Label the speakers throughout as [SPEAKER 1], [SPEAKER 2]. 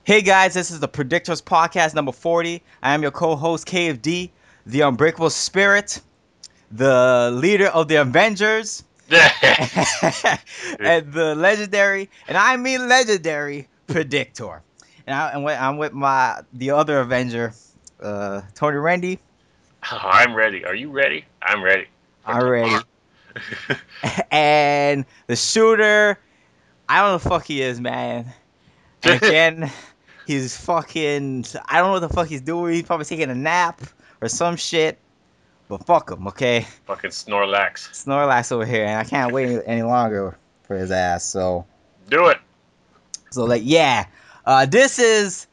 [SPEAKER 1] Hey guys, this is the PredicTOR's podcast number 40. I am your co-host KFD, the unbreakable spirit, the leader of the Avengers, and the legendary, and I mean legendary, PredicTOR. I'm with the other Avenger, Tony Randy.
[SPEAKER 2] Oh, I'm ready. Are you ready? I'm ready for tomorrow.
[SPEAKER 1] Already. And the shooter, I don't know what the fuck he is, man. And again, he's fucking. I don't know what the fuck he's doing. He's probably taking a nap or some shit. But fuck him, okay?
[SPEAKER 2] Fucking Snorlax.
[SPEAKER 1] Snorlax over here, and I can't wait any longer for his ass.
[SPEAKER 2] Do it.
[SPEAKER 1] Like, yeah. This is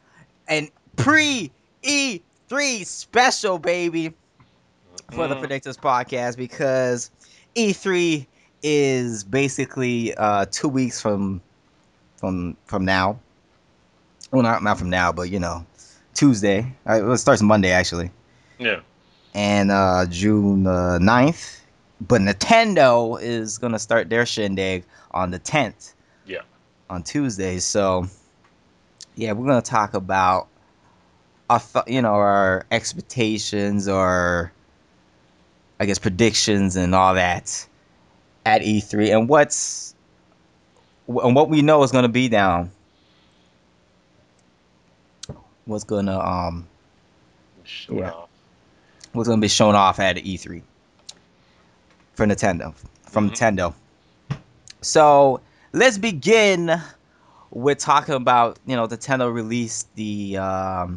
[SPEAKER 1] an pre E3 special, baby, for the
[SPEAKER 2] Mm,
[SPEAKER 1] Predictors podcast because E3 is basically 2 weeks from now. Well, not from now, but Tuesday. It starts Monday actually,
[SPEAKER 2] yeah.
[SPEAKER 1] and June 9th. But Nintendo is gonna start their shindig on the 10th,
[SPEAKER 2] Yeah.
[SPEAKER 1] on Tuesday. So yeah, we're gonna talk about our expectations, or I guess predictions and all that at E3, and what we know is gonna be down. What's gonna
[SPEAKER 2] Show it
[SPEAKER 1] yeah,
[SPEAKER 2] off.
[SPEAKER 1] what's gonna be shown off at E3 for Nintendo from
[SPEAKER 2] Hmm.
[SPEAKER 1] Nintendo. So let's begin with talking about Nintendo released a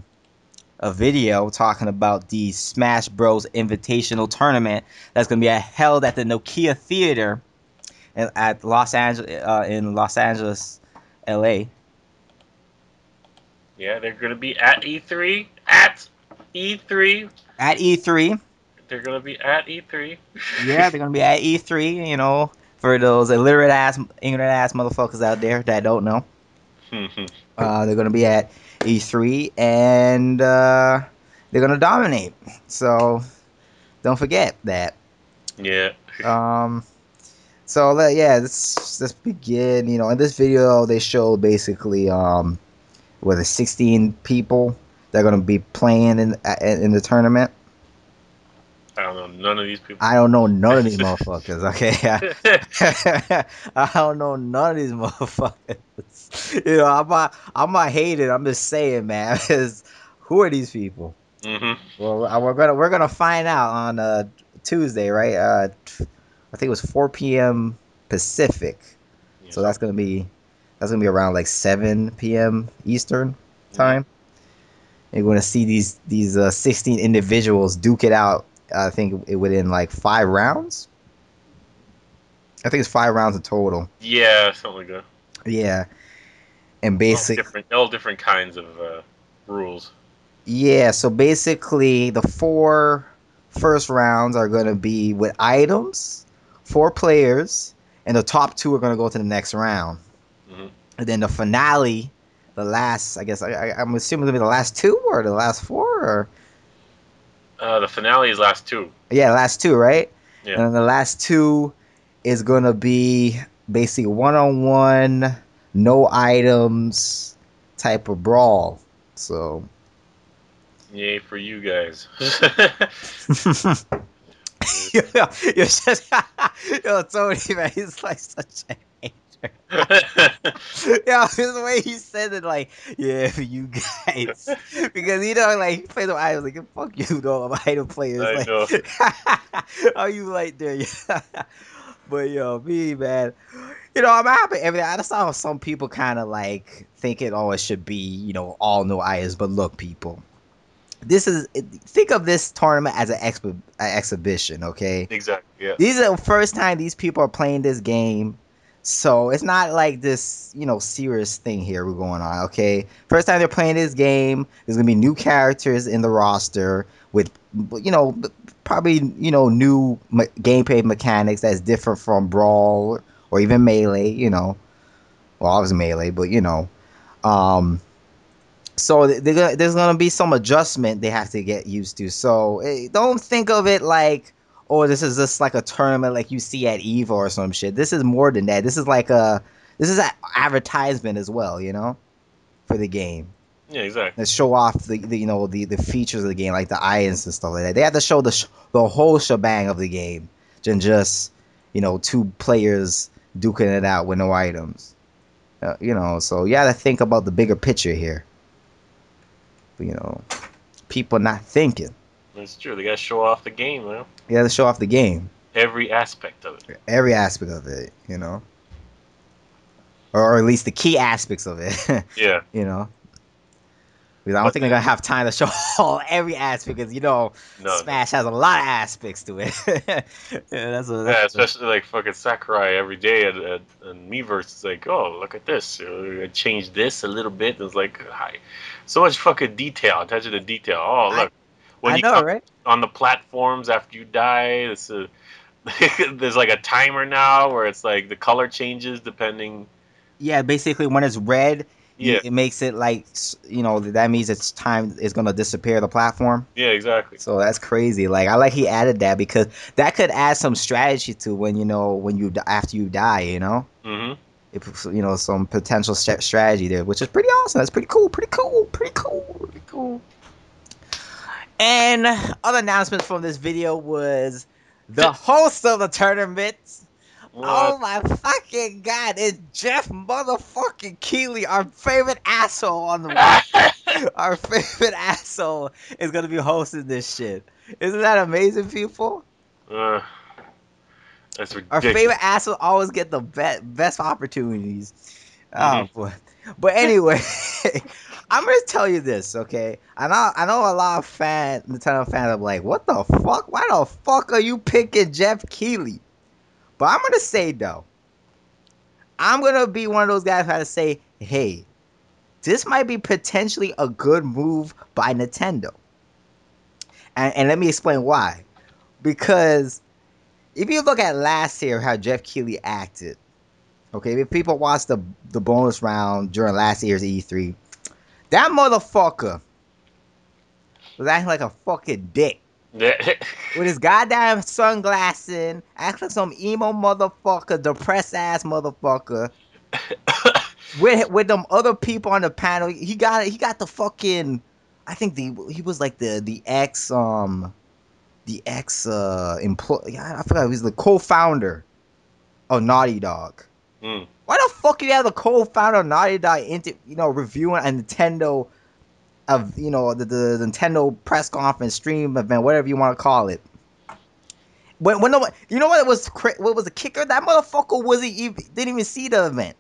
[SPEAKER 1] video talking about the Smash Bros. Invitational tournament that's gonna be held at the Nokia Theater at Los Angeles, LA.
[SPEAKER 2] Yeah, they're gonna be at E3. At E3.
[SPEAKER 1] At E3,
[SPEAKER 2] They're gonna be at E3.
[SPEAKER 1] yeah, they're gonna be at E3. For those ignorant ass motherfuckers out there that don't know. They're gonna be at E3, and they're gonna dominate. So don't forget that.
[SPEAKER 2] yeah.
[SPEAKER 1] Um, yeah, let's begin. In this video they show basically where the 16 people that are gonna be playing in the tournament.
[SPEAKER 2] I don't know none of these people.
[SPEAKER 1] I don't know none of these motherfuckers. Okay, I don't know none of these motherfuckers. I'm not hating. I'm just saying, man. Who are these people?
[SPEAKER 2] Hmm.
[SPEAKER 1] Well, we're gonna find out on Tuesday, right? I think it was 4 p.m. Pacific,
[SPEAKER 2] Yeah,
[SPEAKER 1] so that's gonna be around like 7 p.m. Eastern
[SPEAKER 2] yeah.
[SPEAKER 1] time. And you're gonna see these 16 individuals duke it out. I think within like 5 rounds. I think it's 5 rounds in total.
[SPEAKER 2] Yeah, something like that.
[SPEAKER 1] Yeah, and
[SPEAKER 2] All different kinds of rules.
[SPEAKER 1] yeah. So basically, the four first rounds are gonna be with items, 4 players, and the top two are gonna go to the next round.
[SPEAKER 2] Hmm.
[SPEAKER 1] And then the finale, the last, I guess I'm assuming it'll be the last two or the last four, or
[SPEAKER 2] The finale is last two.
[SPEAKER 1] yeah, last two, right?
[SPEAKER 2] Yeah.
[SPEAKER 1] And then the last two is gonna be basically one-on-one, no items type of brawl. So
[SPEAKER 2] Yay for you guys.
[SPEAKER 1] you're just Tony, man, he's like such a hater. Yeah, the way he said it, like, yeah, for you guys, because like he plays with items, like, fuck you, though, I'm item players,
[SPEAKER 2] I
[SPEAKER 1] like,
[SPEAKER 2] know.
[SPEAKER 1] are you like there? But yo, me, man, I'm happy. I just saw some people kind of like thinking, oh, it should be, all no items. But look, people, think of this tournament as an exhibition, okay?
[SPEAKER 2] Exactly. Yeah.
[SPEAKER 1] These are the first time these people are playing this game. So it's not like this, serious thing here we're going on, okay? First time they're playing this game, there's gonna be new characters in the roster with, you know, probably, new gameplay mechanics that's different from Brawl or even Melee, Well, obviously Melee, but so there's gonna be some adjustment they have to get used to. So don't think of it like, oh, this is just like a tournament like you see at Evo or some shit. This is more than that. This is an advertisement as well, for the game.
[SPEAKER 2] Yeah, exactly.
[SPEAKER 1] That show off the you know the features of the game, like the items and stuff like that. They have to show the whole shebang of the game than just two players duking it out with no items. So you got to think about the bigger picture here. But, people not thinking.
[SPEAKER 2] It's true. They gotta show off the game, man.
[SPEAKER 1] You got to show off the game,
[SPEAKER 2] Every aspect of it.
[SPEAKER 1] every aspect of it. Or at least the key aspects of it.
[SPEAKER 2] Yeah.
[SPEAKER 1] you know. Because I don't
[SPEAKER 2] But
[SPEAKER 1] think they're gonna have time to show all every aspect. Because
[SPEAKER 2] no.
[SPEAKER 1] Smash has a lot of aspects to it.
[SPEAKER 2] Yeah, especially like fucking Sakurai every day at Miiverse. It's like, oh, look at this. I changed this a little bit. It's like, hi. So much fucking detail. Attention to detail. Oh,
[SPEAKER 1] I
[SPEAKER 2] look. When
[SPEAKER 1] I
[SPEAKER 2] you
[SPEAKER 1] know,
[SPEAKER 2] come
[SPEAKER 1] right?
[SPEAKER 2] on the platforms after you die, there's like a timer now where it's like the color changes depending.
[SPEAKER 1] Yeah, basically when it's red,
[SPEAKER 2] Yeah,
[SPEAKER 1] it makes it like that means it's time. It's gonna disappear the platform.
[SPEAKER 2] yeah, exactly.
[SPEAKER 1] So that's crazy. Like I like he added that because that could add some strategy to when after you die.
[SPEAKER 2] Hmm.
[SPEAKER 1] Some potential strategy there, which is pretty awesome. That's pretty cool. Pretty cool. Pretty cool.
[SPEAKER 2] Pretty cool.
[SPEAKER 1] And other announcements from this video was the host of the tournament.
[SPEAKER 2] What?
[SPEAKER 1] Oh my fucking god! It's Jeff motherfucking Keighley, our favorite asshole on the our favorite asshole is gonna be hosting this shit. Isn't that amazing, people?
[SPEAKER 2] uh, that's
[SPEAKER 1] Our
[SPEAKER 2] ridiculous.
[SPEAKER 1] favorite asshole always get the best opportunities.
[SPEAKER 2] Hmm.
[SPEAKER 1] Oh boy. But anyway, I'm gonna tell you this, okay? I know a lot of Nintendo fans are like, what the fuck? Why the fuck are you picking Jeff Keighley? But I'm gonna say though, I'm gonna be one of those guys who had to say, hey, this might be potentially a good move by Nintendo. And let me explain why. Because if you look at last year how Jeff Keighley acted, okay, if people watched the bonus round during last year's E3, that motherfucker was acting like a fucking dick.
[SPEAKER 2] Yeah.
[SPEAKER 1] With his goddamn sunglasses, acting like some emo motherfucker, depressed ass motherfucker. With them other people on the panel, he got the fucking. I think he was like the ex employee. I forgot he was the co-founder of Naughty Dog.
[SPEAKER 2] Mm.
[SPEAKER 1] Why the fuck you have the co-founder of Naughty Dog reviewing a Nintendo of the Nintendo press conference stream event, whatever you want to call it? When you know what was the kicker? That motherfucker didn't even see the event,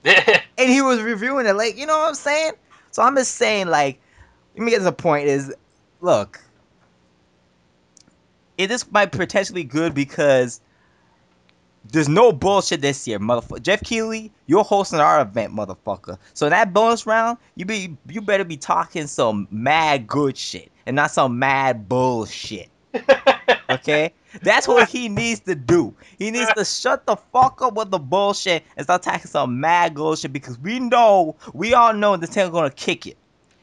[SPEAKER 1] and he was reviewing it. Like, you know what I'm saying? So I'm just saying, like, let me get to the point. Is look, this might potentially good because there's no bullshit this year, motherfucker. Jeff Keighley, you're hosting our event, motherfucker. So in that bonus round, you better be talking some mad good shit and not some mad bullshit. Okay? That's what he needs to do. He needs to shut the fuck up with the bullshit and start talking some mad good shit because we all know Nintendo's gonna kick it.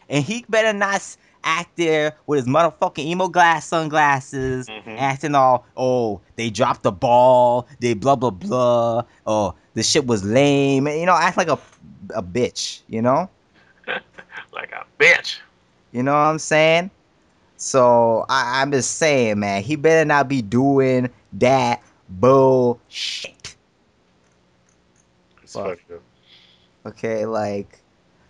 [SPEAKER 1] And he better not act there with his motherfucking emo sunglasses,
[SPEAKER 2] Hmm.
[SPEAKER 1] acting all, oh, they dropped the ball, they blah blah blah, oh, the shit was lame, act like a bitch,
[SPEAKER 2] Like a bitch.
[SPEAKER 1] you know what I'm saying? So I'm just saying, man, he better not be doing that bullshit.
[SPEAKER 2] It's
[SPEAKER 1] Fuck.
[SPEAKER 2] funny though.
[SPEAKER 1] Okay, like,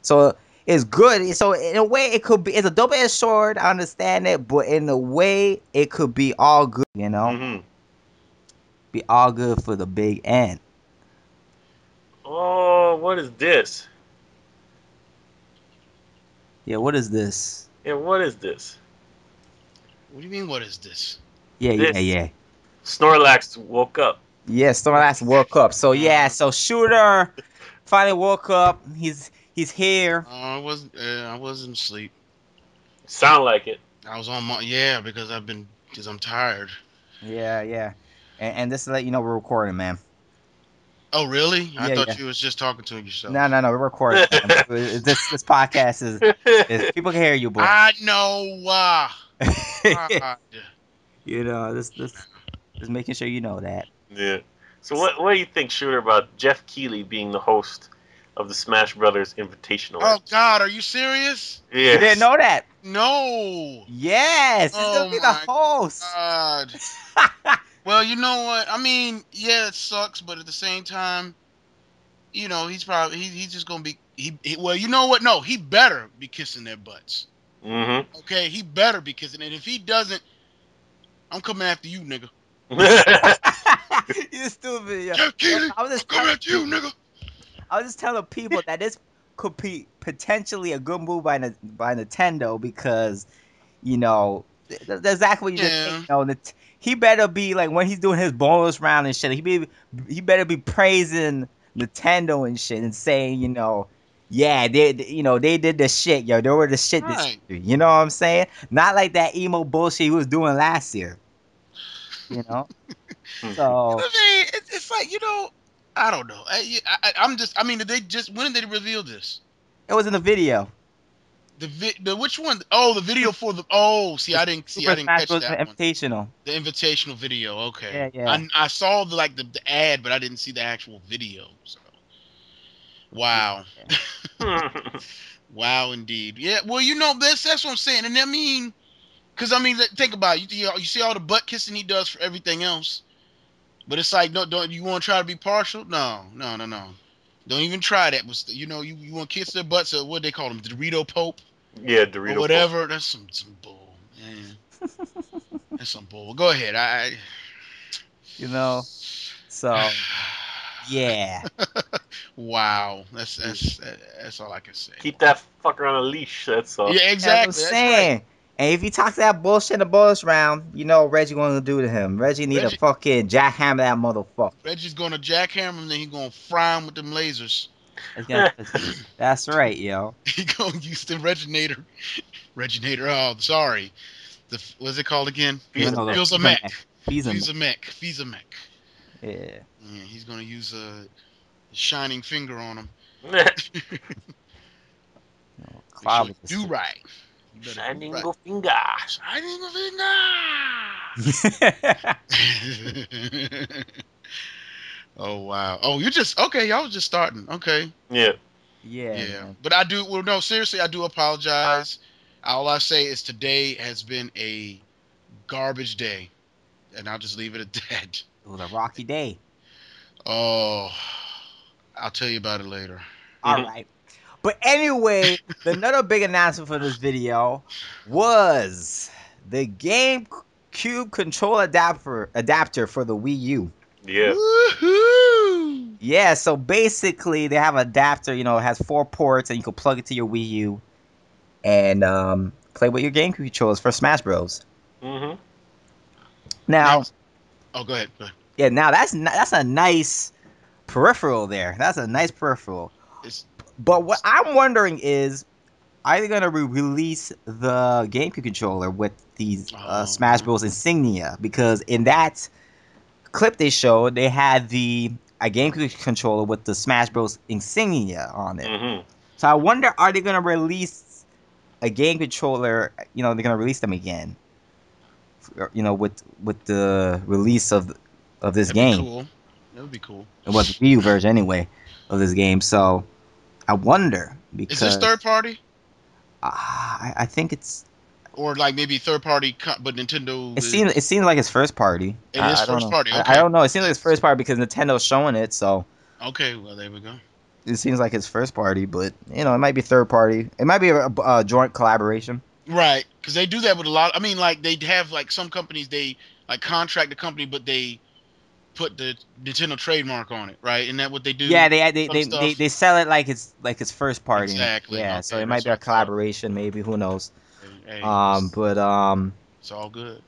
[SPEAKER 1] so it's good. So in a way, it's a double-edged sword. I understand it, but in a way, it could be all good.
[SPEAKER 2] Hmm.
[SPEAKER 1] Be all good for the big end.
[SPEAKER 2] Oh, what is this?
[SPEAKER 1] Yeah. What is this?
[SPEAKER 2] Yeah, what is this?
[SPEAKER 3] What do you mean? What is this?
[SPEAKER 1] Yeah, yeah,
[SPEAKER 2] This
[SPEAKER 1] yeah.
[SPEAKER 2] Snorlax woke up.
[SPEAKER 1] Yeah, Stormlast woke up. So yeah,
[SPEAKER 3] Uh,
[SPEAKER 1] so Shooter finally woke up. He's here.
[SPEAKER 3] I wasn't. I wasn't asleep.
[SPEAKER 2] Sound like it.
[SPEAKER 3] I was on my because I'm tired.
[SPEAKER 1] Yeah, yeah. And just to let you know, we're recording, man.
[SPEAKER 3] Oh really? I
[SPEAKER 1] Yeah,
[SPEAKER 3] thought
[SPEAKER 1] yeah.
[SPEAKER 3] you was just talking to
[SPEAKER 1] No,
[SPEAKER 3] yourself.
[SPEAKER 1] no, no. We're recording, man. This podcast is people can hear you, boy.
[SPEAKER 3] I know. God.
[SPEAKER 1] This just making sure you know that.
[SPEAKER 2] Yeah. So what do you think, Shooter, about Jeff Keighley being the host of the Smash Brothers Invitational.
[SPEAKER 3] Oh God, are you serious?
[SPEAKER 2] Yes.
[SPEAKER 1] You didn't know that?
[SPEAKER 3] No.
[SPEAKER 1] Yes, he's
[SPEAKER 3] Oh
[SPEAKER 1] gonna be the
[SPEAKER 3] my
[SPEAKER 1] host.
[SPEAKER 3] God. Well, you know what? I mean, yeah, it sucks, but at the same time, you know, he's probably he's just gonna be well, you know what? No, he better be kissing their butts.
[SPEAKER 2] Mm-hmm.
[SPEAKER 3] Okay, he better be kissing, and if he doesn't, I'm coming after you, nigga.
[SPEAKER 1] You stupid. Yeah.
[SPEAKER 3] Yeah, Keighley,
[SPEAKER 1] I was
[SPEAKER 3] I'm
[SPEAKER 1] just
[SPEAKER 3] coming
[SPEAKER 1] telling
[SPEAKER 3] after you, nigga.
[SPEAKER 1] I was just telling people that this could be potentially a good move by Nintendo because that's exactly what you just said.
[SPEAKER 3] Yeah.
[SPEAKER 1] He better be like when he's doing his bonus round and shit. He better be praising Nintendo and shit and saying yeah they did the shit they were the shit this
[SPEAKER 3] Right.
[SPEAKER 1] year. You know what I'm saying? Not like that emo bullshit he was doing last year. You know. So
[SPEAKER 3] I mean, it's like, I don't know. I'm just. I mean, did they just? When did they reveal this?
[SPEAKER 1] it was in the video.
[SPEAKER 3] The which one? Oh, the video for the. Oh, see,
[SPEAKER 1] The
[SPEAKER 3] I
[SPEAKER 1] Super
[SPEAKER 3] didn't
[SPEAKER 1] Smash
[SPEAKER 3] catch
[SPEAKER 1] Bros.
[SPEAKER 3] that one.
[SPEAKER 1] Invitational.
[SPEAKER 3] The invitational video. Okay,
[SPEAKER 1] Yeah, yeah.
[SPEAKER 3] I saw the ad, but I didn't see the actual video. So, wow, wow, indeed. Yeah. Well, that's what I'm saying, and I mean, because I mean, think about it. You see all the butt kissing he does for everything else. But it's like, no, don't you want to try to be partial? No, no, no, no. Don't even try that. You want to kiss their butts or what they call them, Dorito Pope
[SPEAKER 2] Yeah,
[SPEAKER 3] or
[SPEAKER 2] Dorito Pope.
[SPEAKER 3] whatever. That's some bull, man. That's some bull. Go ahead.
[SPEAKER 1] So yeah.
[SPEAKER 3] Wow. That's all I can say.
[SPEAKER 2] Keep that fucker on a leash. That's all.
[SPEAKER 3] Yeah,
[SPEAKER 1] That's what I'm
[SPEAKER 3] exactly. That's right.
[SPEAKER 1] saying. And if he talks that bullshit in the bonus round, Reggie gonna do to him. Reggie need to
[SPEAKER 3] Reggie,
[SPEAKER 1] fucking jackhammer that motherfucker.
[SPEAKER 3] Reggie's gonna jackhammer him, then he's gonna fry him with them lasers.
[SPEAKER 1] That's right, yo.
[SPEAKER 3] He gonna use the Reginator. Reginator. Oh, sorry. What's it called again?
[SPEAKER 1] Even though the
[SPEAKER 3] Fusamac.
[SPEAKER 1] Fizamac.
[SPEAKER 3] Fusamac.
[SPEAKER 1] Yeah.
[SPEAKER 3] Yeah, he's gonna use a shining finger on him. Make sure
[SPEAKER 1] Cloud
[SPEAKER 3] you
[SPEAKER 1] with the
[SPEAKER 3] do
[SPEAKER 1] switch.
[SPEAKER 3] right. You better do
[SPEAKER 2] Shining
[SPEAKER 3] right.
[SPEAKER 2] go finger.
[SPEAKER 3] Shining finger. Oh wow. Oh, you just okay. Y'all was just starting. Okay.
[SPEAKER 2] Yeah.
[SPEAKER 1] Yeah,
[SPEAKER 3] Yeah.
[SPEAKER 1] man.
[SPEAKER 3] But I do. Well, no. Seriously, I do apologize. All I say is today has been a garbage day, and I'll just leave it at that.
[SPEAKER 1] It was a rocky day.
[SPEAKER 3] Oh, I'll tell you about it later.
[SPEAKER 1] All right. But anyway, the another big announcement for this video was the GameCube controller adapter for the Wii U.
[SPEAKER 2] Yeah.
[SPEAKER 3] Woohoo!
[SPEAKER 1] Yeah, so basically they have an adapter, it has 4 ports and you can plug it to your Wii U and play with your GameCube controllers for Smash Bros.
[SPEAKER 2] Mm-hmm.
[SPEAKER 3] Now,
[SPEAKER 1] Now,
[SPEAKER 3] oh, go ahead. Go ahead.
[SPEAKER 1] yeah, now that's a nice peripheral there. That's a nice peripheral.
[SPEAKER 3] It's
[SPEAKER 1] But what I'm wondering is, are they gonna release the GameCube controller with these Smash Bros. Insignia? Because in that clip they showed, they had a GameCube controller with the Smash Bros. Insignia on it.
[SPEAKER 2] Mm-hmm.
[SPEAKER 1] So I wonder, are they gonna release a game controller? They're gonna release them again. With the release of this
[SPEAKER 3] that'd be
[SPEAKER 1] game.
[SPEAKER 3] cool. That would be cool.
[SPEAKER 1] It was the Wii U version anyway of this game. So I wonder
[SPEAKER 3] Is this
[SPEAKER 1] because
[SPEAKER 3] third party
[SPEAKER 1] I think
[SPEAKER 3] or like maybe third party, but Nintendo?
[SPEAKER 1] it seems like it's first party.
[SPEAKER 3] It is
[SPEAKER 1] I don't
[SPEAKER 3] first
[SPEAKER 1] know.
[SPEAKER 3] party.
[SPEAKER 1] I
[SPEAKER 3] Okay.
[SPEAKER 1] don't know. It seems like it's first party because Nintendo's showing it, so
[SPEAKER 3] Okay. Well, there we go.
[SPEAKER 1] it seems like it's first party. But it might be third party. It might be a joint collaboration.
[SPEAKER 3] Right, because they do that with a lot. I mean, like they have like some companies they like contract the company, but they put the Nintendo trademark on it. Right, isn't that what they do?
[SPEAKER 1] Yeah,
[SPEAKER 3] Some stuff.
[SPEAKER 1] they sell it like it's first party.
[SPEAKER 3] Exactly.
[SPEAKER 1] Yeah, so
[SPEAKER 3] Okay,
[SPEAKER 1] it might
[SPEAKER 3] that's
[SPEAKER 1] be a
[SPEAKER 3] what I thought.
[SPEAKER 1] collaboration, maybe. Who knows?
[SPEAKER 3] Hey,
[SPEAKER 1] But
[SPEAKER 3] it's all good.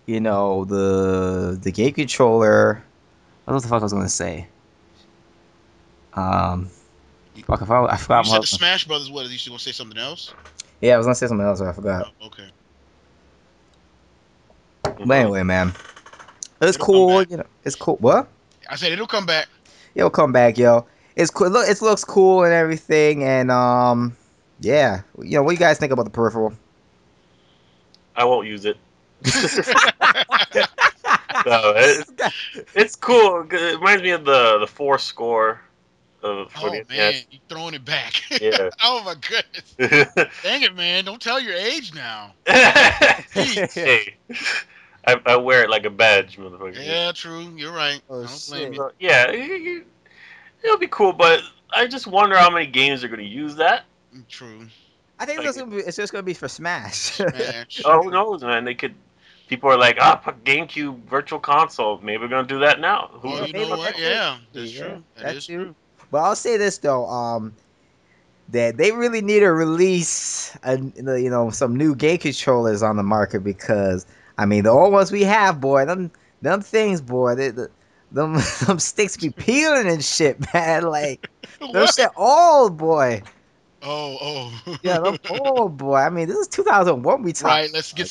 [SPEAKER 1] the game controller. What the fuck I was gonna say? Fuck, I
[SPEAKER 3] You
[SPEAKER 1] forgot
[SPEAKER 3] said
[SPEAKER 1] what.
[SPEAKER 3] the Smash Brothers. What? You gonna say something else?
[SPEAKER 1] Yeah, I was gonna say something else, but I forgot.
[SPEAKER 3] Oh, okay.
[SPEAKER 1] But anyway, man, it's
[SPEAKER 3] It'll come
[SPEAKER 1] cool.
[SPEAKER 3] back.
[SPEAKER 1] It's cool. What?
[SPEAKER 3] I said it'll come back.
[SPEAKER 1] It'll come back, yo. It's cool. Look, it looks cool and everything, and yeah. What do you guys think about the peripheral?
[SPEAKER 2] I won't use it. No, it's cool. It reminds me of the 4 score for
[SPEAKER 3] Oh
[SPEAKER 2] the
[SPEAKER 3] man,
[SPEAKER 2] NES.
[SPEAKER 3] you throwing it back.
[SPEAKER 2] Yeah.
[SPEAKER 3] Oh my goodness. Dang it, man. Don't tell your age now. Jeez.
[SPEAKER 2] Hey, I wear it like a badge, motherfucker.
[SPEAKER 3] Yeah, true. You're right.
[SPEAKER 1] Oh
[SPEAKER 3] I don't blame
[SPEAKER 1] shit.
[SPEAKER 3] you.
[SPEAKER 2] So, yeah, it'll be cool, but I just wonder how many games are going to use that.
[SPEAKER 3] True.
[SPEAKER 1] I think
[SPEAKER 2] Like,
[SPEAKER 1] it's just gonna be for Smash.
[SPEAKER 3] Smash.
[SPEAKER 2] oh, who knows, man? They could. People are like, put GameCube Virtual Console. Maybe we're gonna do that now.
[SPEAKER 3] Oh,
[SPEAKER 1] Yeah,
[SPEAKER 2] Who
[SPEAKER 3] you know
[SPEAKER 1] maybe
[SPEAKER 2] fuck
[SPEAKER 3] what?
[SPEAKER 1] that
[SPEAKER 2] knows?
[SPEAKER 1] too.
[SPEAKER 3] Yeah, that's
[SPEAKER 1] Yeah,
[SPEAKER 3] true. That
[SPEAKER 1] that
[SPEAKER 3] is
[SPEAKER 1] too.
[SPEAKER 3] true.
[SPEAKER 1] But I'll say this though, that they really need to release some new game controllers on the market because I mean the old ones we have, boy, them things, boy, them them sticks be peeling and shit, man. Like them
[SPEAKER 3] What?
[SPEAKER 1] shit old, boy.
[SPEAKER 3] Oh.
[SPEAKER 1] Yeah, them old, boy. I mean, this is 2001 we talking
[SPEAKER 3] Right. Let's
[SPEAKER 1] about.
[SPEAKER 3] get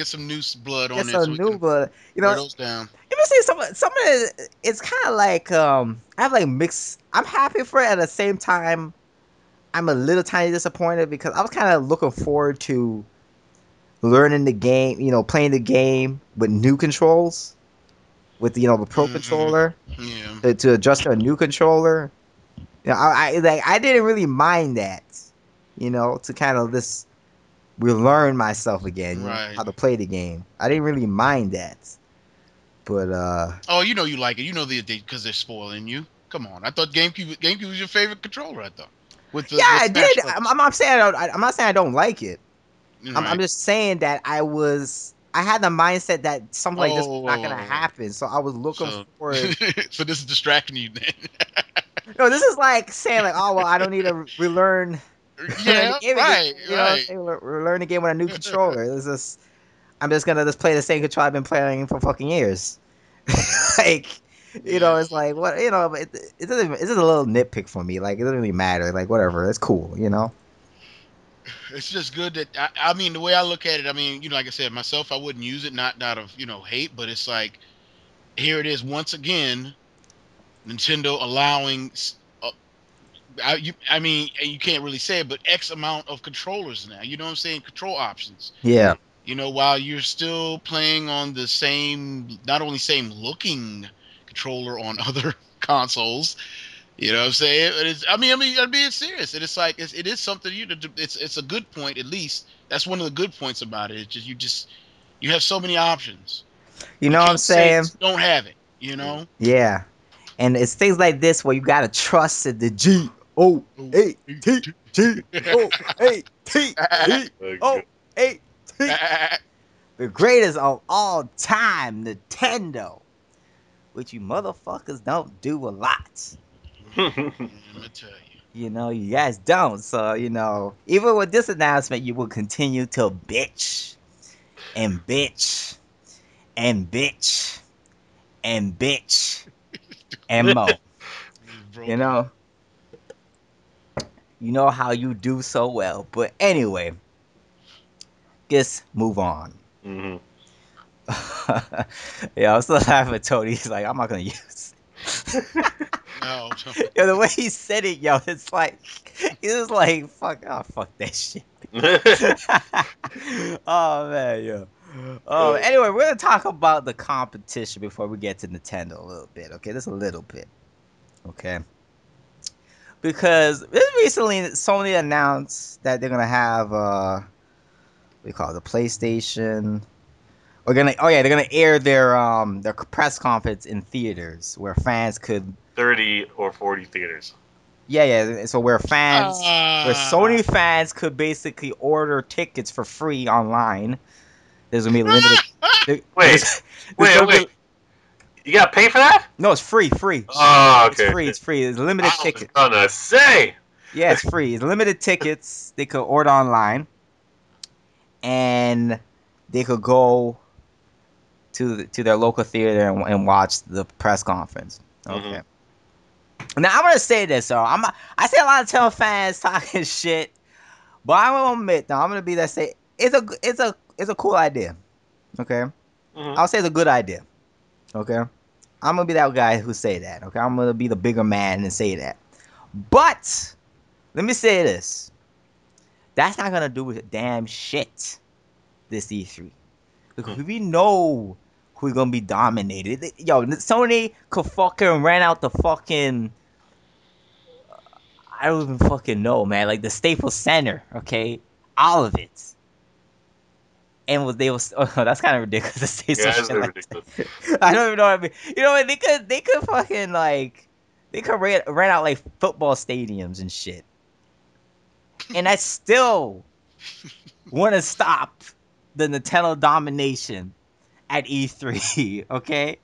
[SPEAKER 3] some new blood
[SPEAKER 1] Get
[SPEAKER 3] on there so
[SPEAKER 1] some
[SPEAKER 3] we
[SPEAKER 1] new
[SPEAKER 3] can
[SPEAKER 1] blood. You know,
[SPEAKER 3] wear
[SPEAKER 1] let
[SPEAKER 3] those down.
[SPEAKER 1] me say some of it. It's kind of like I have like mixed. I'm happy for it at the same time. I'm a little tiny disappointed because I was kind of looking forward to learning the game, playing the game with new controls, with the Pro
[SPEAKER 3] Hmm.
[SPEAKER 1] controller
[SPEAKER 3] Yeah.
[SPEAKER 1] to adjust to a new controller. I didn't really mind that, to kind of this relearn myself again,
[SPEAKER 3] Right.
[SPEAKER 1] how to play the game. I didn't really mind that, but
[SPEAKER 3] Oh, you know you like it. You know because they're spoiling you. Come on. I thought GameCube was your favorite controller. I thought with
[SPEAKER 1] yeah,
[SPEAKER 3] the
[SPEAKER 1] I
[SPEAKER 3] Smash
[SPEAKER 1] did.
[SPEAKER 3] Brothers.
[SPEAKER 1] I'm not saying I'm not saying I don't like it. I'm
[SPEAKER 3] Right.
[SPEAKER 1] just saying that I had the mindset that something like this was not gonna
[SPEAKER 3] Oh.
[SPEAKER 1] happen. So I was looking
[SPEAKER 3] So
[SPEAKER 1] forward.
[SPEAKER 3] so this is distracting you then.
[SPEAKER 1] No, this is like saying like, oh well, I don't need to relearn relearn the
[SPEAKER 3] Yeah.
[SPEAKER 1] game again.
[SPEAKER 3] Right.
[SPEAKER 1] You know, what I'm
[SPEAKER 3] Right.
[SPEAKER 1] saying relearn the game with a new controller. This is I'm just gonna just play the same controller I've been playing for fucking years. Like,
[SPEAKER 3] Yeah.
[SPEAKER 1] it's like what but it doesn't. It's just a little nitpick for me. Like it doesn't really matter. Like whatever, it's cool.
[SPEAKER 3] It's just good that I mean the way I look at it. I mean, like I said, myself, I wouldn't use it not out of hate, but it's like here it is once again, Nintendo allowing. I mean, you can't really say it, but X amount of controllers now. You know what I'm saying? Control options.
[SPEAKER 1] Yeah.
[SPEAKER 3] While you're still playing on the same, not only same looking controller on other consoles. You know what I'm saying? I'm being serious. And it's like it is something it's a good point at least. That's one of the good points about it. It's just you have so many options.
[SPEAKER 1] You
[SPEAKER 3] You
[SPEAKER 1] know what I'm
[SPEAKER 3] can't say
[SPEAKER 1] saying?
[SPEAKER 3] you don't have it. You know.
[SPEAKER 1] Yeah. And it's things like this where you gotta trust it. The G-O-A-T-G-O-A-T-G-O-A-T. The greatest of all time, Nintendo. Which you motherfuckers don't do a lot.
[SPEAKER 3] I'm gonna tell you.
[SPEAKER 1] You guys don't. So, even with this announcement, you will continue to bitch and bitch and bitch and bitch and mo.
[SPEAKER 3] It's
[SPEAKER 1] You
[SPEAKER 3] broken.
[SPEAKER 1] know, you know how you do so well. But anyway, just move on.
[SPEAKER 2] Hmm.
[SPEAKER 1] Yeah, I'm still laughing at Tony. He's like, I'm not gonna use
[SPEAKER 3] No.
[SPEAKER 1] it. Yo, the way he said it, yo, it's like he was like, fuck that shit. Oh man, yo. Anyway, we're gonna talk about the competition before we get to Nintendo a little bit, okay? Just a little bit, okay? Because recently Sony announced that they're gonna have what do you call it, the PlayStation. They're gonna air their press conference in theaters where fans could
[SPEAKER 2] 30 or 40 theaters.
[SPEAKER 1] yeah. So where
[SPEAKER 3] Ah.
[SPEAKER 1] Sony fans could basically order tickets for free online. There's gonna be limited.
[SPEAKER 2] Wait,
[SPEAKER 1] There's gonna be
[SPEAKER 2] wait. You gotta pay for that?
[SPEAKER 1] no, it's free.
[SPEAKER 2] Oh,
[SPEAKER 1] It's
[SPEAKER 2] okay,
[SPEAKER 1] free.
[SPEAKER 2] okay.
[SPEAKER 1] It's free. It's limited
[SPEAKER 2] I was
[SPEAKER 1] ticket.
[SPEAKER 2] gonna say.
[SPEAKER 1] Yeah, it's free. It's limited tickets. They could order online, and they could go to their local theater and watch the press conference.
[SPEAKER 2] Hmm.
[SPEAKER 1] Okay. Now I'm gonna say this, so I see a lot of Tell fans talking shit, but I will admit, though, I'm gonna be that say it's a cool idea. Okay,
[SPEAKER 2] Hmm.
[SPEAKER 1] I'll say it's a good idea. Okay, I'm gonna be that guy who say that. Okay, I'm gonna be the bigger man and say that. But let me say this: that's not gonna do damn shit this E3 because we know who's gonna be dominated. Yo, Sony could fucking rent out the fucking I don't even fucking know, man. Like the Staples Center, okay, all of it. And they was that's kind of ridiculous to say some
[SPEAKER 2] Yeah, that's
[SPEAKER 1] shit like
[SPEAKER 2] ridiculous.
[SPEAKER 1] that. I don't even know what I mean. You know what? They could fucking like they could rent out like football stadiums and shit, and I still want to stop the Nintendo domination at E3. Okay,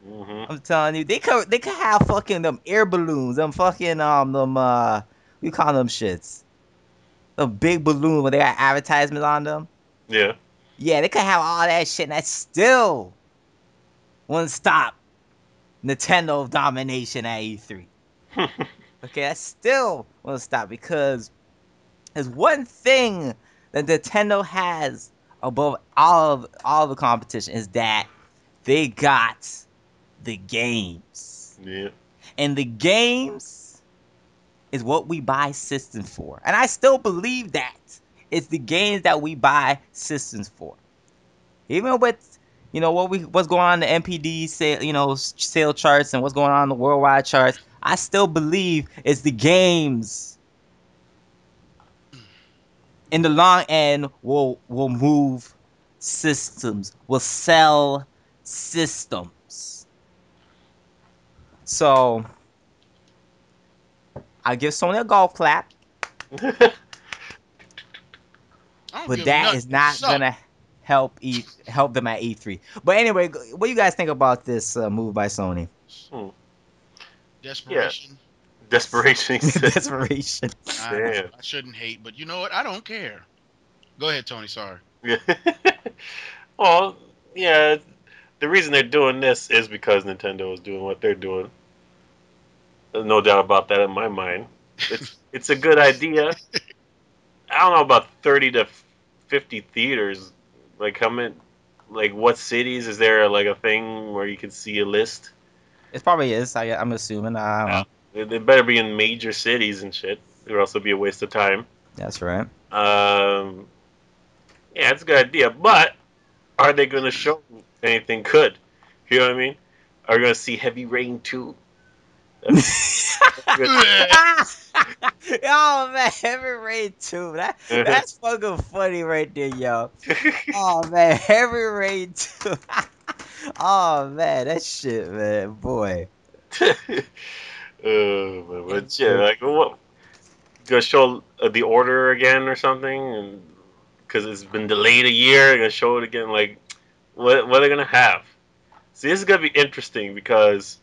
[SPEAKER 2] Mm-hmm.
[SPEAKER 1] I'm telling you, they could have fucking them air balloons, them fucking them we call them shits, the big balloon where they got advertisements on them.
[SPEAKER 2] Yeah.
[SPEAKER 1] Yeah, they could have all that shit, and I still won't stop Nintendo domination at E3. Okay, I still won't stop because there's one thing that Nintendo has above all of the competition is that they got the games.
[SPEAKER 2] Yeah.
[SPEAKER 1] And the games is what we buy systems for. And I still believe that. It's the games that we buy systems for. Even with what's going on in the NPD sale charts and what's going on in the worldwide charts, I still believe it's the games in the long end will move systems, will sell systems. So I give Sony a golf clap,
[SPEAKER 3] I don't
[SPEAKER 1] but
[SPEAKER 3] give them
[SPEAKER 1] that
[SPEAKER 3] nothing.
[SPEAKER 1] is
[SPEAKER 3] They
[SPEAKER 1] not
[SPEAKER 3] suck.
[SPEAKER 1] gonna help them at E3. But anyway, what do you guys think about this move by Sony?
[SPEAKER 2] Hmm. Yeah.
[SPEAKER 3] Desperation.
[SPEAKER 2] Desperation. He said.
[SPEAKER 1] Desperation.
[SPEAKER 3] I know.
[SPEAKER 2] Damn.
[SPEAKER 3] I shouldn't hate, but you know what? I don't care. Go ahead, Tony. Sorry.
[SPEAKER 2] Yeah. Well, yeah. The reason they're doing this is because Nintendo is doing what they're doing. There's no doubt about that in my mind. It's a good idea. I don't know about 30 to 50 theaters. Like how many? Like what cities is there? Like a thing where you can see a list?
[SPEAKER 1] It probably is. I'm assuming. I don't know.
[SPEAKER 2] They better be in major cities and shit. It would also be a waste of time.
[SPEAKER 1] That's right.
[SPEAKER 2] Um, yeah, it's a good idea, but are they going to show anything good? You know what I mean? Are we going to see Heavy Rain 2?
[SPEAKER 1] Oh man, Heavy Rain 2. That's fucking funny right there, yo. Oh man, Heavy Rain 2. Oh man, that shit, man, boy.
[SPEAKER 2] But yeah, like what? Gonna show the order again or something, and because it's been delayed a year, they're gonna show it again. Like, what are they gonna have? See, this is gonna be interesting because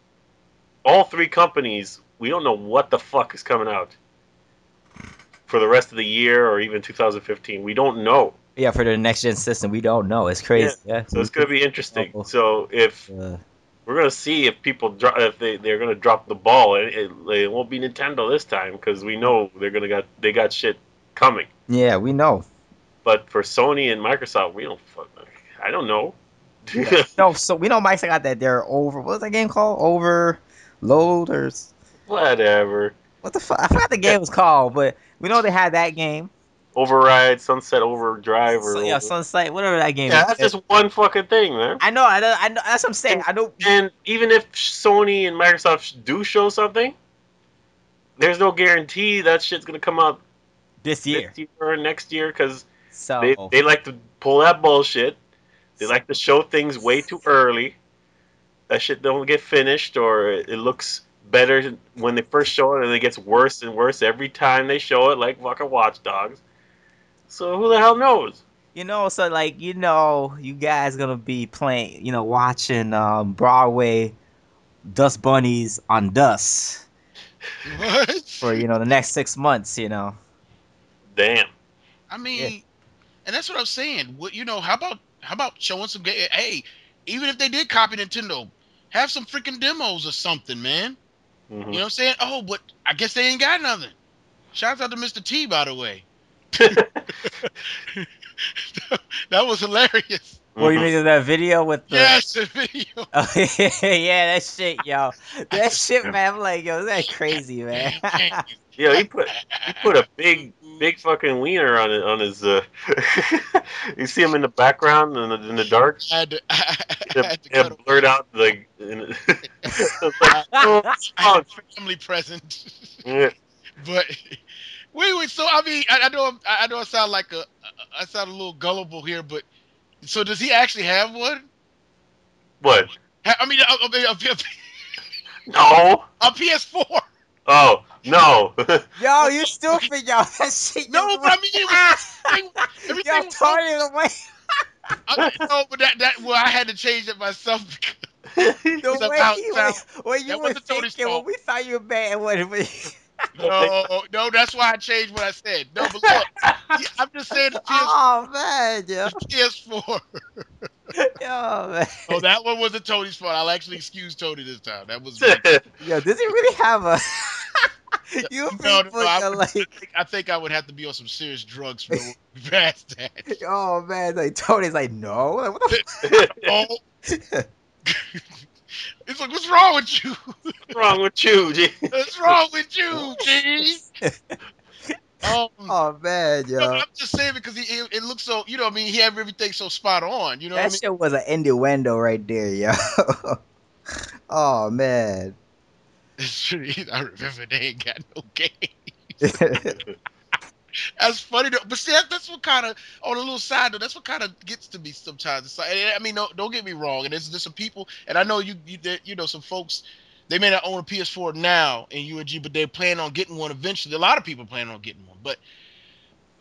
[SPEAKER 2] all three companies, we don't know what the fuck is coming out for the rest of the year or even 2015. We don't know.
[SPEAKER 1] Yeah, for the next gen system, we don't know. It's
[SPEAKER 2] Yeah,
[SPEAKER 1] crazy. Yeah,
[SPEAKER 2] so it's gonna be interesting.
[SPEAKER 1] know.
[SPEAKER 2] So if we're gonna see if people if they're gonna drop the ball, it won't be Nintendo this time because we know they got shit coming.
[SPEAKER 1] Yeah, we know.
[SPEAKER 2] But for Sony and Microsoft, we don't. I don't know.
[SPEAKER 1] No, so we know Mike's got that. They're over. What's that game called? Overload or
[SPEAKER 2] Whatever.
[SPEAKER 1] what the fuck? I forgot the game was called, but we know they had that game.
[SPEAKER 2] Override, Sunset Overdrive,
[SPEAKER 1] So,
[SPEAKER 2] or
[SPEAKER 1] yeah, Sunset, whatever that game
[SPEAKER 2] yeah,
[SPEAKER 1] is.
[SPEAKER 2] that's just one fucking thing, man.
[SPEAKER 1] I know. That's what I'm saying. I know.
[SPEAKER 2] And even if Sony and Microsoft do show something, there's no guarantee that shit's gonna come out
[SPEAKER 1] This
[SPEAKER 2] this
[SPEAKER 1] year.
[SPEAKER 2] year or next year because
[SPEAKER 1] So
[SPEAKER 2] they like to pull that bullshit. They like to show things way too early. That shit don't get finished, or it looks better when they first show it, and it gets worse and worse every time they show it, like fucking Watch Dogs. So who the hell knows?
[SPEAKER 1] so like you guys gonna be playing, watching Broadway Dust Bunnies on Dust
[SPEAKER 3] What?
[SPEAKER 1] for the next 6 months.
[SPEAKER 2] Damn.
[SPEAKER 3] I
[SPEAKER 1] Yeah.
[SPEAKER 3] mean, and that's what I'm saying. What how about showing some game? Hey, even if they did copy Nintendo, have some freaking demos or something, man. You know what I'm saying? Oh, but I guess they ain't got nothing. Shouts out to Mr. T, by the way. That was hilarious.
[SPEAKER 1] Well, you mean that video with the?
[SPEAKER 3] Yes, the video.
[SPEAKER 1] Oh, yeah, that shit, yo. That shit, man. I'm like, yo, is that crazy, man?
[SPEAKER 2] Yeah, he put a big big fucking wiener on his. You see him in the background in the dark.
[SPEAKER 3] I had to cut
[SPEAKER 2] It blurred
[SPEAKER 3] away.
[SPEAKER 2] out like. It's like, oh,
[SPEAKER 3] I had family present.
[SPEAKER 2] yeah.
[SPEAKER 3] But wait. So I mean, I know I sound like I sound a little gullible here, but so does he actually have one?
[SPEAKER 2] What?
[SPEAKER 3] I mean,
[SPEAKER 2] No.
[SPEAKER 3] a PS4.
[SPEAKER 2] Oh no.
[SPEAKER 1] Yo,
[SPEAKER 3] Okay,
[SPEAKER 1] you
[SPEAKER 3] okay.
[SPEAKER 1] stupid, yo. That shit,
[SPEAKER 3] No,
[SPEAKER 1] yo.
[SPEAKER 3] but I mean, it was
[SPEAKER 1] Yo,
[SPEAKER 3] everything was so.
[SPEAKER 1] Tony, the way,
[SPEAKER 3] No, but well, I had to change it myself
[SPEAKER 1] the
[SPEAKER 3] because I'm
[SPEAKER 1] way
[SPEAKER 3] out
[SPEAKER 1] he,
[SPEAKER 3] of town.
[SPEAKER 1] what you
[SPEAKER 3] That
[SPEAKER 1] were
[SPEAKER 3] wasn't Tony's
[SPEAKER 1] thinking when
[SPEAKER 3] fault.
[SPEAKER 1] we thought you were bad, what?
[SPEAKER 3] No, that's why I changed what I said. No, but look, I'm just saying
[SPEAKER 1] Oh man, yo,
[SPEAKER 3] the PS4.
[SPEAKER 1] yo, man.
[SPEAKER 3] Oh, that one wasn't Tony's fault. I'll actually excuse Tony this time. That was me.
[SPEAKER 1] Yo, does he really have a? You
[SPEAKER 3] No.
[SPEAKER 1] people, you're like,
[SPEAKER 3] I think I would have to be on some serious drugs for to past that.
[SPEAKER 1] oh man, like Tony's like, no, like, what the?
[SPEAKER 3] Oh, it's like, what's wrong with you?
[SPEAKER 2] What's wrong with you, G?
[SPEAKER 3] What's wrong with you, G?
[SPEAKER 1] Oh man,
[SPEAKER 3] No, but
[SPEAKER 1] yo,
[SPEAKER 3] I'm just saying because it looks so. You know, what I mean, he had everything so spot on. You know what I
[SPEAKER 1] that
[SPEAKER 3] mean?
[SPEAKER 1] shit was an innuendo right there, yo. Oh man.
[SPEAKER 3] I remember they ain't got no game. That's funny though. But see, that's what kind of on a little side though. That's what kind of gets to me sometimes. It's like, I mean, no, don't get me wrong. And there's some people, and I know you know, some folks. They may not own a PS4 now in UNG, but they plan on getting one eventually. A lot of people plan on getting one, but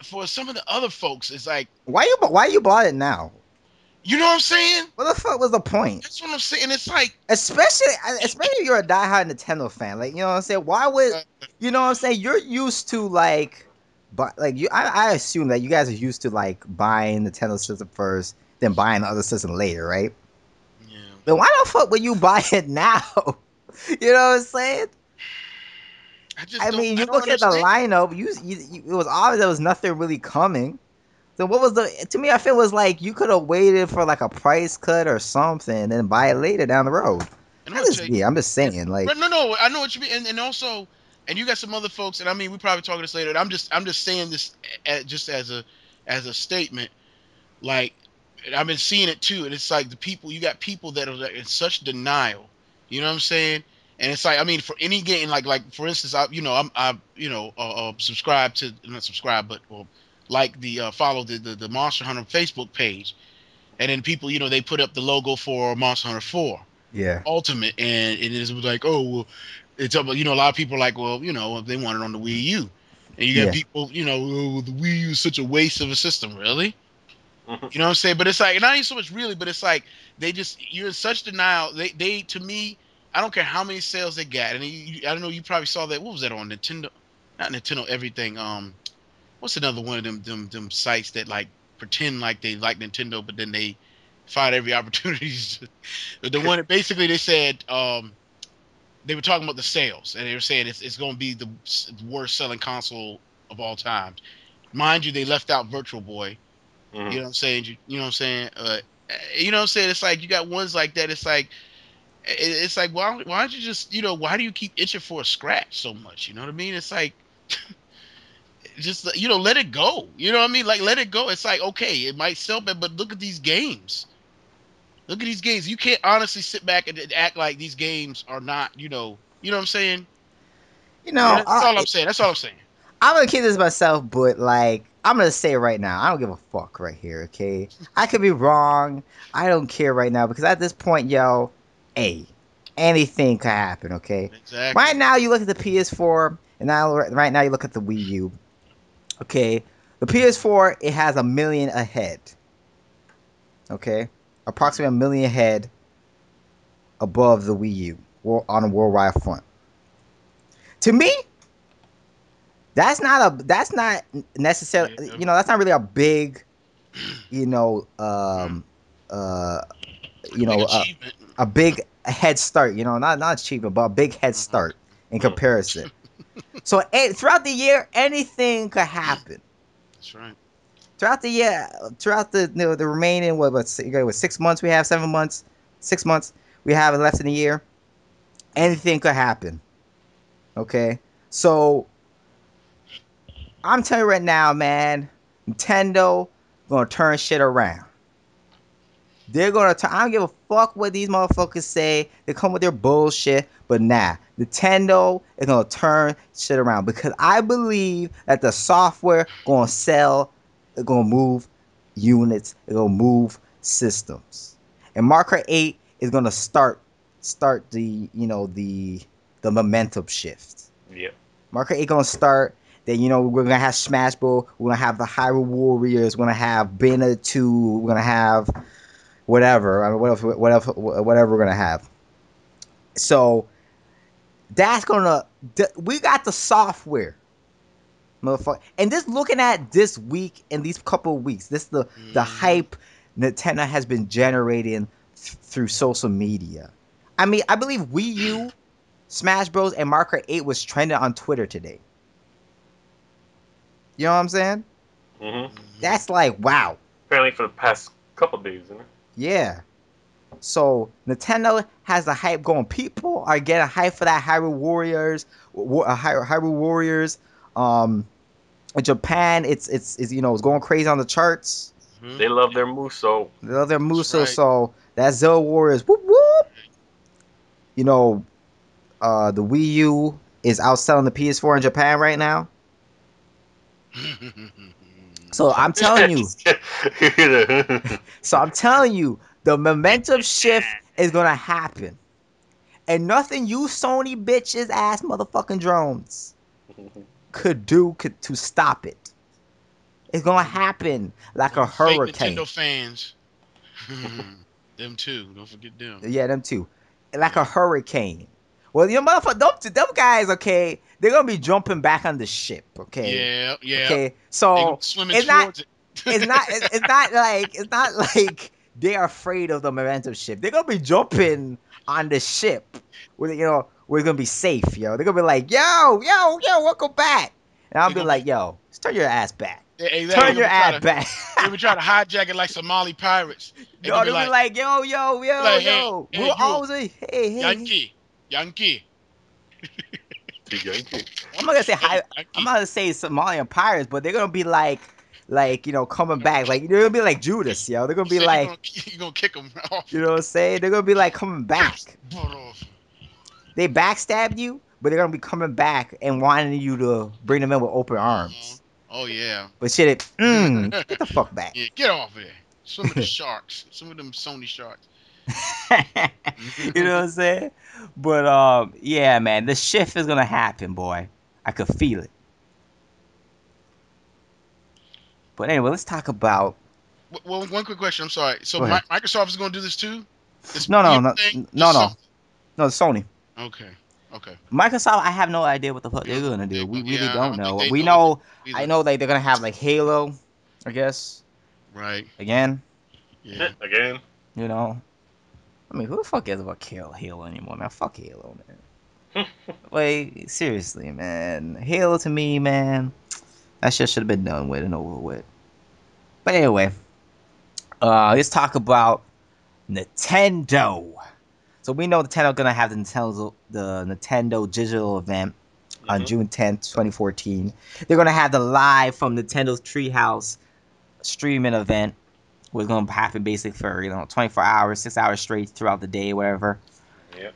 [SPEAKER 3] for some of the other folks, it's like,
[SPEAKER 1] Why you bought it now?
[SPEAKER 3] you know what I'm saying?
[SPEAKER 1] What the fuck was the point?
[SPEAKER 3] That's what I'm saying. It's like,
[SPEAKER 1] Especially if you're a diehard Nintendo fan, like you know what I'm saying. Why would
[SPEAKER 3] uh,
[SPEAKER 1] you know what I'm saying? You're used to like, but like you, I assume that you guys are used to like buying Nintendo system first, then buying the other system later, right?
[SPEAKER 3] yeah.
[SPEAKER 1] Then why the fuck would you buy it now? You know what I'm saying?
[SPEAKER 3] I just
[SPEAKER 1] I
[SPEAKER 3] don't.
[SPEAKER 1] mean,
[SPEAKER 3] I
[SPEAKER 1] you
[SPEAKER 3] don't
[SPEAKER 1] look at the
[SPEAKER 3] understand.
[SPEAKER 1] lineup. It was obvious there was nothing really coming. So what was the? To me, I feel it was like you could have waited for like a price cut or something, and then buy it later down the road.
[SPEAKER 3] And I'm gonna
[SPEAKER 1] That's
[SPEAKER 3] tell
[SPEAKER 1] just
[SPEAKER 3] you.
[SPEAKER 1] me. I'm just saying, like,
[SPEAKER 3] But no, I know what you mean, and also, and you got some other folks, and I mean, we probably talking this later. And I'm just saying this just as a statement. Like, I've been seeing it too, and it's like you got people that are like in such denial. You know what I'm saying? And it's like, I mean, for any game, like for instance, subscribe to not subscribe, but like the follow the Monster Hunter Facebook page, and then people, they put up the logo for Monster Hunter 4
[SPEAKER 1] yeah,
[SPEAKER 3] Ultimate, and it is like, oh well, it's up. A lot of people are like, well, they want it on the Wii U, and you got
[SPEAKER 1] yeah.
[SPEAKER 3] people, oh, the Wii U is such a waste of a system, really. You know what I'm saying? But it's like, not even so much really, but it's like you're in such denial. They to me, I don't care how many sales they got, and I don't know. You probably saw that. What was that on Nintendo? Not Nintendo Everything. What's another one of them sites that like pretend like they like Nintendo, but then they find every opportunity. The one that basically they said they were talking about the sales, and they were saying it's going to be the worst selling console of all time. Mind you, they left out Virtual Boy. You know what I'm saying? You know what I'm saying? You know what I'm saying? It's like you got ones like that. It's like why don't you just why do you keep itching for a scratch so much? You know what I mean? It's like just let it go. You know what I mean? Like let it go. It's like okay, it might sell bad, but look at these games. Look at these games. You can't honestly sit back and act like these games are not. You know what I'm saying?
[SPEAKER 1] You
[SPEAKER 3] Yeah,
[SPEAKER 1] know,
[SPEAKER 3] that's all I'm saying. That's all I'm saying.
[SPEAKER 1] I'm gonna keep this myself, but like, I'm gonna say it right now. I don't give a fuck right here. Okay, I could be wrong. I don't care right now because at this point, yo, hey, anything could happen. Okay, right
[SPEAKER 3] Exactly.
[SPEAKER 1] now you look at the PS4, and now right now you look at the Wii U. Okay, the PS4 it has a million ahead. Okay, approximately a million ahead above the Wii U on a worldwide front. To me, that's not necessarily
[SPEAKER 3] Yeah.
[SPEAKER 1] that's not really a big you know
[SPEAKER 3] Mm.
[SPEAKER 1] uh
[SPEAKER 3] A big achievement.
[SPEAKER 1] a big head start, not achievement but a big head
[SPEAKER 3] Mhm.
[SPEAKER 1] start in comparison. So throughout the year anything could happen.
[SPEAKER 3] That's right.
[SPEAKER 1] Throughout the year, throughout the remaining what 6 months we have 7 months 6 months we have left in the year, anything could happen. Okay, so I'm telling you right now, man, Nintendo gonna turn shit around. They're gonna turn. I don't give a fuck what these motherfuckers say. They come with their bullshit, but nah, Nintendo is gonna turn shit around because I believe that the software gonna sell, it's gonna move units, it's gonna move systems, and Mario 8 is gonna start the the momentum shift.
[SPEAKER 2] Yeah.
[SPEAKER 1] Mario 8 gonna start. Then we're gonna have Smash Bros. We're gonna have the Hyrule Warriors. We're gonna have Bayonetta 2. We're gonna have whatever. I mean, whatever we're gonna have. So that's gonna. We got the software, motherfucker. And just looking at this week and these couple of weeks, this the hype Nintendo has been generating through social media. I mean, I believe Wii U, Smash Bros, and Mario Kart 8 was trending on Twitter today. You know what I'm saying? That's like, wow.
[SPEAKER 2] Apparently for the past couple days, isn't it?
[SPEAKER 1] Yeah. So Nintendo has the hype going. People are getting hype for that Hyrule Warriors. Hyrule Warriors. In Japan, it's going crazy on the charts.
[SPEAKER 2] They love their Muso.
[SPEAKER 1] They love their Muso.
[SPEAKER 3] Right.
[SPEAKER 1] So that Zelda Warriors. Whoop whoop. The Wii U is outselling the PS4 in Japan right now. So I'm telling you. The momentum shift is gonna happen, and nothing you Sony bitches ass motherfucking drones could do to stop it. It's gonna happen like a hurricane.
[SPEAKER 3] Nintendo fans. Them too. Don't forget them.
[SPEAKER 1] Yeah, them too. Like a hurricane. Well, motherfucker, them guys, okay, they're gonna be jumping back on the ship, okay?
[SPEAKER 3] Yeah.
[SPEAKER 1] Okay, so
[SPEAKER 3] it's not.
[SPEAKER 1] It's not like they're afraid of the momentum shift. They're gonna be jumping on the ship. We're gonna be safe, yo. They're gonna be like, yo, welcome back. And I'll be like, yo, just turn your ass back.
[SPEAKER 3] Exactly.
[SPEAKER 1] Turn your ass back.
[SPEAKER 3] They would try to hijack it like Somali pirates.
[SPEAKER 1] They'll be like, yo.
[SPEAKER 3] Hey,
[SPEAKER 1] We're always hey.
[SPEAKER 3] Yankee.
[SPEAKER 1] I'm not gonna say Somalian pirates, but they're gonna be like coming back. Like they're gonna be like Judas, yo. They're gonna be like
[SPEAKER 3] you're gonna kick them off.
[SPEAKER 1] You know what I'm saying? They're gonna be like coming back. They backstabbed you, but they're gonna be coming back and wanting you to bring them in with open arms.
[SPEAKER 3] Oh yeah.
[SPEAKER 1] But shit, get the fuck back.
[SPEAKER 3] Yeah, get off there. Some of the sharks. Some of them Sony sharks.
[SPEAKER 1] You know what I'm saying? But yeah, man, the shift is gonna happen, boy. I could feel it. But anyway, let's talk about.
[SPEAKER 3] Well, one quick question. I'm sorry. So Microsoft is gonna do this too?
[SPEAKER 1] No, Sony.
[SPEAKER 3] Okay.
[SPEAKER 1] Microsoft, I have no idea what the fuck they're gonna do. We really don't know. We know. I know they're gonna have like Halo, I guess.
[SPEAKER 3] Right.
[SPEAKER 1] Again.
[SPEAKER 2] Yeah. Again.
[SPEAKER 1] I mean, who the fuck cares about Halo anymore, man? Fuck Halo, man. Wait, seriously, man. Halo to me, man, that shit should have been done with and over with. But anyway, let's talk about Nintendo. So we know Nintendo gonna have the Nintendo digital event on June 10th, 2014. They're gonna have the live from Nintendo's Treehouse streaming event. Was gonna happen basically for 24 hours, 6 hours straight throughout the day, whatever.
[SPEAKER 2] Yep.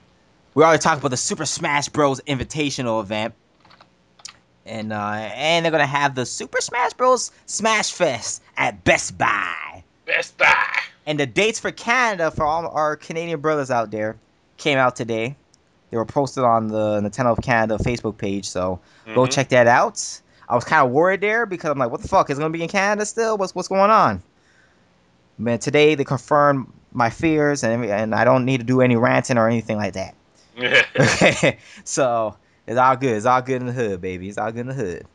[SPEAKER 1] We already talked about the Super Smash Bros. Invitational event, and they're gonna have the Super Smash Bros. Smash Fest at Best Buy. And the dates for Canada, for all our Canadian brothers out there, came out today. They were posted on the Nintendo of Canada Facebook page, so go check that out. I was kind of worried there because I'm like, what the fuck? Is it going to be in Canada still? What's going on? Man, today they confirmed my fears, and I don't need to do any ranting or anything like that. Okay, so it's all good. It's all good in the hood, baby. It's all good in the hood.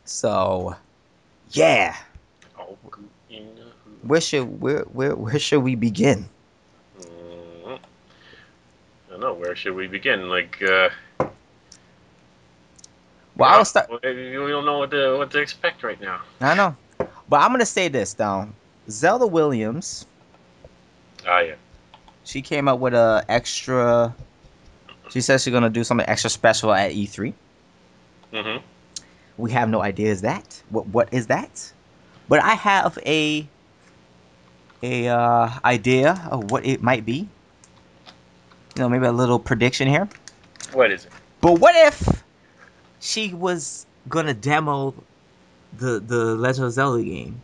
[SPEAKER 1] So, yeah. Where should we begin?
[SPEAKER 2] I don't know. Where should we begin?
[SPEAKER 1] Well, I'll start.
[SPEAKER 2] We don't know what to expect right now.
[SPEAKER 1] I know, but I'm gonna say this though. Zelda Williams.
[SPEAKER 2] Ah, yeah.
[SPEAKER 1] She came up with a extra. She says she's gonna do something extra special at E3. We have no idea is that. What is that? But I have a idea of what it might be. Maybe a little prediction here.
[SPEAKER 2] What is it?
[SPEAKER 1] But what if she was gonna demo the Legend of Zelda game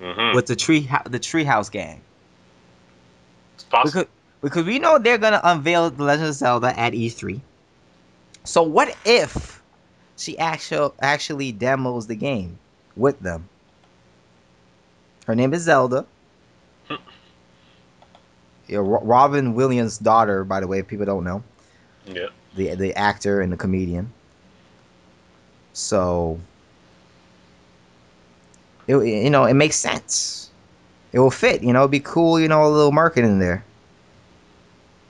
[SPEAKER 1] with the Treehouse gang?
[SPEAKER 2] It's possible.
[SPEAKER 1] Because we know they're gonna unveil the Legend of Zelda at E3. So what if she actually demos the game with them? Her name is Zelda. Robin Williams' daughter, by the way, if people don't know.
[SPEAKER 2] Yeah.
[SPEAKER 1] The actor and the comedian. So it makes sense. It will fit. It'd be cool. A little marketing in there.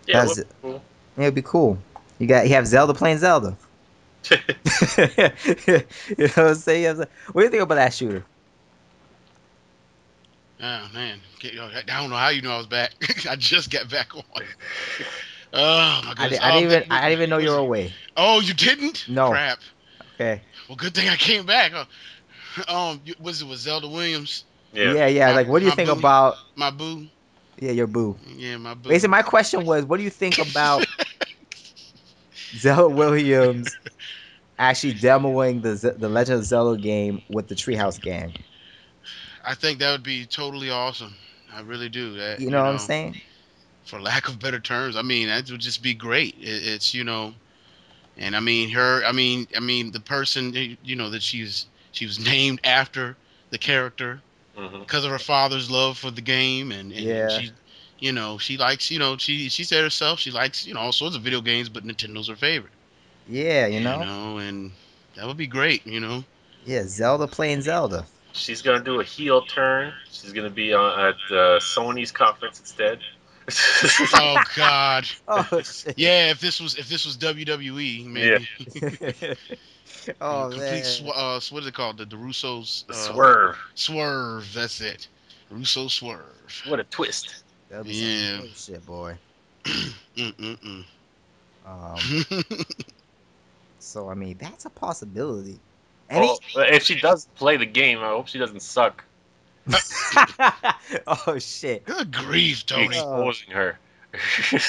[SPEAKER 2] Yeah, it cool.
[SPEAKER 1] It'd be cool. You have Zelda playing Zelda. You know what I'm saying? What do you think about that shooter?
[SPEAKER 3] Oh man, I don't know how you know I was back. I just got back on. Oh my goodness!
[SPEAKER 1] I didn't even know you were away.
[SPEAKER 3] Oh, you didn't?
[SPEAKER 1] No.
[SPEAKER 3] Crap.
[SPEAKER 1] Okay.
[SPEAKER 3] Well, good thing I came back. Was Zelda Williams?
[SPEAKER 1] Yeah. Like, what do you think about
[SPEAKER 3] my boo?
[SPEAKER 1] Yeah, your boo.
[SPEAKER 3] Yeah, my boo.
[SPEAKER 1] Basically, my question was, what do you think about Zelda Williams actually demoing the Legend of Zelda game with the Treehouse gang?
[SPEAKER 3] I think that would be totally awesome. I really do. That
[SPEAKER 1] You know what I'm saying?
[SPEAKER 3] For lack of better terms, I mean that would just be great. It's and I mean her. I mean the person that she was named after the character because of her father's love for the game, and she. She likes, she said herself, she likes, all sorts of video games, but Nintendo's her favorite.
[SPEAKER 1] Yeah,
[SPEAKER 3] and that would be great,
[SPEAKER 1] Yeah, Zelda playing Zelda.
[SPEAKER 2] She's gonna do a heel turn. She's gonna be at Sony's conference instead.
[SPEAKER 3] Oh God.
[SPEAKER 1] Oh shit.
[SPEAKER 3] Yeah, if this was WWE, maybe.
[SPEAKER 1] Yeah. Oh
[SPEAKER 3] complete
[SPEAKER 1] man.
[SPEAKER 3] What is it called? The Russo's
[SPEAKER 2] swerve.
[SPEAKER 3] Swerve. That's it. Russo swerve.
[SPEAKER 2] What a twist.
[SPEAKER 1] That'd be some bullshit, boy. So I mean, that's a possibility.
[SPEAKER 2] If she does play the game, I hope she doesn't suck.
[SPEAKER 1] Oh shit!
[SPEAKER 3] Good grief, Tony!
[SPEAKER 2] Exposing her.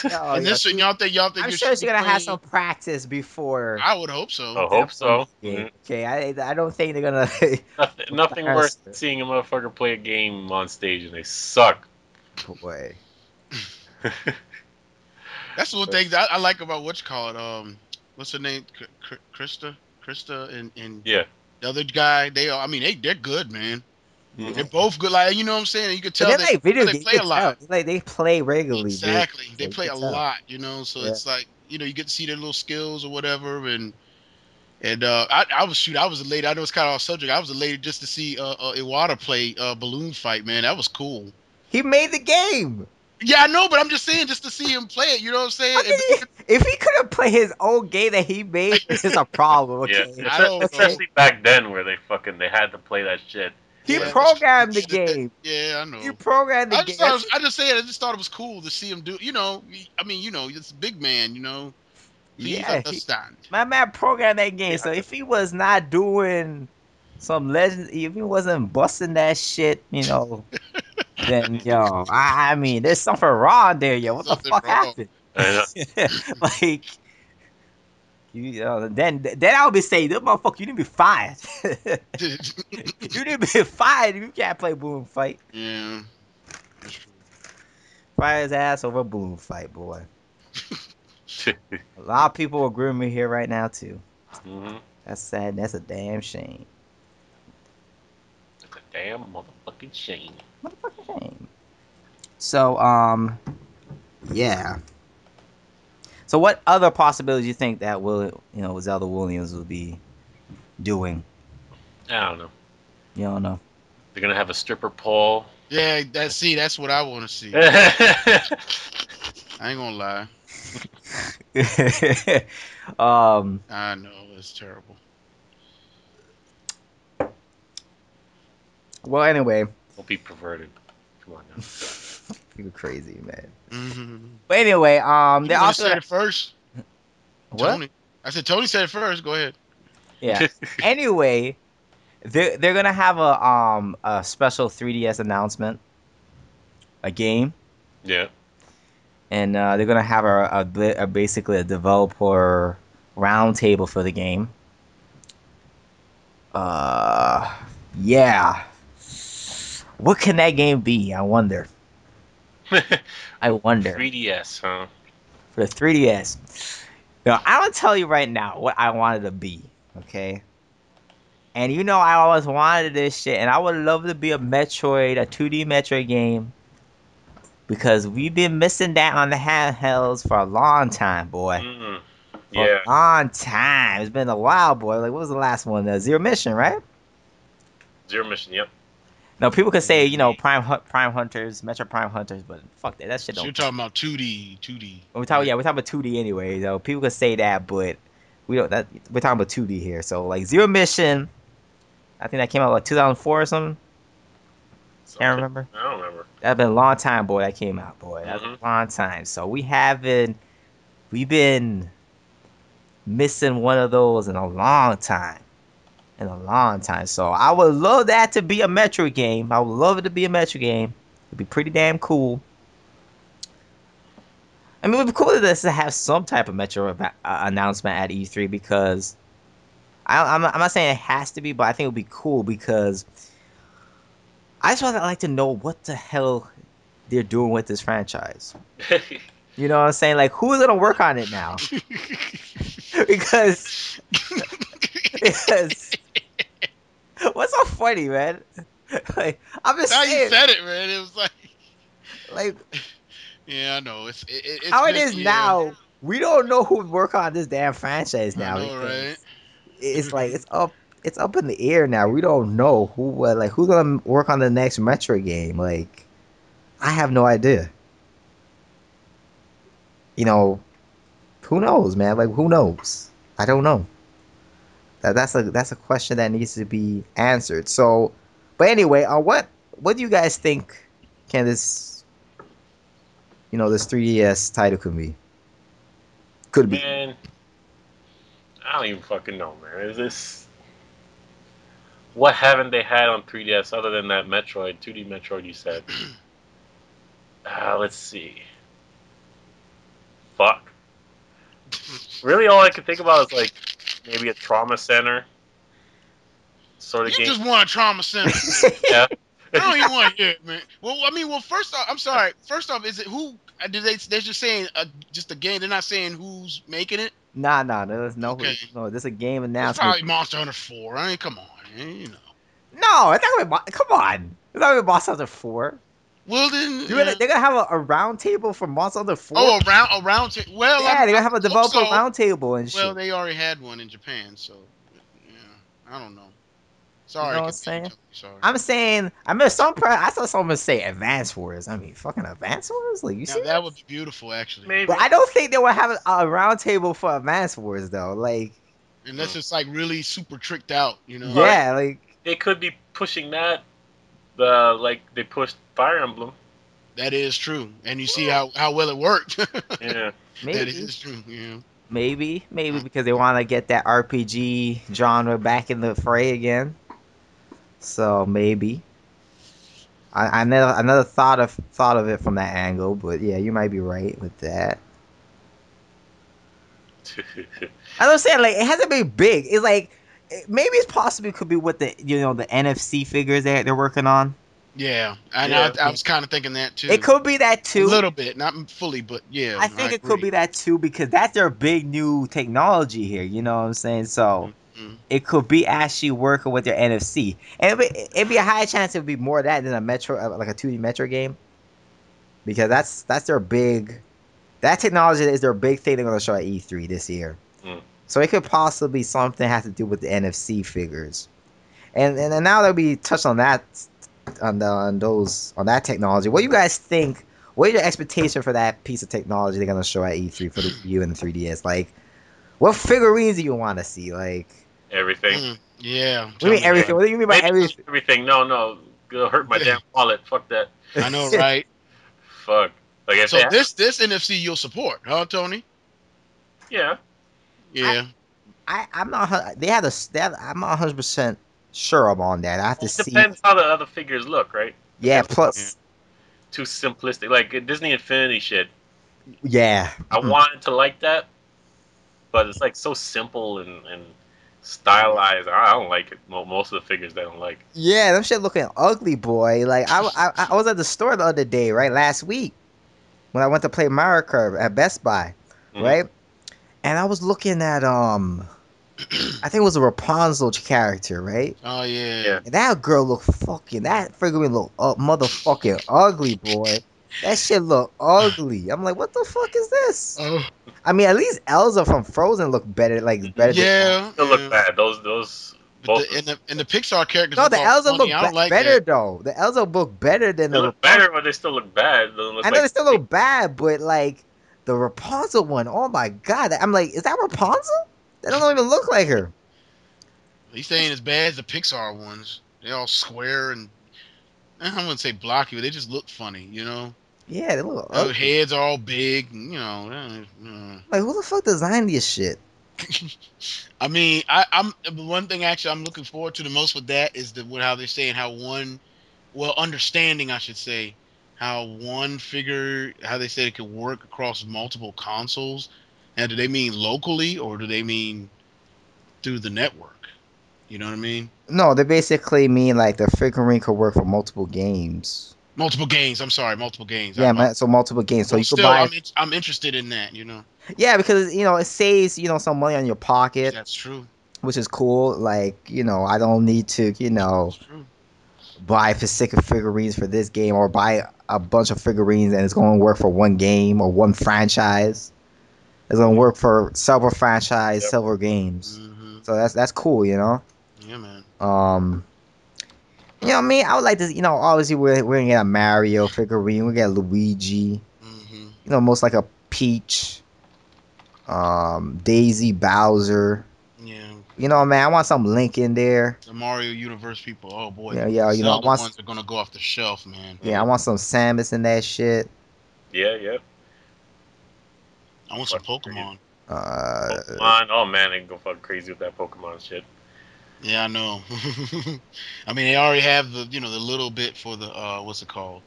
[SPEAKER 3] And this, y'all think
[SPEAKER 1] I'm sure she's gonna have some practice before.
[SPEAKER 3] I would hope so.
[SPEAKER 2] I hope so.
[SPEAKER 1] Okay, I don't think they're gonna.
[SPEAKER 2] Nothing worse than seeing a motherfucker play a game on stage and they suck.
[SPEAKER 1] Boy.
[SPEAKER 3] That's one thing that I like about what you call it. What's her name? Krista, and
[SPEAKER 2] yeah.
[SPEAKER 3] The other guy. They're good, man. Mm-hmm. They're both good. Like, you know what I'm saying? You could tell
[SPEAKER 1] they like video games.
[SPEAKER 3] They play a lot.
[SPEAKER 1] They play regularly.
[SPEAKER 3] Exactly. They play a lot, So it's like, you get to see their little skills or whatever. And I was a lady. I know it's kind of off subject. I was a lady just to see Iwata play balloon fight, man. That was cool.
[SPEAKER 1] He made the game.
[SPEAKER 3] Yeah, I know, but I'm just saying, just to see him play it, you know what I'm saying?
[SPEAKER 1] If he couldn't play his own game that he made, it's a problem. Okay?
[SPEAKER 2] Yeah, especially back then where they had to play that shit.
[SPEAKER 1] He programmed the game.
[SPEAKER 3] Yeah, I know.
[SPEAKER 1] He programmed the game.
[SPEAKER 3] I just thought it was cool to see him do. It's a big man. Please understand.
[SPEAKER 1] My man programmed that game. Yeah. So if he was not doing some legend, if he wasn't busting that shit, then I mean, there's something wrong there, yo. What the fuck happened? Like, then I would be saying, this motherfucker, you need to be fired. You need to be fired if you can't play balloon fight.
[SPEAKER 3] Yeah, that's true.
[SPEAKER 1] Fire his ass over a balloon fight, boy. A lot of people agree with me here right now too.
[SPEAKER 2] Mm-hmm.
[SPEAKER 1] That's sad. That's a damn shame.
[SPEAKER 2] That's a damn motherfucking shame.
[SPEAKER 1] Motherfucking shame. So, yeah. So, what other possibilities do you think that Zelda Williams will be doing?
[SPEAKER 2] I don't know.
[SPEAKER 1] You don't know.
[SPEAKER 2] They're gonna have a stripper pole.
[SPEAKER 3] Yeah, that's what I want to see. I ain't gonna lie. I know it's terrible.
[SPEAKER 1] Well, anyway.
[SPEAKER 2] Don't be perverted. Come on now.
[SPEAKER 1] You're crazy, man.
[SPEAKER 3] Mm-hmm.
[SPEAKER 1] But anyway,
[SPEAKER 3] they also said it first.
[SPEAKER 1] What?
[SPEAKER 3] Tony. I said Tony said it first. Go ahead.
[SPEAKER 1] Yeah. Anyway, they're gonna have a special 3DS announcement, a game.
[SPEAKER 2] Yeah.
[SPEAKER 1] And they're gonna have basically a developer roundtable for the game. Uh, yeah. What can that game be? I wonder. I wonder
[SPEAKER 2] 3DS, huh?
[SPEAKER 1] for the 3DS. Now, I'm gonna tell you right now what I wanted to be. Okay. And you know I always wanted this shit, and I would love to be a 2D Metroid game, because we've been missing that on the handhelds for a long time, boy.
[SPEAKER 2] Mm,
[SPEAKER 1] For
[SPEAKER 2] yeah.
[SPEAKER 1] a long time. It's been a while, boy. Like, what was the last one? Zero Mission, right?
[SPEAKER 2] Zero Mission, yep.
[SPEAKER 1] No, people could say, Prime Hunters, Metro Prime Hunters, but fuck that. That shit
[SPEAKER 3] So
[SPEAKER 1] don't
[SPEAKER 3] you're
[SPEAKER 1] count.
[SPEAKER 3] talking about 2D.
[SPEAKER 1] We're talking about 2D anyway. So people could say that, but we don't. We're talking about 2D here. So like Zero Mission, I think that came out like 2004 or something. Can't remember.
[SPEAKER 2] I don't remember.
[SPEAKER 1] That's been a long time, boy. That came out, boy. That's
[SPEAKER 2] Mm-hmm.
[SPEAKER 1] a long time. So we've been missing one of those in a long time. So I would love that to be a Metro game. I would love it to be a Metro game. It'd be pretty damn cool. I mean, it would be cool to have some type of Metro announcement at E3, because I'm not saying it has to be, but I think it would be cool, because I just would like to know what the hell they're doing with this franchise. You know what I'm saying? Like, who's gonna work on it now? because what's so funny, man? Like, I'm just
[SPEAKER 3] How
[SPEAKER 1] saying.
[SPEAKER 3] you said it, man. It was
[SPEAKER 1] like,
[SPEAKER 3] yeah, I know. It's
[SPEAKER 1] how it
[SPEAKER 3] been,
[SPEAKER 1] is now. We don't know who would work on this damn franchise now.
[SPEAKER 3] I know, right?
[SPEAKER 1] It's like it's up in the air now. We don't know who's gonna work on the next Metro game. Like, I have no idea. Who knows, man? Like, who knows? I don't know. That's a question that needs to be answered. So, but anyway, what do you guys think? Can this 3DS title could be?
[SPEAKER 2] Man, I don't even fucking know, man. Is this... What haven't they had on 3DS other than that Metroid, 2D Metroid you said? Let's see. Fuck. Really, all I can think about is like maybe a trauma center sort of
[SPEAKER 3] You
[SPEAKER 2] game.
[SPEAKER 3] just want a trauma center.
[SPEAKER 2] Yeah.
[SPEAKER 3] I don't even want to hear it, man. Well, first off, I'm sorry. First off, is it who? They're just saying just a game. They're not saying who's making it.
[SPEAKER 1] Nah, there's
[SPEAKER 3] Okay.
[SPEAKER 1] no. This is a game
[SPEAKER 3] It's
[SPEAKER 1] announcement.
[SPEAKER 3] probably Monster Hunter 4. I mean, come on, man,
[SPEAKER 1] No, it's not gonna be. Come on, it's not gonna be Monster Hunter 4.
[SPEAKER 3] Well then,
[SPEAKER 1] They're gonna have a round table for Monster Hunter 4.
[SPEAKER 3] Oh, around. Well,
[SPEAKER 1] yeah, they're gonna have a developer
[SPEAKER 3] so.
[SPEAKER 1] round table and shit.
[SPEAKER 3] Well, they already had one in Japan, so yeah, I don't know. Sorry,
[SPEAKER 1] you know what I'm saying?
[SPEAKER 3] Sorry.
[SPEAKER 1] I'm saying, I saw someone say Advance Wars. I mean, fucking Advance Wars? Like, you see
[SPEAKER 3] that would be beautiful, actually.
[SPEAKER 2] Maybe.
[SPEAKER 1] But I don't think they would have a round table for Advance Wars, though. Like,
[SPEAKER 3] unless it's like really super tricked out,
[SPEAKER 1] Yeah, like
[SPEAKER 2] they could be pushing that. Like they pushed Fire Emblem.
[SPEAKER 3] That is true, and you see how well it worked.
[SPEAKER 2] Yeah,
[SPEAKER 1] maybe.
[SPEAKER 3] That is true. Yeah.
[SPEAKER 1] Maybe because they want to get that RPG genre back in the fray again. So maybe. I never thought of it from that angle, but yeah, you might be right with that. I was saying, like, it hasn't been big. It's like maybe it's possibly could be with the the NFC figures that they're working on.
[SPEAKER 3] Yeah, I was kind of thinking that too.
[SPEAKER 1] It could be that too.
[SPEAKER 3] A little bit, not fully, but yeah.
[SPEAKER 1] I think it could be that too, because that's their big new technology here. You know what I'm saying? So it could be actually working with their NFC, and it'd be a high chance it would be more of that than a Metro, like a 2D Metro game, because that's their big. That technology is their big thing they're going to show at E3 this year. So it could possibly something have to do with the NFC figures, and now that we touched on that. On that technology, what do you guys think? What are your expectations for that piece of technology they're gonna show at E3 for the Wii U and the 3DS? Like, what figurines do you want to see? Like
[SPEAKER 2] everything.
[SPEAKER 3] Yeah.
[SPEAKER 1] What do you mean everything? What do you mean by everything?
[SPEAKER 2] Everything? No, it'll hurt my damn wallet. Fuck that.
[SPEAKER 3] I know, right?
[SPEAKER 2] Fuck. Like if
[SPEAKER 3] so this NFC you'll support, huh, Tony?
[SPEAKER 2] Yeah.
[SPEAKER 3] Yeah.
[SPEAKER 1] I'm not. I'm not 100% sure on that. I have to
[SPEAKER 2] It
[SPEAKER 1] see.
[SPEAKER 2] depends how the other figures look, right?
[SPEAKER 1] Yeah.
[SPEAKER 2] If it's
[SPEAKER 1] Plus.
[SPEAKER 2] too simplistic, like Disney Infinity shit.
[SPEAKER 1] Yeah.
[SPEAKER 2] I wanted to like that, but it's like so simple and stylized. I don't like it. Most of the figures they don't like.
[SPEAKER 1] Yeah, them shit looking ugly, boy. Like I was at the store the other day, right, last week when I went to play Mario Kart at Best Buy,
[SPEAKER 2] Mm-hmm.
[SPEAKER 1] right, and I was looking at I think it was a Rapunzel character, right?
[SPEAKER 3] Oh yeah.
[SPEAKER 2] Yeah.
[SPEAKER 1] And that girl looked that figurine looked motherfucking ugly, boy. That shit look ugly. I'm like, what the fuck is this?
[SPEAKER 3] Oh
[SPEAKER 1] I mean, at least Elsa from Frozen looked better, like better than.
[SPEAKER 3] yeah,
[SPEAKER 2] Still look
[SPEAKER 3] yeah.
[SPEAKER 2] bad. Those
[SPEAKER 3] But
[SPEAKER 2] both.
[SPEAKER 3] the Pixar characters
[SPEAKER 1] No,
[SPEAKER 3] look
[SPEAKER 1] the
[SPEAKER 3] all
[SPEAKER 1] Elsa
[SPEAKER 3] funny.
[SPEAKER 1] look
[SPEAKER 3] I don't like
[SPEAKER 1] better
[SPEAKER 3] that.
[SPEAKER 1] though. The Elsa look better than
[SPEAKER 2] They
[SPEAKER 1] the
[SPEAKER 2] look
[SPEAKER 1] Rapunzel.
[SPEAKER 2] better, but they still look bad. They don't look
[SPEAKER 1] I know
[SPEAKER 2] like.
[SPEAKER 1] they still look bad, but like the Rapunzel one, oh my god! I'm like, is that Rapunzel? They don't even look like her.
[SPEAKER 3] These ain't as bad as the Pixar ones. They all square and I wouldn't say blocky, but they just look funny. You know,
[SPEAKER 1] Yeah, they look
[SPEAKER 3] their
[SPEAKER 1] ugly.
[SPEAKER 3] heads are all big. You know.
[SPEAKER 1] Like, who the fuck designed this shit?
[SPEAKER 3] I mean, I'm one thing actually I'm looking forward to the most with that is how they're saying how understanding I should say how one figure how they said it could work across multiple consoles. Now, do they mean locally or do they mean through the network? You know what I mean?
[SPEAKER 1] No, they basically mean like the figurine could work for multiple games.
[SPEAKER 3] Multiple games. I'm sorry, multiple games.
[SPEAKER 1] Yeah, man, so multiple games. So
[SPEAKER 3] Well,
[SPEAKER 1] you could
[SPEAKER 3] still,
[SPEAKER 1] buy.
[SPEAKER 3] I'm interested in that. You know,
[SPEAKER 1] Yeah, because it saves some money on your pocket,
[SPEAKER 3] that's true.
[SPEAKER 1] which is cool. Like I don't need to
[SPEAKER 3] That's true.
[SPEAKER 1] buy specific figurines for this game or buy a bunch of figurines and it's going to work for one game or one franchise. It's going to work for several franchise,
[SPEAKER 2] Yep.
[SPEAKER 1] several games.
[SPEAKER 3] Hmm.
[SPEAKER 1] So that's cool.
[SPEAKER 3] Yeah, man.
[SPEAKER 1] Um, what I mean? I would like to, obviously we're gonna get a Mario figurine, we get Luigi,
[SPEAKER 3] Hmm.
[SPEAKER 1] most like a Peach, Daisy, Bowser.
[SPEAKER 3] Yeah.
[SPEAKER 1] Man, I want some Link in there.
[SPEAKER 3] The Mario Universe people. Oh boy,
[SPEAKER 1] Yeah,
[SPEAKER 3] the
[SPEAKER 1] yeah, I
[SPEAKER 3] Zelda
[SPEAKER 1] want,
[SPEAKER 3] ones are gonna go off the shelf, man.
[SPEAKER 1] yeah, I
[SPEAKER 2] Mm-hmm.
[SPEAKER 1] want some Samus in that shit.
[SPEAKER 2] Yeah, yeah.
[SPEAKER 3] I want some
[SPEAKER 2] Fucking crazy.
[SPEAKER 3] Pokemon.
[SPEAKER 1] Uh,
[SPEAKER 2] Pokemon. Oh man, they can go fucking crazy with that Pokemon shit.
[SPEAKER 3] Yeah, I know. I mean, they already have the little bit for the what's it called?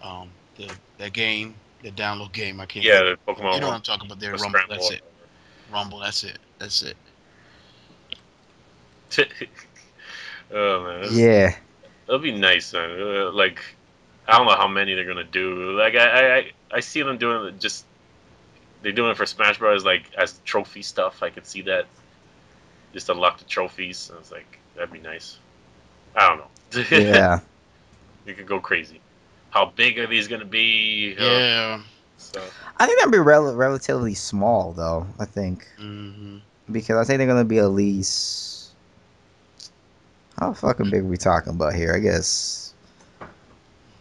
[SPEAKER 3] That game, the download game. I can't
[SPEAKER 2] Yeah,
[SPEAKER 3] think.
[SPEAKER 2] the
[SPEAKER 3] You
[SPEAKER 2] Pokemon
[SPEAKER 3] know what
[SPEAKER 2] Rumble
[SPEAKER 3] I'm talking about? There,
[SPEAKER 2] or
[SPEAKER 3] Rumble.
[SPEAKER 2] Scramble
[SPEAKER 3] That's
[SPEAKER 2] or
[SPEAKER 3] it. Rumble. That's it. That's it.
[SPEAKER 2] whatever. Oh man,
[SPEAKER 1] yeah.
[SPEAKER 2] it'll be nice, man. Like I don't know how many they're gonna do. Like I see them doing it just they're doing it for Smash Bros. Like as trophy stuff. I could see that just unlock the trophies. And it's like that'd be nice. I don't know.
[SPEAKER 1] Yeah.
[SPEAKER 2] You could go crazy. How big are these gonna be?
[SPEAKER 3] Yeah.
[SPEAKER 2] So
[SPEAKER 1] I think that'd be relatively small, though. I think
[SPEAKER 3] Hmm.
[SPEAKER 1] because I think they're gonna be at least how fucking big are we talking about here? I guess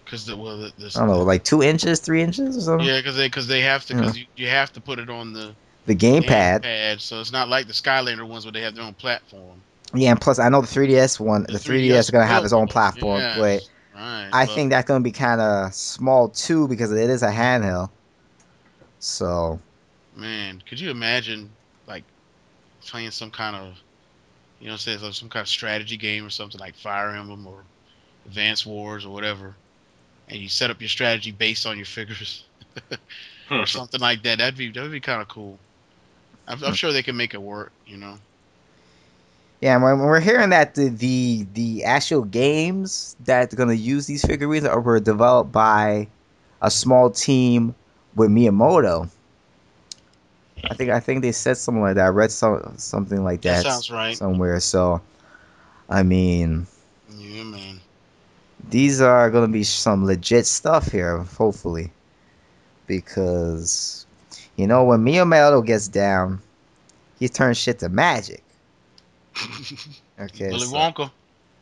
[SPEAKER 3] Because
[SPEAKER 1] I don't know, like 2 inches, 3 inches or something.
[SPEAKER 3] yeah, because they have to
[SPEAKER 1] Yeah.
[SPEAKER 3] you have to put it on the
[SPEAKER 1] The gamepad.
[SPEAKER 3] gamepad, so it's not like the Skylander ones where they have their own platform.
[SPEAKER 1] Yeah, and plus I know the 3DS one,
[SPEAKER 3] The
[SPEAKER 1] the 3DS is
[SPEAKER 3] 3DS
[SPEAKER 1] gonna have
[SPEAKER 3] will
[SPEAKER 1] its own
[SPEAKER 3] though.
[SPEAKER 1] platform, but
[SPEAKER 3] Yes. Right.
[SPEAKER 1] I
[SPEAKER 3] But
[SPEAKER 1] think that's gonna be kind of small too because it is a handheld. So
[SPEAKER 3] man, could you imagine like playing some kind of say some kind of strategy game or something like Fire Emblem or Advance Wars or whatever, and you set up your strategy based on your figures or something like that. That'd be kind of cool. I'm sure they can make it work.
[SPEAKER 1] yeah, when we're hearing that the actual games that are gonna use these figurines were developed by a small team with Miyamoto. I think they said something like that. I read something like
[SPEAKER 3] That
[SPEAKER 1] that
[SPEAKER 3] sounds right.
[SPEAKER 1] somewhere. So I mean,
[SPEAKER 3] Yeah, man.
[SPEAKER 1] these are gonna be some legit stuff here, hopefully, because when Miyamoto gets down, he turns shit to magic. Okay,
[SPEAKER 3] Willy
[SPEAKER 1] so
[SPEAKER 3] Wonka.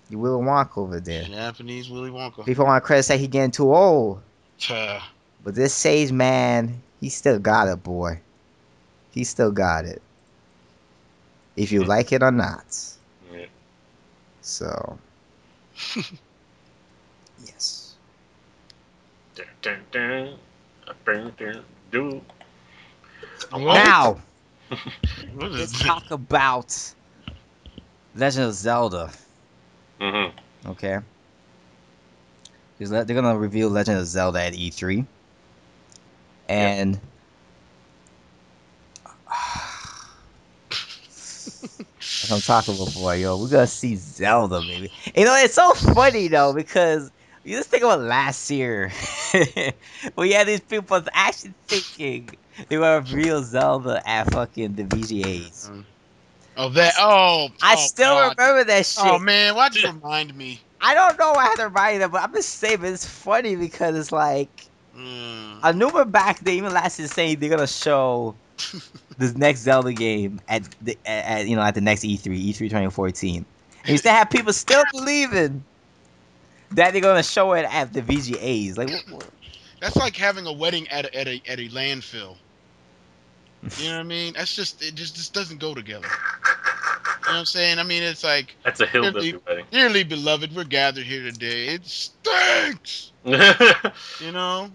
[SPEAKER 1] you will walk over there.
[SPEAKER 3] Japanese Willy Wonka.
[SPEAKER 1] People want to credit say he getting too old,
[SPEAKER 3] Tuh.
[SPEAKER 1] but this Sage man, he still got it, boy. He still got it, if you like it or not.
[SPEAKER 2] yeah.
[SPEAKER 1] So yes.
[SPEAKER 2] Dun, dun, dun. Dun, dun, do. I want
[SPEAKER 3] What?
[SPEAKER 1] Now Let's talk about Legend of Zelda. Okay. Because they're gonna reveal Legend of Zelda at E3, and as I'm talking before, yo, we're gonna see Zelda, baby. You know, it's so funny though because you just think about last year, we had these people actually thinking they were real Zelda at fucking the VGAs.
[SPEAKER 3] Oh, that. Oh,
[SPEAKER 1] I still
[SPEAKER 3] God.
[SPEAKER 1] remember that shit.
[SPEAKER 3] Oh man, why'd you remind me?
[SPEAKER 1] I don't know why I had to remind them, but I'm just saying, but it's funny because it's like I knew back then, even last year saying they're gonna show this next Zelda game at the at the next E3 2014, and you still have people still believing that they're gonna show it at the VGAs. Like, what?
[SPEAKER 3] That's like having a wedding at a landfill. You know what I mean? That's just it. Just doesn't go together. You know what I'm saying? I mean, it's like
[SPEAKER 2] that's a hillbilly wedding.
[SPEAKER 3] Dearly beloved, we're gathered here today. It stinks. You know,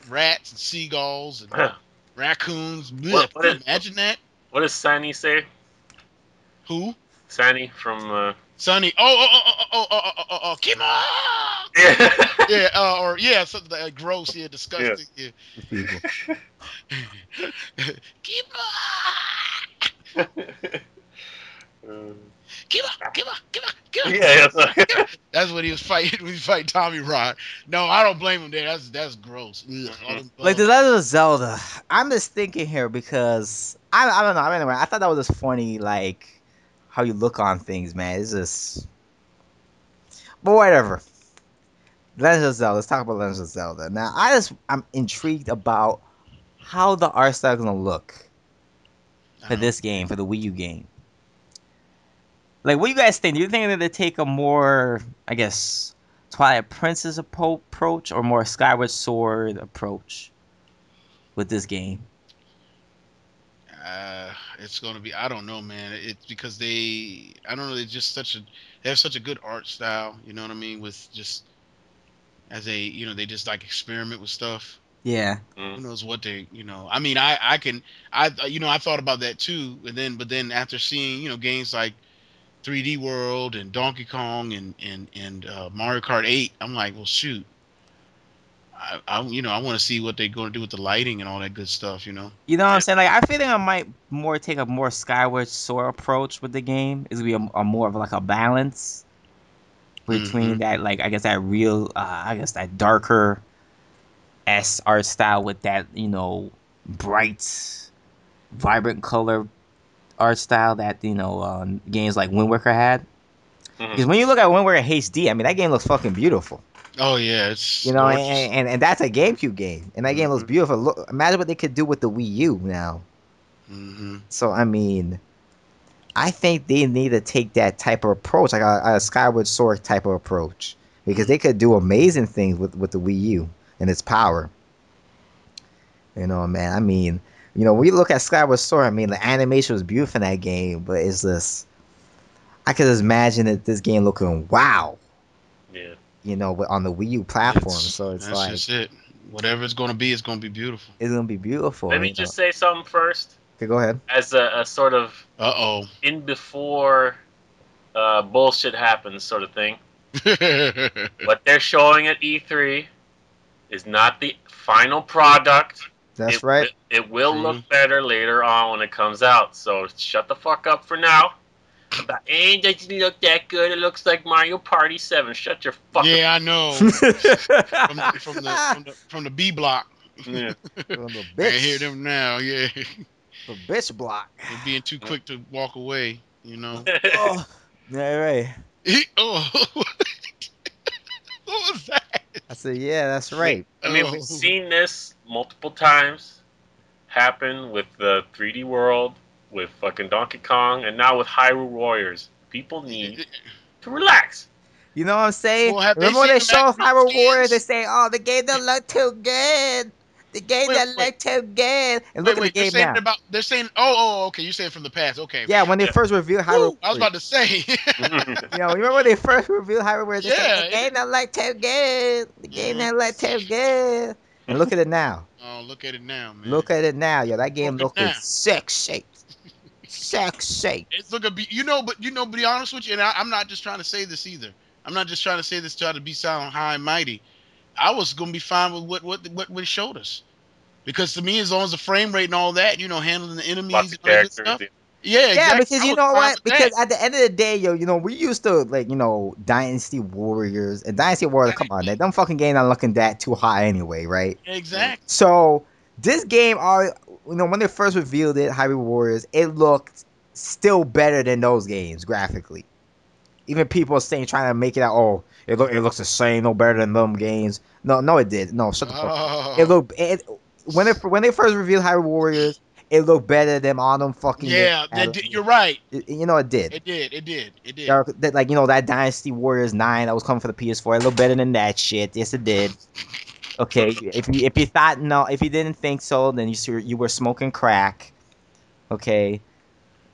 [SPEAKER 3] rats and seagulls and raccoons. Can you imagine that?
[SPEAKER 2] What does Sani say?
[SPEAKER 3] Who?
[SPEAKER 2] Sani from
[SPEAKER 3] Sonny. Kima! Yeah, something like gross, disgusting. Yeah.
[SPEAKER 1] People.
[SPEAKER 3] Kima!
[SPEAKER 2] Yeah,
[SPEAKER 3] that's what he was fighting when he was fighting Tommy Rod. No, I don't blame him there. That's gross.
[SPEAKER 1] Like the Legend of Zelda, I'm just thinking here because I don't know. I mean, I thought that was just funny, like how you look on things, man. It's just, but whatever. Legend of Zelda. Let's talk about Legend of Zelda. Now, I'm intrigued about how the art style is gonna look for this game, for the Wii U game. Like, what do you guys think? Do you think that they take a more, I guess, Twilight Princess approach or more Skyward Sword approach with this game?
[SPEAKER 3] It's gonna be. I don't know, man. It's because I don't know. They have such a good art style. You know what I mean? With just they just like experiment with stuff.
[SPEAKER 1] Yeah.
[SPEAKER 3] Who knows what they, I mean, I thought about that too, but then after seeing, games like 3D World and Donkey Kong and Mario Kart 8, I'm like, well, shoot, I want to see what they're going to do with the lighting and all that good stuff,
[SPEAKER 1] You know what I'm saying? Like, I feel like I might take a more Skyward Sword approach with the game. It's gonna be a more of like a balance between that, like, I guess that real, that darker art style with that, bright, vibrant color art style that games like Wind Waker had. Because when you look at Wind Waker HD, I mean, that game looks fucking beautiful.
[SPEAKER 3] Oh yeah, it's
[SPEAKER 1] and that's a GameCube game, and that game looks beautiful. Look, imagine what they could do with the Wii U now. So I mean, I think they need to take that type of approach, like a Skyward Sword type of approach, because they could do amazing things with the Wii U and its power. Man. I mean, when you look at Skyward Sword, I mean, the animation was beautiful in that game, but it's just, I could just imagine that this game looking wow.
[SPEAKER 2] Yeah.
[SPEAKER 1] On the Wii U platform. So it's
[SPEAKER 3] that's
[SPEAKER 1] like,
[SPEAKER 3] just it. Whatever it's going to be, it's going to be beautiful.
[SPEAKER 1] It's going to be beautiful.
[SPEAKER 2] Let me just say something first.
[SPEAKER 1] Okay, go ahead.
[SPEAKER 2] As a sort of in before bullshit happens sort of thing. What they're showing at E3 is not the final product.
[SPEAKER 1] That's right.
[SPEAKER 2] It will look better later on when it comes out. So shut the fuck up for now. It doesn't look that good. It looks like Mario Party 7. Shut your fucking.
[SPEAKER 3] Yeah, I know. from the B block.
[SPEAKER 1] Yeah. From the bitch.
[SPEAKER 3] I hear them now. Yeah.
[SPEAKER 1] The bitch block.
[SPEAKER 3] They're being too quick to walk away.
[SPEAKER 1] Oh, yeah, right.
[SPEAKER 3] What was that?
[SPEAKER 1] I said, yeah, that's right.
[SPEAKER 2] I mean, we've seen this multiple times happen with the 3D World, with fucking Donkey Kong, and now with Hyrule Warriors. People need to relax.
[SPEAKER 1] You know what I'm saying? Well, remember when they show off Hyrule Warriors, they say, oh, the game doesn't look too good. The game doesn't look too good. And look at the game now.
[SPEAKER 3] They're saying, okay, you're saying from the past, okay.
[SPEAKER 1] Yeah, when they first revealed Hyrule Warriors.
[SPEAKER 3] I was about to say.
[SPEAKER 1] Remember when they first revealed Hyrule Warriors? They said, the game doesn't look too good. The game doesn't look too good. And look at it now.
[SPEAKER 3] Oh, look at it now, man.
[SPEAKER 1] Look at it now. Yo, that game looking sick shape. sexy.
[SPEAKER 3] It's gonna be, but to be honest with you, and I'm not just trying to say this either. I'm not just trying to say this to try to be sound high and mighty. I was gonna be fine with what it showed us, because to me, as long as the frame rate and all that, handling the enemies
[SPEAKER 2] Lots
[SPEAKER 3] and
[SPEAKER 2] of
[SPEAKER 3] all that good
[SPEAKER 2] characters.
[SPEAKER 3] stuff. Yeah,
[SPEAKER 1] Yeah,
[SPEAKER 3] exactly.
[SPEAKER 1] because
[SPEAKER 3] I
[SPEAKER 1] you
[SPEAKER 3] was
[SPEAKER 1] know
[SPEAKER 3] fine
[SPEAKER 1] what?
[SPEAKER 3] with that.
[SPEAKER 1] Because at the end of the day, we used to like, Dynasty Warriors and Dynasty Warriors. Come on, that them fucking game not looking that too high anyway, right?
[SPEAKER 3] Exactly.
[SPEAKER 1] So this game, when they first revealed it, Hyrule Warriors, it looked still better than those games graphically. Even people saying trying to make it out, oh, it looks the same, no better than them games. No, no, it did. No, shut the fuck up. It
[SPEAKER 3] Oh,
[SPEAKER 1] looked when they first revealed Hyrule Warriors, it looked better than all them fucking games.
[SPEAKER 3] yeah, you're right.
[SPEAKER 1] It did.
[SPEAKER 3] It did. It did. It did.
[SPEAKER 1] That Dynasty Warriors 9 that was coming for the PS4, it looked better than that shit. Yes, it did. Okay, if you thought no, if you didn't think so, then you were smoking crack. Okay,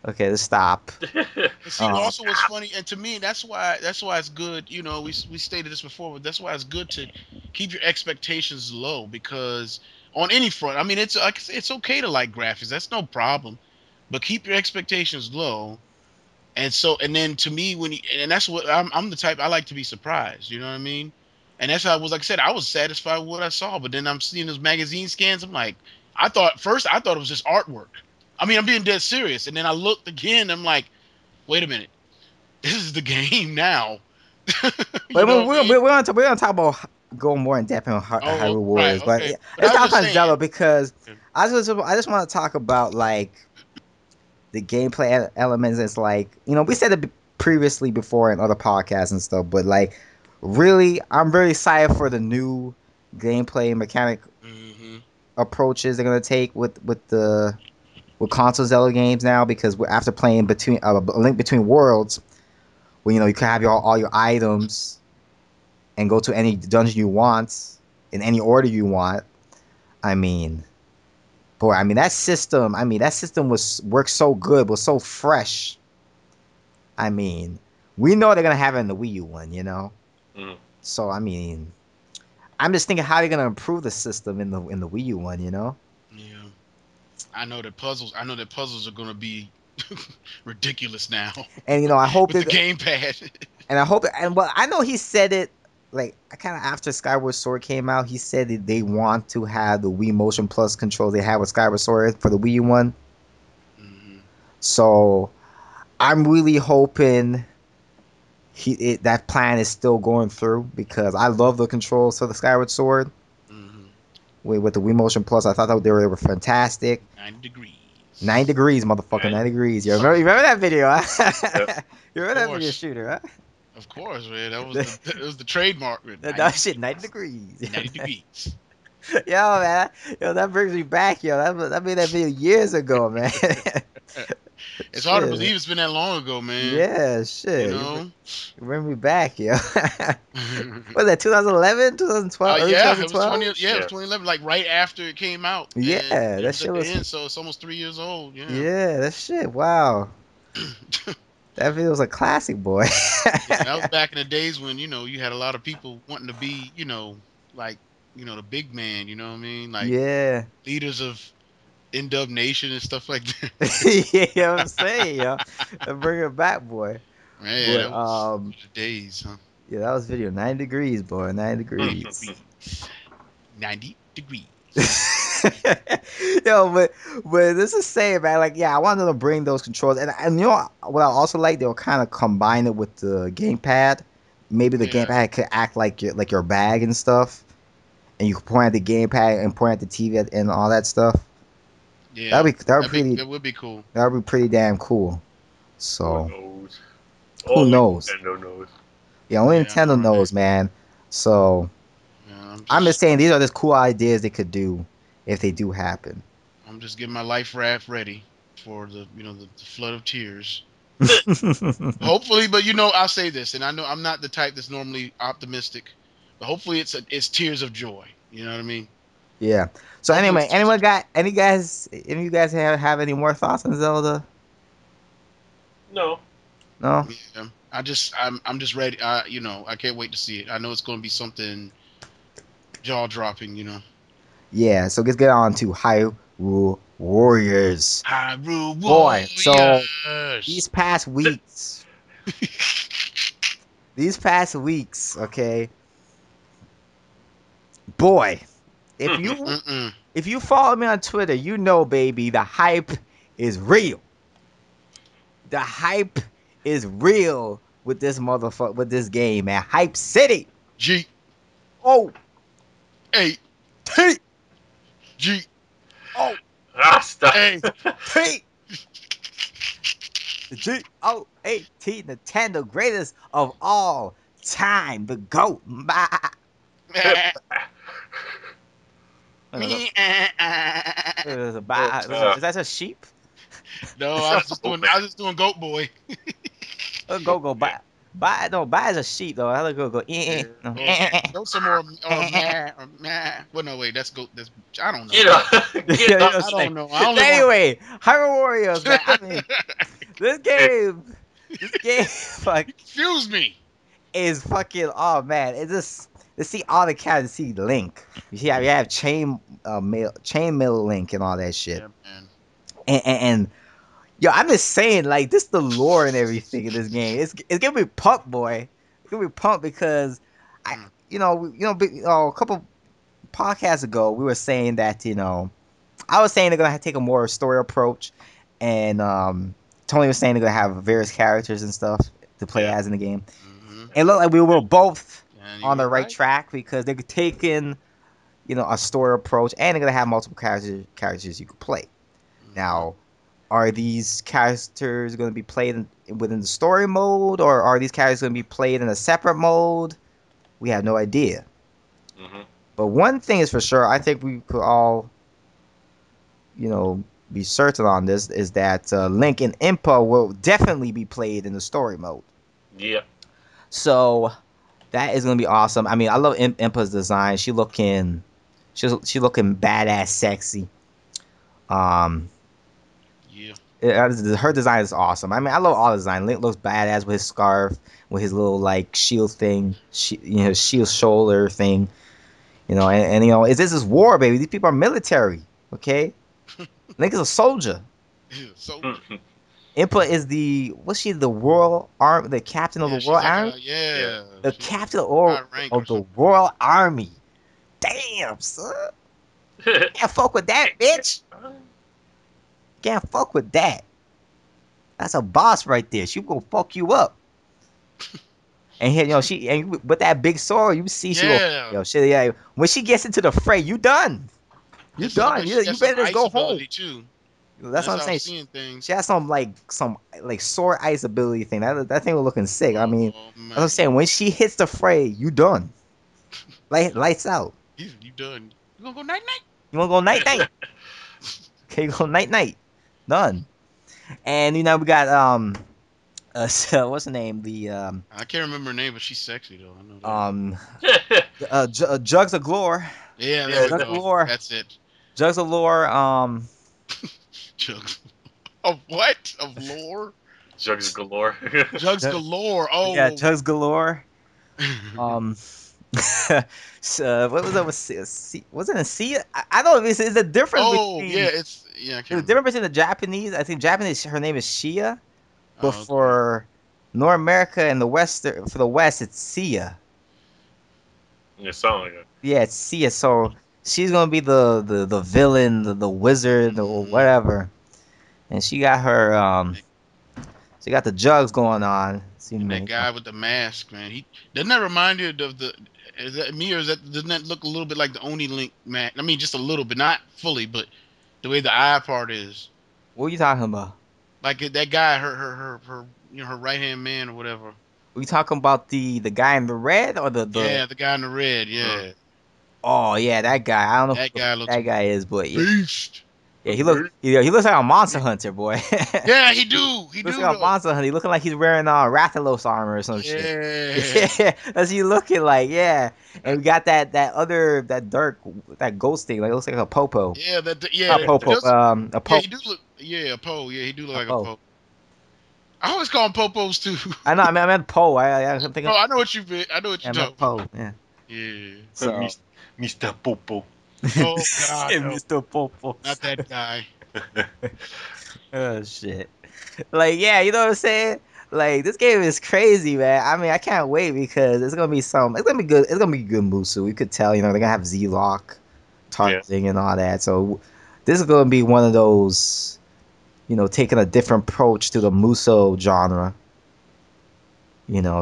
[SPEAKER 1] okay, let's stop.
[SPEAKER 3] And see, also what's funny, and to me, that's why it's good. We stated this before, but that's why it's good to keep your expectations low, because on any front, I mean, it's like I say, it's okay to like graphics, that's no problem, but keep your expectations low. And then to me, and that's what I'm the type, I like to be surprised. You know what I mean? And that's how I was. Like I said, I was satisfied with what I saw, but then I'm seeing those magazine scans. I'm like, I thought it was just artwork. I mean, I'm being dead serious. And then I looked again. I'm like, wait a minute, this is the game now. You
[SPEAKER 1] But
[SPEAKER 3] know what I mean?
[SPEAKER 1] we're gonna talk about going more in depth on
[SPEAKER 3] Oh,
[SPEAKER 1] Hyrule
[SPEAKER 3] right,
[SPEAKER 1] Warriors, but
[SPEAKER 3] okay. But I
[SPEAKER 1] let's
[SPEAKER 3] was
[SPEAKER 1] talk
[SPEAKER 3] just
[SPEAKER 1] on
[SPEAKER 3] saying.
[SPEAKER 1] Zelda because I just want to talk about like the gameplay elements. It's like we said it previously before in other podcasts and stuff, but like really, I'm really excited for the new gameplay mechanic
[SPEAKER 3] Hmm.
[SPEAKER 1] approaches they're gonna take with console Zelda games now because we're after playing between a Link Between Worlds, where you can have all your items and go to any dungeon you want in any order you want. I mean, boy, that system was worked so good, was so fresh. I mean, we know they're gonna have it in the Wii U one.
[SPEAKER 2] Mm.
[SPEAKER 1] So I mean, I'm just thinking how they're gonna improve the system in the Wii U one.
[SPEAKER 3] Yeah, I know that puzzles are gonna be ridiculous now
[SPEAKER 1] And I hope
[SPEAKER 3] with the
[SPEAKER 1] that,
[SPEAKER 3] gamepad.
[SPEAKER 1] and I know he said it like kind of after Skyward Sword came out. He said that they want to have the Wii Motion Plus control they have with Skyward Sword for the Wii U one.
[SPEAKER 3] Hmm.
[SPEAKER 1] So I'm really hoping that plan is still going through because I love the controls for the Skyward Sword
[SPEAKER 3] Hmm.
[SPEAKER 1] with the Wii Motion Plus. I thought that they were fantastic.
[SPEAKER 3] 90 degrees.
[SPEAKER 1] 9 degrees, motherfucker,
[SPEAKER 2] Right.
[SPEAKER 1] 9 degrees. You remember that video,
[SPEAKER 2] Yep.
[SPEAKER 1] huh? You
[SPEAKER 3] Of
[SPEAKER 1] remember that video
[SPEAKER 3] course.
[SPEAKER 1] shooter, huh?
[SPEAKER 3] Of course, man. It was the trademark, man.
[SPEAKER 1] That shit, 90 degrees.
[SPEAKER 3] 90 degrees.
[SPEAKER 1] Yo, man, that brings me back, yo. That made that video years ago, man.
[SPEAKER 3] It's hard to
[SPEAKER 1] Shit,
[SPEAKER 3] believe it's been that long ago, man.
[SPEAKER 1] yeah,
[SPEAKER 3] You
[SPEAKER 1] shit.
[SPEAKER 3] know?
[SPEAKER 1] You bring me back, yo. Was that 2011, 2012, early
[SPEAKER 3] Yeah, it was 20.
[SPEAKER 1] 2012?
[SPEAKER 3] Yeah, it was
[SPEAKER 2] Yeah.
[SPEAKER 3] 2011, like right after it came out, and
[SPEAKER 1] Yeah,
[SPEAKER 3] it
[SPEAKER 1] that
[SPEAKER 3] was
[SPEAKER 1] shit
[SPEAKER 3] at the
[SPEAKER 1] was.
[SPEAKER 3] end, so it's almost 3 years old. Yeah.
[SPEAKER 1] Yeah, that shit. Wow, that video was a classic, boy.
[SPEAKER 3] Yeah, that was back in the days when you had a lot of people wanting to be, like the big man. You know what I mean? Like
[SPEAKER 1] Yeah.
[SPEAKER 3] leaders of Indub Nation and stuff like that.
[SPEAKER 1] Yeah, you know what I'm saying, yo. Bring it back, boy.
[SPEAKER 3] Man,
[SPEAKER 1] But
[SPEAKER 3] that was the days, huh?
[SPEAKER 1] yeah, that was video 9 degrees, boy, 9 degrees.
[SPEAKER 3] Degrees. 90 degrees.
[SPEAKER 1] Yo, but this is saying, man, like, yeah, I wanted to bring those controls, and what I also like, they'll kind of combine it with the gamepad. Maybe the
[SPEAKER 3] Yeah.
[SPEAKER 1] gamepad could act like your bag and stuff, and you can point at the gamepad and point at the TV and all that stuff.
[SPEAKER 3] Yeah.
[SPEAKER 1] That
[SPEAKER 3] That would be cool.
[SPEAKER 1] would be pretty damn cool.
[SPEAKER 2] Who
[SPEAKER 1] So
[SPEAKER 2] knows?
[SPEAKER 1] who
[SPEAKER 2] Only
[SPEAKER 1] knows?
[SPEAKER 2] Nintendo knows.
[SPEAKER 1] Yeah, only
[SPEAKER 3] Yeah,
[SPEAKER 1] Nintendo
[SPEAKER 3] right.
[SPEAKER 1] knows, man. So
[SPEAKER 3] Yeah,
[SPEAKER 1] I'm just saying these are just cool ideas they could do if they do happen.
[SPEAKER 3] I'm just getting my life raft ready for the flood of tears. Hopefully, but I'll say this, and I know I'm not the type that's normally optimistic, but hopefully it's tears of joy. You know what I mean?
[SPEAKER 1] Yeah. So
[SPEAKER 3] Hopefully
[SPEAKER 1] anyway,
[SPEAKER 3] it's tears of joy.
[SPEAKER 1] any of you guys have any more thoughts on Zelda?
[SPEAKER 2] No.
[SPEAKER 1] No?
[SPEAKER 3] Yeah, I'm just ready. I can't wait to see it. I know it's going to be something jaw dropping.
[SPEAKER 1] Yeah, so let's get on to Hyrule Warriors.
[SPEAKER 3] Hyrule
[SPEAKER 1] Boy, so
[SPEAKER 3] Warriors.
[SPEAKER 1] these past weeks, okay, boy, if you if you follow me on Twitter, you know, baby, the hype is real. The hype is real with this motherfucker, with this game, man. Hype City.
[SPEAKER 3] G.
[SPEAKER 1] Oh,
[SPEAKER 3] 8.
[SPEAKER 1] T.
[SPEAKER 3] G.
[SPEAKER 1] Oh,
[SPEAKER 2] Rasta.
[SPEAKER 3] A.
[SPEAKER 1] T. The GOAT, Nintendo, greatest of all time, the GOAT.
[SPEAKER 3] Me.
[SPEAKER 1] Is
[SPEAKER 2] Oh,
[SPEAKER 1] that a sheep?
[SPEAKER 3] No, I was just doing Goat Boy.
[SPEAKER 1] Go buy as a sheep though. I go
[SPEAKER 3] Yeah.
[SPEAKER 1] no.
[SPEAKER 3] Go some more. Well, no, wait. That's Goat. That's I don't know.
[SPEAKER 2] get up. Get
[SPEAKER 1] You
[SPEAKER 2] up.
[SPEAKER 1] know,
[SPEAKER 3] I don't know. I only want.
[SPEAKER 1] anyway, Hyrule Warriors, man. I mean, this game, like,
[SPEAKER 3] Confuse me.
[SPEAKER 1] is fucking. Oh man, it's just to see all the characters. See Link. You see, you have chain mail Link and all that shit.
[SPEAKER 3] Yeah, man.
[SPEAKER 1] And yo, I'm just saying, like, this the lore and everything in this game. It's gonna be pumped, boy. It's gonna be pumped because a couple podcasts ago we were saying that I was saying they're gonna take a more story approach, and Tony was saying they're gonna have various characters and stuff to play as in the game.
[SPEAKER 3] Mm-hmm.
[SPEAKER 1] It looked like we were both
[SPEAKER 3] And
[SPEAKER 1] on
[SPEAKER 3] you
[SPEAKER 1] the
[SPEAKER 3] were
[SPEAKER 1] right track because they're taking a story approach, and they're gonna have multiple characters you could play.
[SPEAKER 3] Mm-hmm.
[SPEAKER 1] Now, are these characters going to be played within the story mode, or are these characters going to be played in a separate mode? We have no idea.
[SPEAKER 2] Mm-hmm.
[SPEAKER 1] But one thing is for sure, I think we could all, be certain on this, is that Link and Impa will definitely be played in the story mode.
[SPEAKER 2] Yeah.
[SPEAKER 1] So that is going to be awesome. I mean, I love Impa's design. She looking badass, sexy.
[SPEAKER 3] Yeah.
[SPEAKER 1] Her design is awesome. I mean, I love all the design. Link looks badass with his scarf, with his little like shield thing, shield shoulder thing. This is war, baby. These people are military. Okay, Link is a soldier.
[SPEAKER 3] So
[SPEAKER 1] Impa is the Royal Army, the captain of the
[SPEAKER 3] she's
[SPEAKER 1] Royal
[SPEAKER 3] like
[SPEAKER 1] Army, the
[SPEAKER 3] she's
[SPEAKER 1] captain
[SPEAKER 3] high rank or
[SPEAKER 1] of the
[SPEAKER 3] something.
[SPEAKER 1] Royal Army. Damn, son, can't fuck with that, bitch. Can't fuck with that. That's a boss right there. She gonna fuck you up. And here, with that big sword, you see she go,
[SPEAKER 3] Yeah.
[SPEAKER 1] shit, yeah. When she gets into the fray, you done. You
[SPEAKER 3] Yes, I
[SPEAKER 1] done.
[SPEAKER 3] bet she
[SPEAKER 1] You
[SPEAKER 3] got some
[SPEAKER 1] better just
[SPEAKER 3] ice
[SPEAKER 1] go home.
[SPEAKER 3] ability too.
[SPEAKER 1] That's what
[SPEAKER 3] That's
[SPEAKER 1] I'm
[SPEAKER 3] how I'm
[SPEAKER 1] saying.
[SPEAKER 3] seeing things.
[SPEAKER 1] She has some sword ice ability thing. That thing was looking sick. I mean,
[SPEAKER 3] Oh
[SPEAKER 1] that's what I'm
[SPEAKER 3] man,
[SPEAKER 1] saying. When she hits the fray, you done. Lights out.
[SPEAKER 3] you done? You gonna go night night?
[SPEAKER 1] You wanna go night night? Okay, go night night. Done. And we got so what's the name? The
[SPEAKER 3] I can't remember her name, but she's sexy though. I know that.
[SPEAKER 1] Jugs of Glore.
[SPEAKER 3] Yeah, there we
[SPEAKER 1] Jugs of
[SPEAKER 3] go.
[SPEAKER 1] Lore.
[SPEAKER 3] That's it.
[SPEAKER 1] Jugs of Lore.
[SPEAKER 3] Jugs of what? Of lore?
[SPEAKER 2] Jugs galore.
[SPEAKER 3] Jugs galore.
[SPEAKER 1] Yeah,
[SPEAKER 3] Oh.
[SPEAKER 1] Jugs Galore. So, what was that? Wasn't it C? I don't know. It's a difference
[SPEAKER 3] Oh
[SPEAKER 1] between.
[SPEAKER 3] yeah, I can't
[SPEAKER 1] There's a
[SPEAKER 3] remember.
[SPEAKER 1] difference between the Japanese. I think Japanese. Her name is Shia, but
[SPEAKER 3] Oh, okay.
[SPEAKER 1] for North America and for the West, it's Sia.
[SPEAKER 2] It sound like it.
[SPEAKER 1] Yeah, it's Sia. So she's gonna be the villain, the wizard, or whatever. And she got she got the jugs going on.
[SPEAKER 3] And that guy with the mask, man, he doesn't that remind you of the? Is that me or doesn't that look a little bit like the Oni Link man? I mean, just a little bit, not fully, but the way the eye part is,
[SPEAKER 1] What are you talking about?
[SPEAKER 3] like that guy, her her right hand man or whatever.
[SPEAKER 1] We talking about the guy in the red or the
[SPEAKER 3] Yeah, the guy in the red. Yeah,
[SPEAKER 1] Oh yeah, that guy. I don't know
[SPEAKER 3] that
[SPEAKER 1] who
[SPEAKER 3] guy looks
[SPEAKER 1] that guy is, but yeah,
[SPEAKER 3] beast.
[SPEAKER 1] yeah, he looks like a monster hunter, boy.
[SPEAKER 3] Yeah, he do. He
[SPEAKER 1] Looks
[SPEAKER 3] do
[SPEAKER 1] like a
[SPEAKER 3] though.
[SPEAKER 1] monster hunter. He looking like he's wearing Rathalos armor or some shit.
[SPEAKER 3] Yeah.
[SPEAKER 1] Yeah, that's he looking like. Yeah, and we got that dark that ghost thing. Like it looks like a popo.
[SPEAKER 3] Yeah,
[SPEAKER 1] Not popo. A
[SPEAKER 3] yeah,
[SPEAKER 1] popo.
[SPEAKER 3] he do look. Yeah, a po. Yeah, he do look
[SPEAKER 1] A
[SPEAKER 3] like a
[SPEAKER 1] po.
[SPEAKER 3] po. I always call him popos too.
[SPEAKER 1] I know. I meant po. I'm thinking.
[SPEAKER 3] Oh, I know what you meant. I know what
[SPEAKER 1] Yeah, I
[SPEAKER 3] you
[SPEAKER 1] meant
[SPEAKER 3] talking about.
[SPEAKER 1] po. Yeah.
[SPEAKER 3] Yeah.
[SPEAKER 1] So.
[SPEAKER 2] Mr. Popo.
[SPEAKER 3] Oh God, no.
[SPEAKER 1] Mr. Popo.
[SPEAKER 3] Not that guy.
[SPEAKER 1] Oh shit. Like, yeah, you know what I'm saying? Like, this game is crazy, man. I mean, I can't wait because it's gonna be it's gonna be good. It's gonna be good Musu. We could tell, they're gonna have Z-Lock
[SPEAKER 2] Yeah.
[SPEAKER 1] targeting and all that. So this is gonna be one of those, taking a different approach to the Muso genre.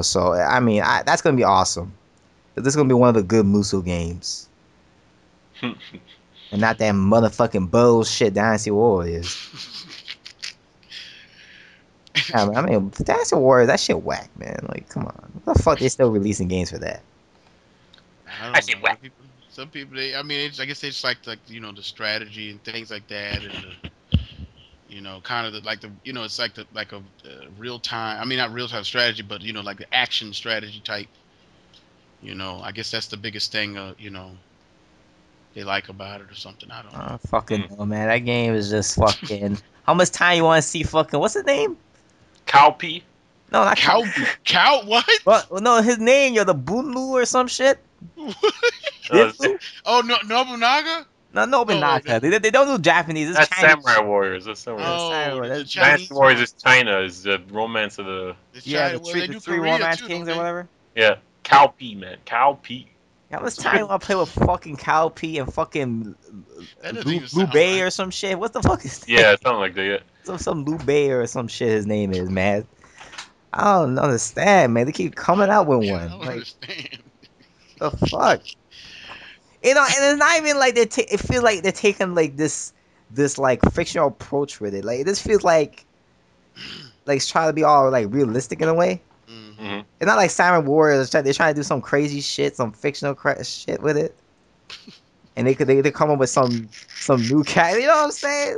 [SPEAKER 1] So I mean, that's gonna be awesome. This is gonna be one of the good Muso games, and not that motherfucking bullshit Dynasty Warriors. Yeah, I mean, Dynasty Warriors, that shit whack, man. Like, come on, what the fuck they still releasing games for that?
[SPEAKER 3] I
[SPEAKER 2] I
[SPEAKER 3] don't
[SPEAKER 2] say
[SPEAKER 3] know.
[SPEAKER 2] what?
[SPEAKER 3] Some people, I mean, I guess they just like the strategy and things like that, and kind of it's like a real time. I mean, not real time strategy, but like the action strategy type. I guess that's the biggest thing. They like about it or something. I don't
[SPEAKER 1] I
[SPEAKER 3] know.
[SPEAKER 1] don't fucking know, man. That game is just fucking. How much time you want to see fucking? What's his name?
[SPEAKER 2] Cowpea?
[SPEAKER 1] No, not Cal.
[SPEAKER 3] Cow, what?
[SPEAKER 1] Well, no, his name. You're the Bunlu or some shit. Bitlu?
[SPEAKER 3] Oh no, Nobunaga?
[SPEAKER 1] No,
[SPEAKER 3] No, wait.
[SPEAKER 1] Nobunaka. They don't do Japanese. It's
[SPEAKER 2] That's
[SPEAKER 1] Chinese.
[SPEAKER 2] Samurai Warriors. That's Samurai Warriors.
[SPEAKER 3] Oh, the
[SPEAKER 2] Dynasty
[SPEAKER 3] Chinese
[SPEAKER 2] Warriors
[SPEAKER 3] one.
[SPEAKER 2] is China. Is the romance of the
[SPEAKER 3] It's
[SPEAKER 1] Yeah,
[SPEAKER 3] China. Well, they
[SPEAKER 1] the
[SPEAKER 3] do
[SPEAKER 1] three
[SPEAKER 3] Korea
[SPEAKER 1] romance
[SPEAKER 3] too,
[SPEAKER 1] kings
[SPEAKER 3] don't
[SPEAKER 1] or
[SPEAKER 3] they?
[SPEAKER 1] whatever.
[SPEAKER 2] yeah Cowpea, man. Cowpea.
[SPEAKER 1] How much time you want to play with fucking Cowpea and fucking
[SPEAKER 3] That doesn't
[SPEAKER 1] Lu
[SPEAKER 3] even
[SPEAKER 1] Lu
[SPEAKER 3] sound
[SPEAKER 1] Bay
[SPEAKER 3] right.
[SPEAKER 1] or some shit? What the fuck is that?
[SPEAKER 2] Yeah, something like that. Yeah.
[SPEAKER 1] Some Lu Bay or some shit. His name is, man. I don't understand, man. They keep coming out with
[SPEAKER 3] I
[SPEAKER 1] one.
[SPEAKER 3] don't
[SPEAKER 1] Like,
[SPEAKER 3] understand.
[SPEAKER 1] the fuck? And it's not even like it feels like they're taking like this like fictional approach with it. Like, this feels like it's trying to be all like realistic in a way.
[SPEAKER 3] Hmm.
[SPEAKER 2] hmm
[SPEAKER 1] It's not like Silent Warriors. They're trying to do some crazy shit, some fictional shit with it, and they come up with some new cat. You know what I'm saying?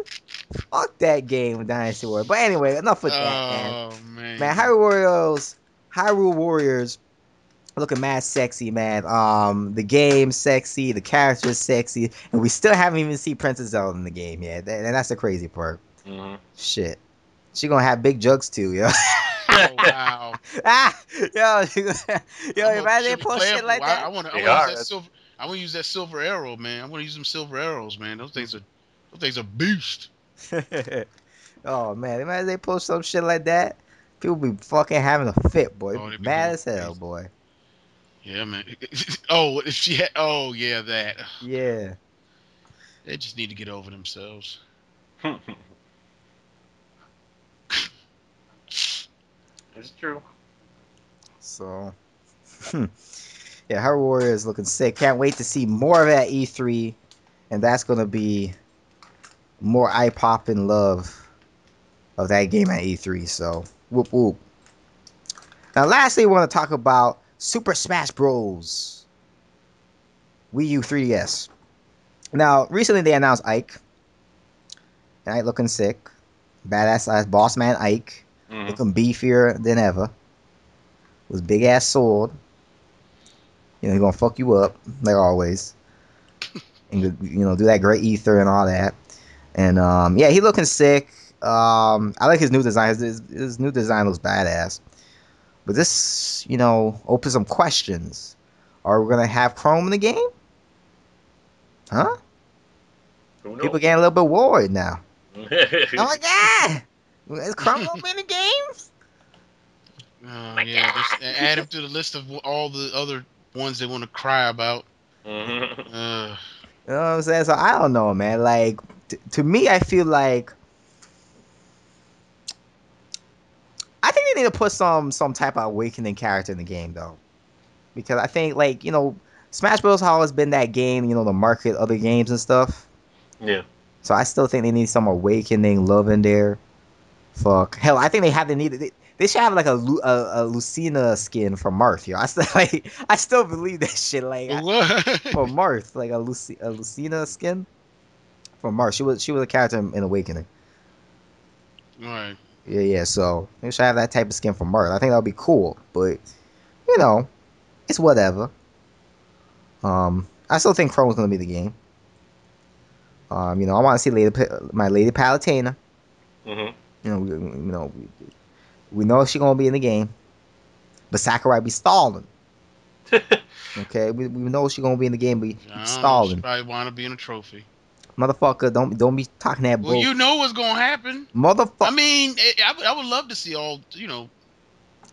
[SPEAKER 1] Fuck that game, Dynasty Warriors. But anyway, enough with that, man.
[SPEAKER 3] Oh
[SPEAKER 1] Man,
[SPEAKER 3] man.
[SPEAKER 1] Hyrule Warriors looking mad sexy, man. The game sexy, the characters sexy, and we still haven't even seen Princess Zelda in the game yet. And that's the crazy part.
[SPEAKER 2] hmm
[SPEAKER 1] Shit, she gonna have big jugs too, yo.
[SPEAKER 3] Oh wow.
[SPEAKER 1] Yo, yo,
[SPEAKER 3] I'm a
[SPEAKER 1] imagine they
[SPEAKER 3] should be
[SPEAKER 1] post shit
[SPEAKER 3] playable.
[SPEAKER 1] like that.
[SPEAKER 3] I
[SPEAKER 2] They
[SPEAKER 3] want to use
[SPEAKER 2] are.
[SPEAKER 3] that silver. I want to use that silver arrow, man. I want to use them silver arrows, man. Those things are beast.
[SPEAKER 1] Oh man, imagine they post some shit like that. People be fucking having a fit, boy.
[SPEAKER 3] Oh, they'd be
[SPEAKER 1] Mad
[SPEAKER 3] going
[SPEAKER 1] as hell,
[SPEAKER 3] crazy.
[SPEAKER 1] boy.
[SPEAKER 3] Yeah, man. Oh, if she had. Oh, yeah, that.
[SPEAKER 1] Yeah.
[SPEAKER 3] They just need to get over themselves.
[SPEAKER 2] It's true.
[SPEAKER 1] So, yeah, her Warriors looking sick. Can't wait to see more of that E3, and that's gonna be more eye popping love of that game at E3. So, whoop whoop. Now, lastly, we want to talk about Super Smash Bros. Wii U 3DS. Now, recently they announced Ike. And Ike looking sick. Badass ass boss man Ike.
[SPEAKER 2] hmm
[SPEAKER 1] Looking beefier than ever. With his big ass sword. He gonna fuck you up, like always. And do that great ether and all that. And yeah, he looking sick. I like his new design. His new design looks badass. But this, opens some questions. Are we gonna have Chrome in the game? Huh?
[SPEAKER 2] Who
[SPEAKER 1] People
[SPEAKER 2] knows?
[SPEAKER 1] getting a little bit worried now. Oh my god! Is Chrome gonna be in the games?
[SPEAKER 2] My
[SPEAKER 3] Yeah, just
[SPEAKER 2] God.
[SPEAKER 3] add him to the list of all the other ones they want to cry about.
[SPEAKER 2] hmm
[SPEAKER 3] Uh,
[SPEAKER 1] You know what I'm saying? So I don't know, man. Like, to me, I feel like I think they need to put some type of awakening character in the game though, because I think like Smash Bros. Has always been that game, to market other games and stuff.
[SPEAKER 2] Yeah.
[SPEAKER 1] So I still think they need some awakening love in there. Fuck, hell, I think they should have like a Lucina skin for Marth, yo. I still believe that shit. Like,
[SPEAKER 3] what?
[SPEAKER 1] for Marth, like a Lucina skin for Marth. She was a character in Awakening.
[SPEAKER 3] All right.
[SPEAKER 1] Yeah, yeah. So they should have that type of skin for Marth. I think that would be cool, but you know, it's whatever. I still think Chrome's gonna be the game. I want to see my Lady Palutena.
[SPEAKER 2] hmm
[SPEAKER 1] We know she gonna be in the game, but Sakurai be stalling. Okay, we know she gonna be in the game, but he be
[SPEAKER 3] I don't know. She
[SPEAKER 1] stalling.
[SPEAKER 3] probably want to be in a trophy.
[SPEAKER 1] Motherfucker, don't be talking that
[SPEAKER 3] Well,
[SPEAKER 1] bull.
[SPEAKER 3] you know what's gonna happen.
[SPEAKER 1] Motherfucker.
[SPEAKER 3] I mean, I would love to see all,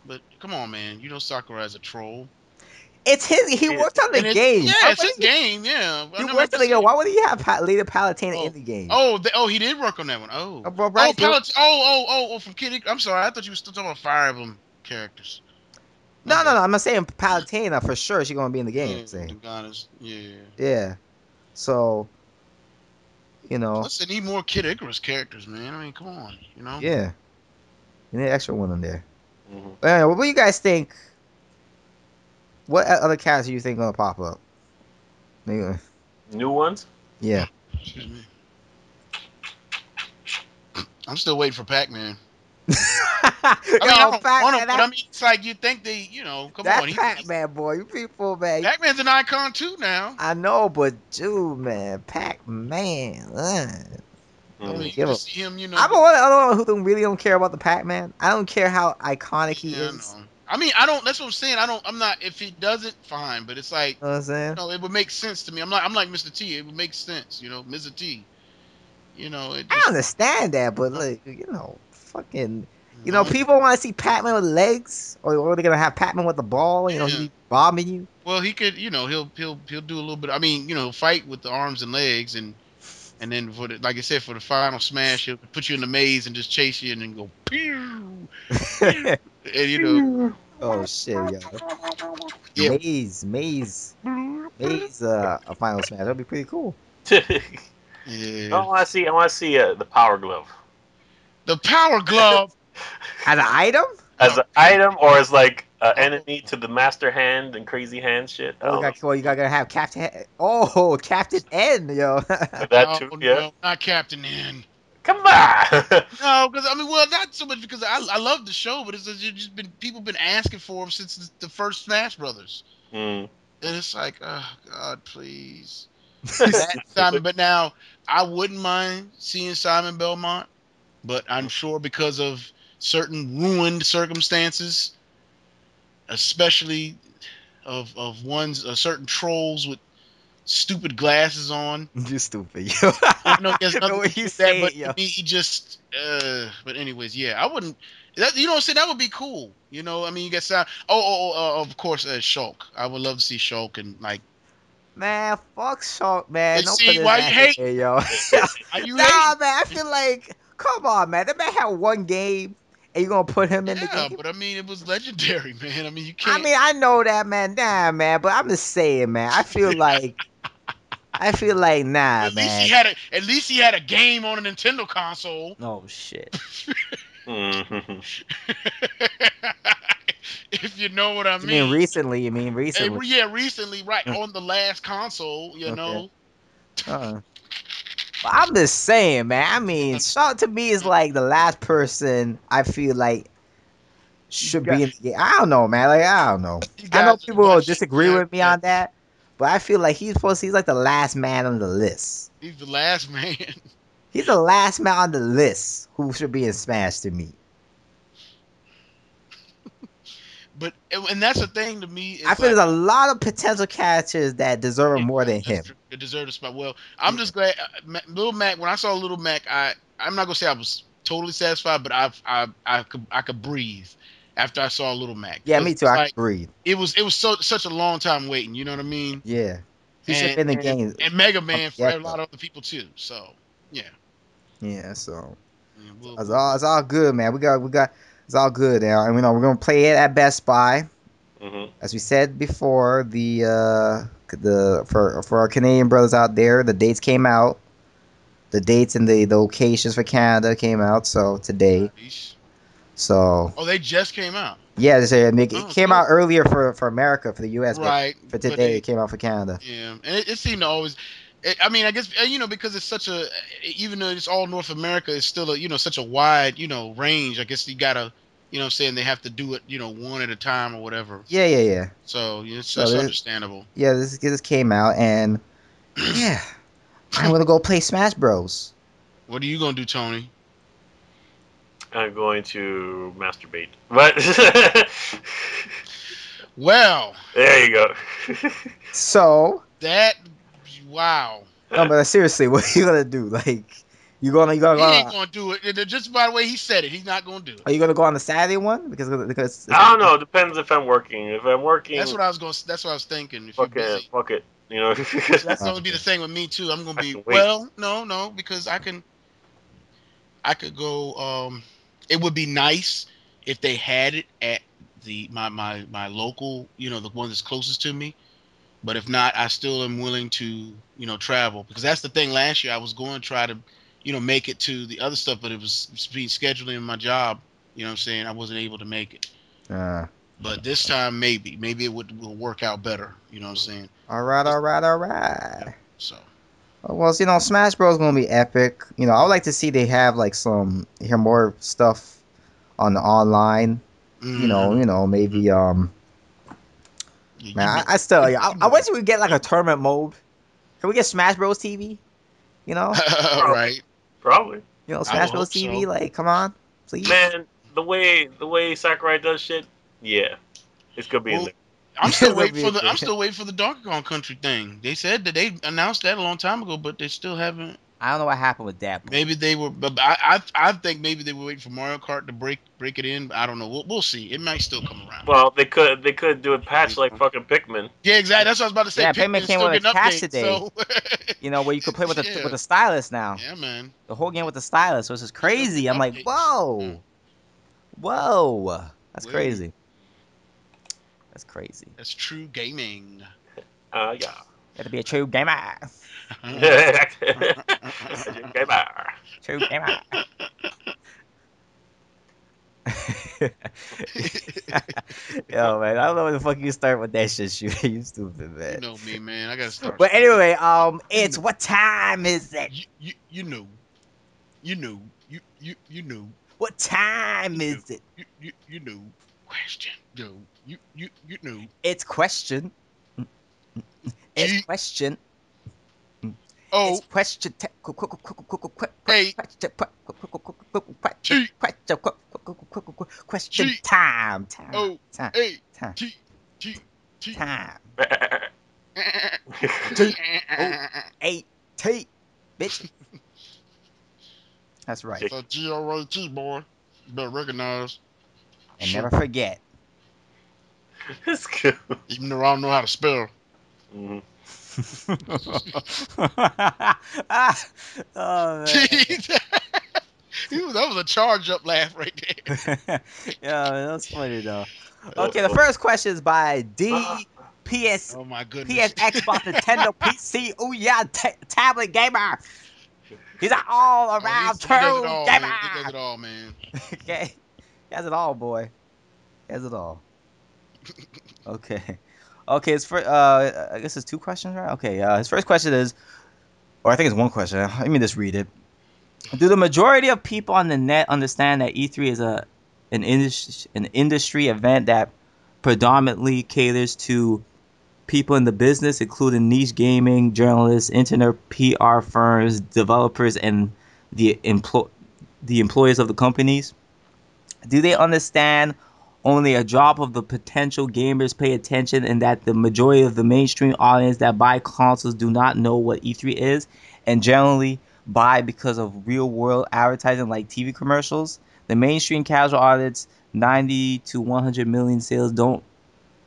[SPEAKER 3] but come on, man. You know Sakurai's a troll.
[SPEAKER 1] It's his. He worked on the
[SPEAKER 3] And
[SPEAKER 1] game. Why
[SPEAKER 3] it's
[SPEAKER 1] would
[SPEAKER 3] his game, yeah.
[SPEAKER 1] he
[SPEAKER 3] I mean,
[SPEAKER 1] worked on the game? Why would he have Lady Palutena in
[SPEAKER 3] oh,
[SPEAKER 1] the game?
[SPEAKER 3] he did work on that one. Oh,
[SPEAKER 1] Bro, right?
[SPEAKER 3] from Kid. I'm sorry, I thought you were still talking about Fire Emblem characters. My
[SPEAKER 1] No.
[SPEAKER 3] bad.
[SPEAKER 1] I'm not saying Palutena for sure. She's gonna be in the game.
[SPEAKER 3] Yeah,
[SPEAKER 1] I'm saying.
[SPEAKER 3] yeah.
[SPEAKER 1] Yeah. So, you know.
[SPEAKER 3] Plus, they need more Kid Icarus characters, man. I mean, come on,
[SPEAKER 1] Yeah. You need an extra one in there.
[SPEAKER 2] Mm-hmm.
[SPEAKER 1] Anyway, what do you guys think? What other characters do you think gonna pop up? Maybe.
[SPEAKER 2] New ones?
[SPEAKER 1] Yeah.
[SPEAKER 3] Excuse me. I'm still waiting for Pac-Man.
[SPEAKER 1] Pac-Man,
[SPEAKER 3] but I mean, it's like you think they, come
[SPEAKER 1] that
[SPEAKER 3] on.
[SPEAKER 1] Pac-Man boy, you people, man.
[SPEAKER 3] Pac-Man's an icon too now.
[SPEAKER 1] I know, but dude, man, Pac-Man.
[SPEAKER 3] I mean, you
[SPEAKER 1] Give
[SPEAKER 3] just
[SPEAKER 1] up.
[SPEAKER 3] see him,
[SPEAKER 1] I don't know who really don't care about the Pac-Man. I don't care how iconic he
[SPEAKER 3] Yeah,
[SPEAKER 1] is.
[SPEAKER 3] I know. I mean, I don't. That's what I'm saying. I'm not. If he doesn't, fine. But it's like,
[SPEAKER 1] You know what I'm saying?
[SPEAKER 3] it would make sense to me. I'm like Mr. T. It would make sense, Mr. T. It
[SPEAKER 1] I
[SPEAKER 3] just.
[SPEAKER 1] understand that, but like, fucking,
[SPEAKER 3] No.
[SPEAKER 1] people want to see Pac-Man with legs, or they're gonna have Pac-Man with the ball. He
[SPEAKER 3] Yeah.
[SPEAKER 1] be bombing you.
[SPEAKER 3] Well, he could. He'll do a little bit. I mean, fight with the arms and legs, and then like I said, for the final smash, he'll put you in the maze and just chase you, and then go pew, pew, and
[SPEAKER 1] Oh shit, yo.
[SPEAKER 3] yeah.
[SPEAKER 1] Maze. A final smash. That'd be pretty cool.
[SPEAKER 3] Yeah.
[SPEAKER 2] I want to see the power glove
[SPEAKER 3] The power glove.
[SPEAKER 1] As an item?
[SPEAKER 2] as an item, or as like an
[SPEAKER 3] Oh.
[SPEAKER 2] enemy to the master hand and crazy hand shit.
[SPEAKER 1] You gotta have Captain. Captain N, yo.
[SPEAKER 2] That too, yeah.
[SPEAKER 3] No, not Captain N.
[SPEAKER 2] Come on.
[SPEAKER 3] No, because I mean, well, not so much because I love the show, but it's just people been asking for him since the first Smash Brothers, and it's like, oh God, please. Simon, but now I wouldn't mind seeing Simon Belmont, but I'm sure because of certain ruined circumstances, especially of certain trolls with stupid glasses on.
[SPEAKER 1] You stupid, yo.
[SPEAKER 3] I know he has nothing
[SPEAKER 1] What
[SPEAKER 3] to do
[SPEAKER 1] you
[SPEAKER 3] with that, but
[SPEAKER 1] saying, yo?
[SPEAKER 3] to me, he just. But anyways, yeah, I wouldn't. Say that would be cool. I mean, you get sound. Of course, Shulk. I would love to see Shulk and like.
[SPEAKER 1] Man, fuck Shulk, man. Don't
[SPEAKER 3] See
[SPEAKER 1] put his
[SPEAKER 3] why you
[SPEAKER 1] ass
[SPEAKER 3] hate?
[SPEAKER 1] in there, yo.
[SPEAKER 3] Are you
[SPEAKER 1] Nah,
[SPEAKER 3] hating?
[SPEAKER 1] man. I feel like, come on, man. That man had one game, and you gonna put him in the
[SPEAKER 3] Yeah,
[SPEAKER 1] game?
[SPEAKER 3] but I mean, it was legendary, man. I mean, you
[SPEAKER 1] I
[SPEAKER 3] can't.
[SPEAKER 1] mean, I know that, man. Nah, man. But I'm just saying, man. I feel like, nah,
[SPEAKER 3] At least
[SPEAKER 1] man.
[SPEAKER 3] at least he had a game on a Nintendo console.
[SPEAKER 1] Oh shit.
[SPEAKER 3] If you know what I mean.
[SPEAKER 1] You mean recently?
[SPEAKER 3] Yeah, recently, right on the last console.
[SPEAKER 1] Okay. But I'm just saying, man. I mean, Shulk to me is like the last person I feel like should be in the game. I don't know, man. Like, I don't know. I know people will disagree with me on that, but I feel like he's like the last man on the list.
[SPEAKER 3] He's the last man.
[SPEAKER 1] He's the last man on the list who should be in Smash to me.
[SPEAKER 3] But and that's the thing to me.
[SPEAKER 1] I feel there's a lot of potential characters that deserve more than him.
[SPEAKER 3] They deserve a spot. Well, I'm just glad Little Mac. When I saw Little Mac, I'm not gonna say I was totally satisfied, but I could breathe after I saw Little Mac.
[SPEAKER 1] Yeah, me too. I could breathe.
[SPEAKER 3] It was such a long time waiting. You know what I mean?
[SPEAKER 1] Yeah, he should have been in the game.
[SPEAKER 3] And Mega Man for a lot of other people too. So yeah.
[SPEAKER 1] Yeah. So it's all good, man. We got. It's all good now, and we're gonna play it at Best Buy. As we said before, for our Canadian brothers out there, the dates came out. The dates and the locations for Canada came out. So today. So.
[SPEAKER 3] Oh, they just came out.
[SPEAKER 1] Yeah, it came out earlier for America, for the U.S.
[SPEAKER 3] Right.
[SPEAKER 1] But for today, it came out for Canada.
[SPEAKER 3] Yeah, and it seemed to always. I mean, I guess because it's such a, even though it's all North America, it's still such a wide range. I guess you gotta saying they have to do it one at a time or whatever.
[SPEAKER 1] Yeah.
[SPEAKER 3] So it's understandable.
[SPEAKER 1] Yeah, this came out, and yeah, I'm gonna go play Smash Bros.
[SPEAKER 3] What are you gonna do, Tony?
[SPEAKER 2] I'm going to masturbate. What?
[SPEAKER 3] Well,
[SPEAKER 2] there you go.
[SPEAKER 1] So
[SPEAKER 3] wow.
[SPEAKER 1] No, but seriously, what are you gonna do? Like, you gonna
[SPEAKER 3] He ain't gonna do it. Just by the way he said it, he's not gonna do it.
[SPEAKER 1] Are you gonna go on the Saturday one? Because
[SPEAKER 2] I don't know. Depends if I'm working. If I'm working,
[SPEAKER 3] that's what I was thinking. If you're
[SPEAKER 2] fuck it,
[SPEAKER 3] busy,
[SPEAKER 2] fuck it. You know.
[SPEAKER 3] that's gonna be the thing with me too. I'm gonna
[SPEAKER 2] I
[SPEAKER 3] be
[SPEAKER 2] can wait.
[SPEAKER 3] no, because I could go. It would be nice if they had it at my local, the one that's closest to me. But if not, I still am willing to, travel, because that's the thing. Last year I was going to try to, make it to the other stuff, but it was being scheduling in my job. You know what I'm saying? I wasn't able to make it. But this time, maybe it will work out better. You know what I'm saying?
[SPEAKER 1] All right.
[SPEAKER 3] Yeah, so.
[SPEAKER 1] Well, Smash Bros gonna be epic. I would like to see they have like hear more stuff on the online. Maybe
[SPEAKER 3] Yeah,
[SPEAKER 1] man, I still I wish we would get like a tournament mode. Can we get Smash Bros TV? You know,
[SPEAKER 3] Right.
[SPEAKER 2] Probably.
[SPEAKER 3] I
[SPEAKER 1] Smash
[SPEAKER 3] would
[SPEAKER 1] Bros
[SPEAKER 3] hope
[SPEAKER 1] TV.
[SPEAKER 3] so.
[SPEAKER 1] Like, come on, please.
[SPEAKER 2] Man, the way Sakurai does shit, yeah, it's gonna be in
[SPEAKER 3] Well,
[SPEAKER 2] there.
[SPEAKER 3] I'm still waiting
[SPEAKER 1] Be
[SPEAKER 3] I'm still waiting for the Donkey Kong Country thing. They said that they announced that a long time ago, but they still haven't.
[SPEAKER 1] I don't know what happened with that.
[SPEAKER 3] Maybe they were, but I think maybe they were waiting for Mario Kart to break it in. But I don't know. We'll see. It might still come around.
[SPEAKER 2] Well, they could do a patch like fucking Pikmin.
[SPEAKER 3] Yeah, exactly. That's what I was about to say.
[SPEAKER 1] Yeah,
[SPEAKER 3] Pikmin
[SPEAKER 1] Pikmin
[SPEAKER 3] is
[SPEAKER 1] came
[SPEAKER 3] still
[SPEAKER 1] with a
[SPEAKER 3] getting
[SPEAKER 1] patch
[SPEAKER 3] updates.
[SPEAKER 1] today.
[SPEAKER 3] So
[SPEAKER 1] Where you could play with
[SPEAKER 3] yeah.
[SPEAKER 1] the stylus now.
[SPEAKER 3] Yeah, man.
[SPEAKER 1] The whole game with the stylus, which is crazy. I'm like,
[SPEAKER 3] Updates.
[SPEAKER 1] whoa, that's
[SPEAKER 3] Will you?
[SPEAKER 1] crazy. That's crazy.
[SPEAKER 3] That's true gaming.
[SPEAKER 2] Yeah.
[SPEAKER 1] You have to be a true gamer. True gamer. Yo, man, I don't know where the fuck you start with that shit. You stupid,
[SPEAKER 3] You
[SPEAKER 1] man.
[SPEAKER 3] know me, man. I gotta start.
[SPEAKER 1] But anyway, it's what time is it?
[SPEAKER 3] You know. You know. You know.
[SPEAKER 1] What time is it?
[SPEAKER 3] You know. Question. No. You know.
[SPEAKER 1] It's question. It's
[SPEAKER 3] G
[SPEAKER 1] question.
[SPEAKER 3] O
[SPEAKER 1] It's question.
[SPEAKER 3] A T
[SPEAKER 1] Question
[SPEAKER 3] G
[SPEAKER 1] time.
[SPEAKER 3] O A T T T
[SPEAKER 1] Time. T, bitch. That's right.
[SPEAKER 3] So GRAT, boy. You better recognize.
[SPEAKER 1] And never forget.
[SPEAKER 2] It's cool.
[SPEAKER 3] Even though I don't know how to spell.
[SPEAKER 2] Mm-hmm.
[SPEAKER 1] Oh man.
[SPEAKER 3] That was a charge up laugh right there.
[SPEAKER 1] Yeah, that's funny though. Okay, the first question is by PS,
[SPEAKER 3] Oh my goodness.
[SPEAKER 1] PS, Xbox, Nintendo, PC. Oh yeah, tablet gamer. He's an all around
[SPEAKER 3] He does it
[SPEAKER 1] true
[SPEAKER 3] all,
[SPEAKER 1] gamer.
[SPEAKER 3] man. He does it all, man.
[SPEAKER 1] Okay, he has it all, boy. He has it all. Okay. Okay, it's for I guess it's two questions, right? Okay, his first question is, or I think it's one question. Let me just read it. Do the majority of people on the net understand that E3 is an industry event that predominantly caters to people in the business, including niche gaming, journalists, internet PR firms, developers, and the employees of the companies? Do they understand only a drop of the potential gamers pay attention, and that the majority of the mainstream audience that buy consoles do not know what E3 is and generally buy because of real world advertising like TV commercials? The mainstream casual audience, 90 to 100 million sales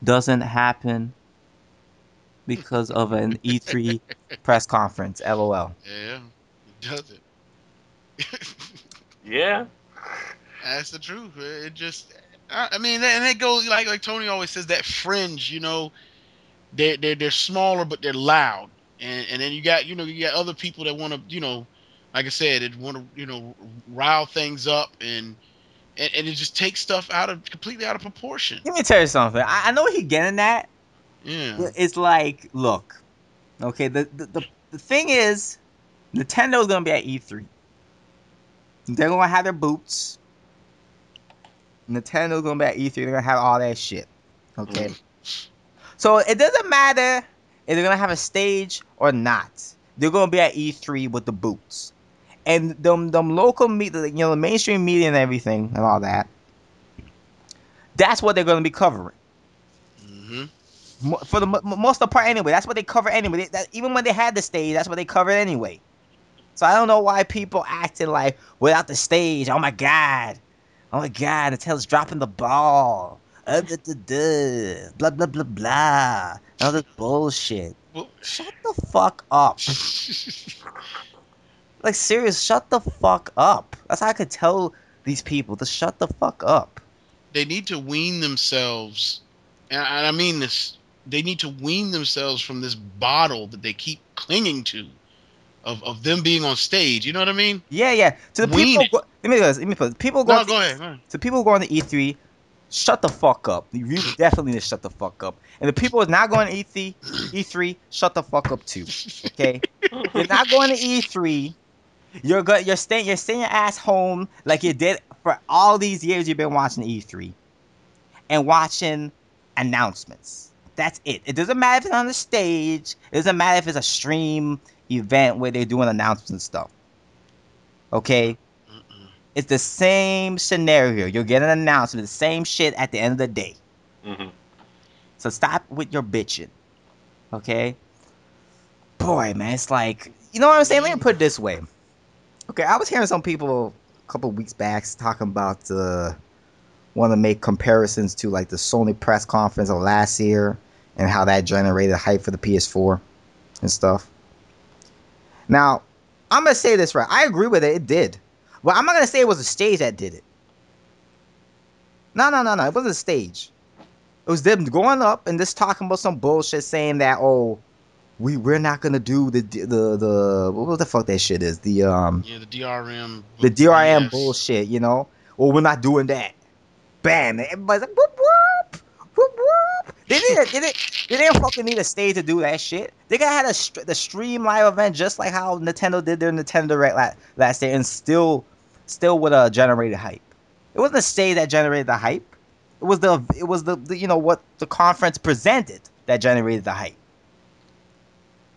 [SPEAKER 1] doesn't happen because of an E3 press conference. LOL.
[SPEAKER 3] Yeah, it does it.
[SPEAKER 2] Yeah.
[SPEAKER 3] That's the truth. It just, I mean, and it goes like Tony always says, that fringe. They're smaller, but they're loud. And then you got other people that want to, like I said, that want to, rile things up, and it just takes stuff completely out of proportion.
[SPEAKER 1] Let me tell you something. I know what he's getting at.
[SPEAKER 3] Yeah.
[SPEAKER 1] It's like, look, okay, the thing is, Nintendo's gonna be at E3. They're gonna have their boots. Nintendo's gonna be at E3. They're gonna have all that shit. Okay. So it doesn't matter if they're gonna have a stage or not. They're gonna be at E3 with the boots. And them local media, the mainstream media and everything and all that. That's what they're gonna be covering.
[SPEAKER 3] Mm-hmm.
[SPEAKER 1] For the most of the part anyway. That's what they cover anyway. Even when they had the stage, that's what they covered anyway. So I don't know why people acting like without the stage. Oh my god, Nintendo's dropping the ball. Blah blah blah blah. All this bullshit.
[SPEAKER 3] Well,
[SPEAKER 1] Shut the fuck up. Like serious, shut the fuck up. That's how I could tell these people to shut the fuck up.
[SPEAKER 3] they need to wean themselves, and I mean this. They need to wean themselves from this bottle that they keep clinging to, of them being on stage. You know what I mean?
[SPEAKER 1] Yeah. To the
[SPEAKER 3] Wean
[SPEAKER 1] people,
[SPEAKER 3] it.
[SPEAKER 1] let me put it. People going
[SPEAKER 3] No, go ahead.
[SPEAKER 1] to people going to E3. Shut the fuck up. You definitely need to shut the fuck up. And the people who are not going to E3, shut the fuck up too. Okay? You're not going to E3. You're staying your ass home like you did for all these years you've been watching E3 and watching announcements. That's it. It doesn't matter if it's on the stage. It doesn't matter if it's a stream event where they're doing announcements and stuff. Okay? It's the same scenario. You'll get an announcement, the same shit at the end of the day.
[SPEAKER 2] Mm-hmm.
[SPEAKER 1] So stop with your bitching. Okay? Boy, man, it's like, you know what I'm saying? Let me put it this way. Okay, I was hearing some people a couple of weeks back talking about want to make comparisons to like the Sony press conference of last year and how that generated hype for the PS4 and stuff. Now, I'm going to say this right. I agree with it. It did. But I'm not going to say it was a stage that did it. No. It wasn't a stage. It was them going up and just talking about some bullshit saying that, oh, we're not going to do the what the fuck that shit is? The
[SPEAKER 3] DRM.
[SPEAKER 1] The DRM
[SPEAKER 3] BS.
[SPEAKER 1] bullshit, you know? Or we're not doing that. Bam. And everybody's like, whoop, whoop. Whoop, whoop. They didn't fucking need a stage to do that shit. They could have had the stream live event just like how Nintendo did their Nintendo Direct last year and still would have generated hype. It wasn't the stage that generated the hype. It was the you know what the conference presented that generated the hype.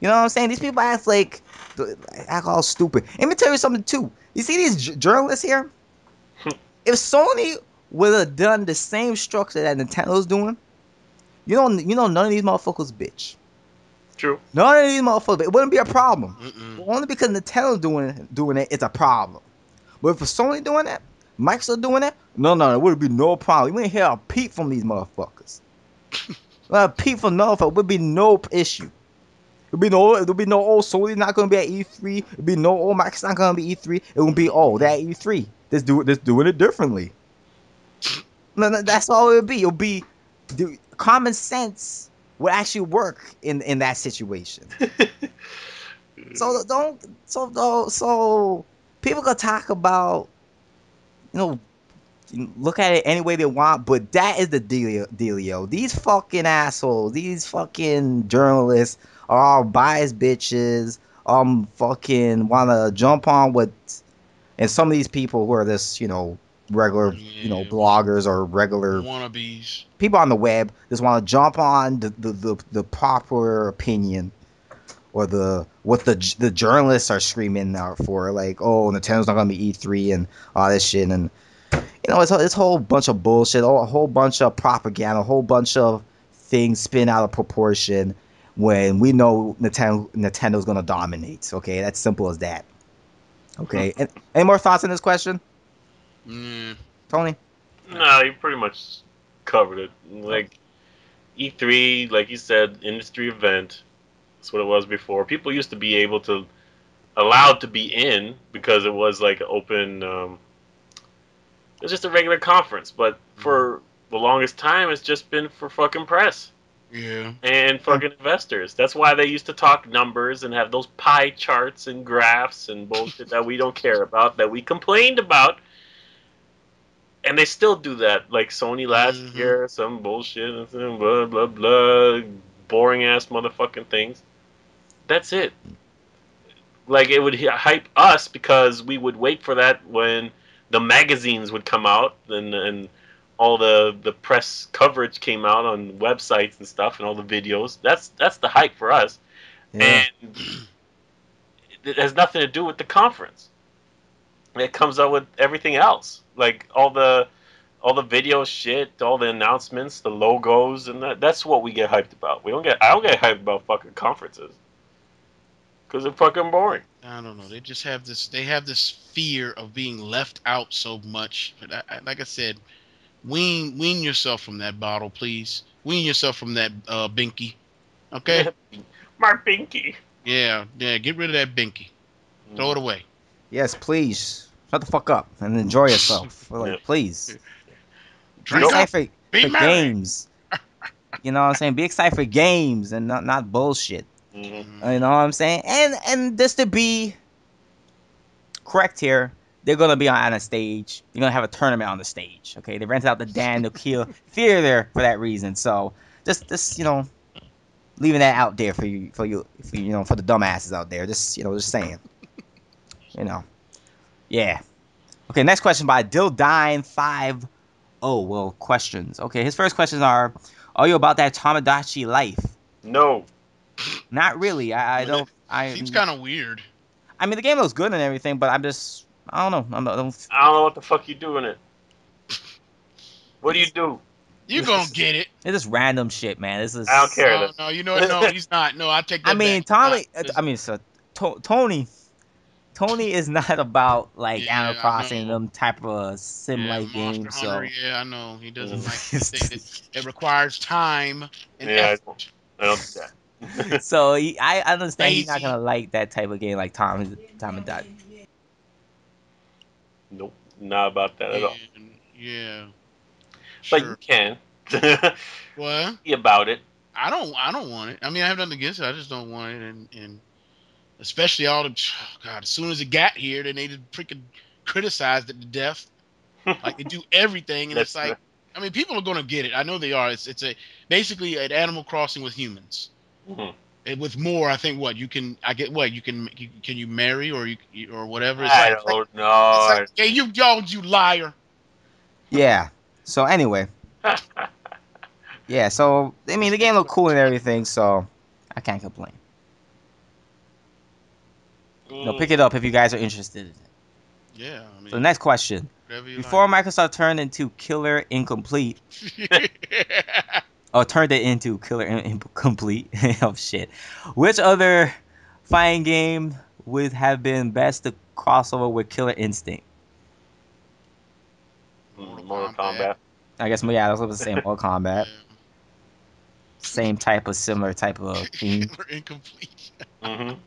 [SPEAKER 1] You know what I'm saying? These people act all stupid. Let me tell you something too. You see these journalists here? If Sony would have done the same structure that Nintendo's doing, you know none of these motherfuckers bitch.
[SPEAKER 2] True.
[SPEAKER 1] None of these motherfuckers, it wouldn't be a problem.
[SPEAKER 3] Mm-mm.
[SPEAKER 1] Only because Nintendo's doing it, it's a problem. But if Sony doing that, Microsoft doing that, no, there would be no problem. You wouldn't hear a peep from these motherfuckers. A peep from motherfuckers would be no issue. There'll be no Sony not gonna be at E3. There'll be no Microsoft not gonna be E3. It will be they're at E3. Just doing it differently. No, that's all it would be. It'll be common sense would actually work in that situation. So people can talk about, you know, look at it any way they want, but that is the dealio. These fucking assholes, these fucking journalists are all biased bitches. Fucking wanna jump on what, and some of these people who are this, regular, bloggers or regular
[SPEAKER 3] Wannabes.
[SPEAKER 1] people on the web just want to jump on the popular opinion or what the journalists are screaming out for, like, oh, Nintendo's not gonna be E3 and all this shit, and it's a whole bunch of bullshit, a whole bunch of propaganda, a whole bunch of things spin out of proportion when we know Nintendo's gonna dominate. Okay, that's simple as that. Okay, and any more thoughts on this question, Tony?
[SPEAKER 2] No, you pretty much covered it. Like E3, like you said, industry event. That's what it was before. People used to be allowed to be in because it was like open. It was just a regular conference, but for the longest time, it's just been for fucking press.
[SPEAKER 3] Yeah.
[SPEAKER 2] And fucking investors. That's why they used to talk numbers and have those pie charts and graphs and bullshit that we don't care about, that we complained about. And they still do that. Like Sony last year, some bullshit, and blah, blah, blah, boring ass motherfucking things. That's it. Like, it would hype us because we would wait for that when the magazines would come out and all the press coverage came out on websites and stuff and all the videos. That's the hype for us.
[SPEAKER 1] Yeah.
[SPEAKER 2] And it has nothing to do with the conference. It comes out with everything else. Like all the all the video shit, all the announcements, the logos, and that's what we get hyped about. I don't get hyped about fucking conferences because they're fucking boring.
[SPEAKER 3] I don't know. They just have this. They have this fear of being left out so much. But like I said, wean yourself from that bottle, please. Wean yourself from that binky. Okay.
[SPEAKER 2] My binky.
[SPEAKER 3] Yeah. Get rid of that binky. Throw it away.
[SPEAKER 1] Yes, please. Shut the fuck up and enjoy yourself. Like, please. Be excited for games. You know what I'm saying? Be excited for games and not bullshit.
[SPEAKER 2] Mm-hmm.
[SPEAKER 1] You know what I'm saying? And just to be correct here, they're gonna be on a stage. They're gonna have a tournament on the stage. Okay, they rented out the Daniel Keighley Theater for that reason. So just leaving that out there for you for the dumbasses out there. Just saying. Yeah. Okay, next question by Dildine50. Well, questions. Okay, his first questions are you about that Tamagotchi life?
[SPEAKER 2] No.
[SPEAKER 1] Not really. I don't.
[SPEAKER 3] Seems kind of weird.
[SPEAKER 1] I mean, the game looks good and everything, but I don't know.
[SPEAKER 2] I don't know what the fuck you do in it. What do you do?
[SPEAKER 3] You gonna get it.
[SPEAKER 1] It's just random shit, man. This is.
[SPEAKER 2] I don't care.
[SPEAKER 3] No, you know what? No, he's not. No, I take that back.
[SPEAKER 1] Tony is not about like Animal Crossing, them type of sim-like games.
[SPEAKER 3] Hunter,
[SPEAKER 1] so
[SPEAKER 3] I know he doesn't like anything that requires time and effort.
[SPEAKER 2] I don't do that.
[SPEAKER 1] So I understand he's not gonna like that type of game like Tom and Dot.
[SPEAKER 2] Nope, not about that at all.
[SPEAKER 3] Yeah,
[SPEAKER 2] but you can.
[SPEAKER 3] What?
[SPEAKER 2] Be about it.
[SPEAKER 3] I don't want it. I mean, I have nothing against it. I just don't want it, and especially all the as soon as it got here, then they just freaking criticized it to death. Like they do everything, and it's like, I mean, people are gonna get it. I know they are. It's basically an Animal Crossing with humans.
[SPEAKER 2] Mm-hmm.
[SPEAKER 3] And with more, I think can you marry or whatever? It's
[SPEAKER 2] I don't know.
[SPEAKER 3] It's like, hey, you liar.
[SPEAKER 1] Yeah. So anyway. Yeah. So I mean, the game looked cool and everything, so I can't complain. Pick it up if you guys are interested.
[SPEAKER 3] Yeah. I mean,
[SPEAKER 1] so the next question. Before Microsoft turned into Killer Incomplete. Turned it into Killer Incomplete. Oh shit. Which other fighting game would have been best to crossover with Killer Instinct?
[SPEAKER 2] Mortal Kombat.
[SPEAKER 1] I guess yeah, I was going to say Mortal Kombat. Same similar type of theme.
[SPEAKER 3] Incomplete.
[SPEAKER 2] Mm-hmm.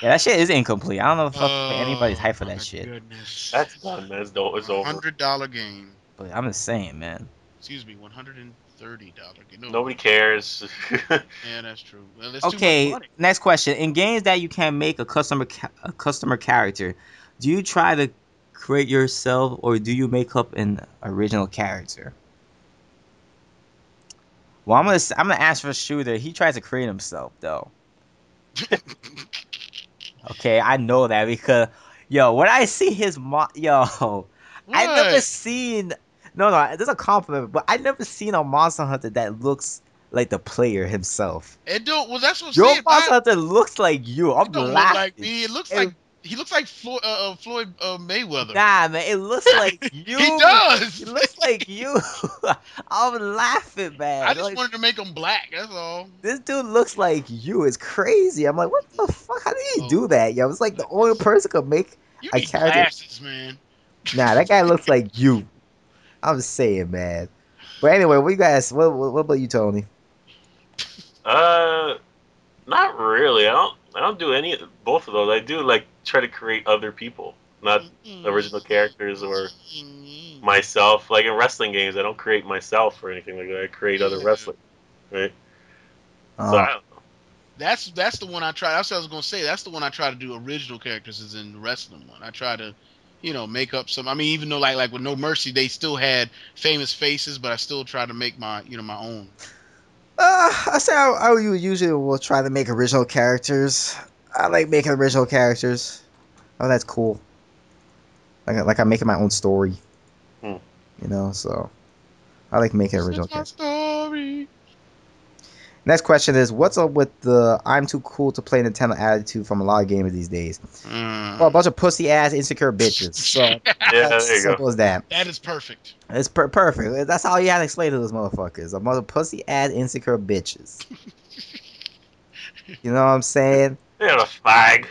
[SPEAKER 1] Yeah, that shit is incomplete. I don't know if anybody's hyped for that shit.
[SPEAKER 2] Goodness. That's done. That's dope. It's over.
[SPEAKER 3] $100 game.
[SPEAKER 1] But I'm just saying, man.
[SPEAKER 3] Excuse me, $130 game.
[SPEAKER 2] Nobody cares.
[SPEAKER 3] Yeah, that's true. Well,
[SPEAKER 1] okay, next question. In games that you can make a customer character, do you try to create yourself or do you make up an original character? Well, I'm gonna ask for Shooter. He tries to create himself though. Okay, I know that because when I see his I never seen. No, there's a compliment, but I never seen a Monster Hunter that looks like the player himself.
[SPEAKER 3] It don't. Well, that's what I'm
[SPEAKER 1] saying.
[SPEAKER 3] Your
[SPEAKER 1] Monster Hunter looks like you. I'm
[SPEAKER 3] don't
[SPEAKER 1] laughing.
[SPEAKER 3] Look like me. It looks like he looks like Floyd Mayweather.
[SPEAKER 1] Nah, man, it looks like you.
[SPEAKER 3] He does.
[SPEAKER 1] It looks like you. I'm laughing, man.
[SPEAKER 3] I just wanted to make him black. That's all.
[SPEAKER 1] This dude looks like you. It's crazy. I'm like, what the fuck? How did he do that? Yo, it's like the only person could make
[SPEAKER 3] you
[SPEAKER 1] a
[SPEAKER 3] need
[SPEAKER 1] character.
[SPEAKER 3] Glasses, man.
[SPEAKER 1] Nah, that guy looks like you. I'm just saying, man. But anyway, what you guys? What about you, Tony?
[SPEAKER 2] Not really. I don't do both of those. I do like try to create other people, not original characters or myself. Like in wrestling games, I don't create myself or anything like that. I create other wrestlers, right? So I don't know.
[SPEAKER 3] That's the one I try. That's what I was gonna say. That's the one I try to do original characters is in the wrestling one. I try to, make up some. I mean, even though like with No Mercy, they still had famous faces, but I still try to make my my own.
[SPEAKER 1] I say I usually will try to make original characters. I like making original characters. Oh, that's cool. Like I'm making my own story. So I like making original characters.
[SPEAKER 3] Story.
[SPEAKER 1] Next question is, what's up with the "I'm too cool to play Nintendo" attitude from a lot of gamers these days? Well, a bunch of pussy ass insecure bitches. So
[SPEAKER 2] Yeah,
[SPEAKER 1] that's
[SPEAKER 2] there you
[SPEAKER 1] simple
[SPEAKER 2] go.
[SPEAKER 1] as that.
[SPEAKER 3] That is perfect.
[SPEAKER 1] It's perfect. That's all you have to explain to those motherfuckers. A bunch of pussy ass insecure bitches. You know what I'm saying?
[SPEAKER 2] They're a fag.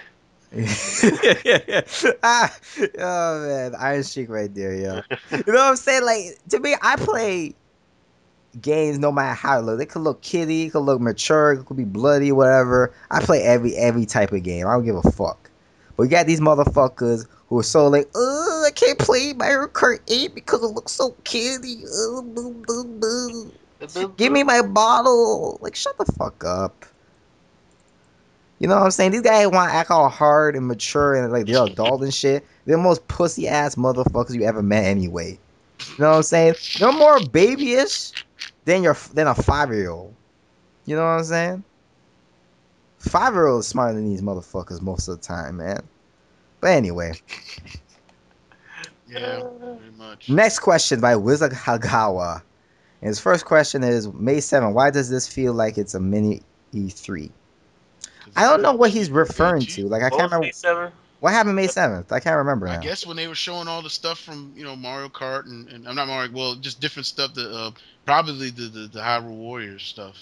[SPEAKER 1] ah, oh man, Iron Sheik right there, yo. You know what I'm saying? Like, to me, I play games no matter how it looks. It could look kiddie, it could look mature, it could be bloody, whatever. I play every type of game. I don't give a fuck. But you got these motherfuckers who are so like, I can't play Mario Kart 8 because it looks so kiddie. Boo, boo, boo. Give me my bottle. Like, shut the fuck up. You know what I'm saying? These guys want to act all hard and mature and like they're adult and shit. They're the most pussy ass motherfuckers you ever met anyway. You know what I'm saying? They're more babyish than a 5-year-old. You know what I'm saying? 5-year-old is smarter than these motherfuckers most of the time, man. But anyway,
[SPEAKER 3] Yeah, pretty much.
[SPEAKER 1] next question by Wizard Hagawa. And his first question is May 7th. Why does this feel like it's a mini E3? I don't know what he's referring to. Like I
[SPEAKER 2] What
[SPEAKER 1] can't
[SPEAKER 2] was
[SPEAKER 1] remember
[SPEAKER 2] May 7th?
[SPEAKER 1] what happened May 7th. I can't remember
[SPEAKER 3] I
[SPEAKER 1] now.
[SPEAKER 3] guess when they were showing all the stuff from Mario Kart and I'm not Mario, well, just different stuff that probably the Hyrule Warriors stuff.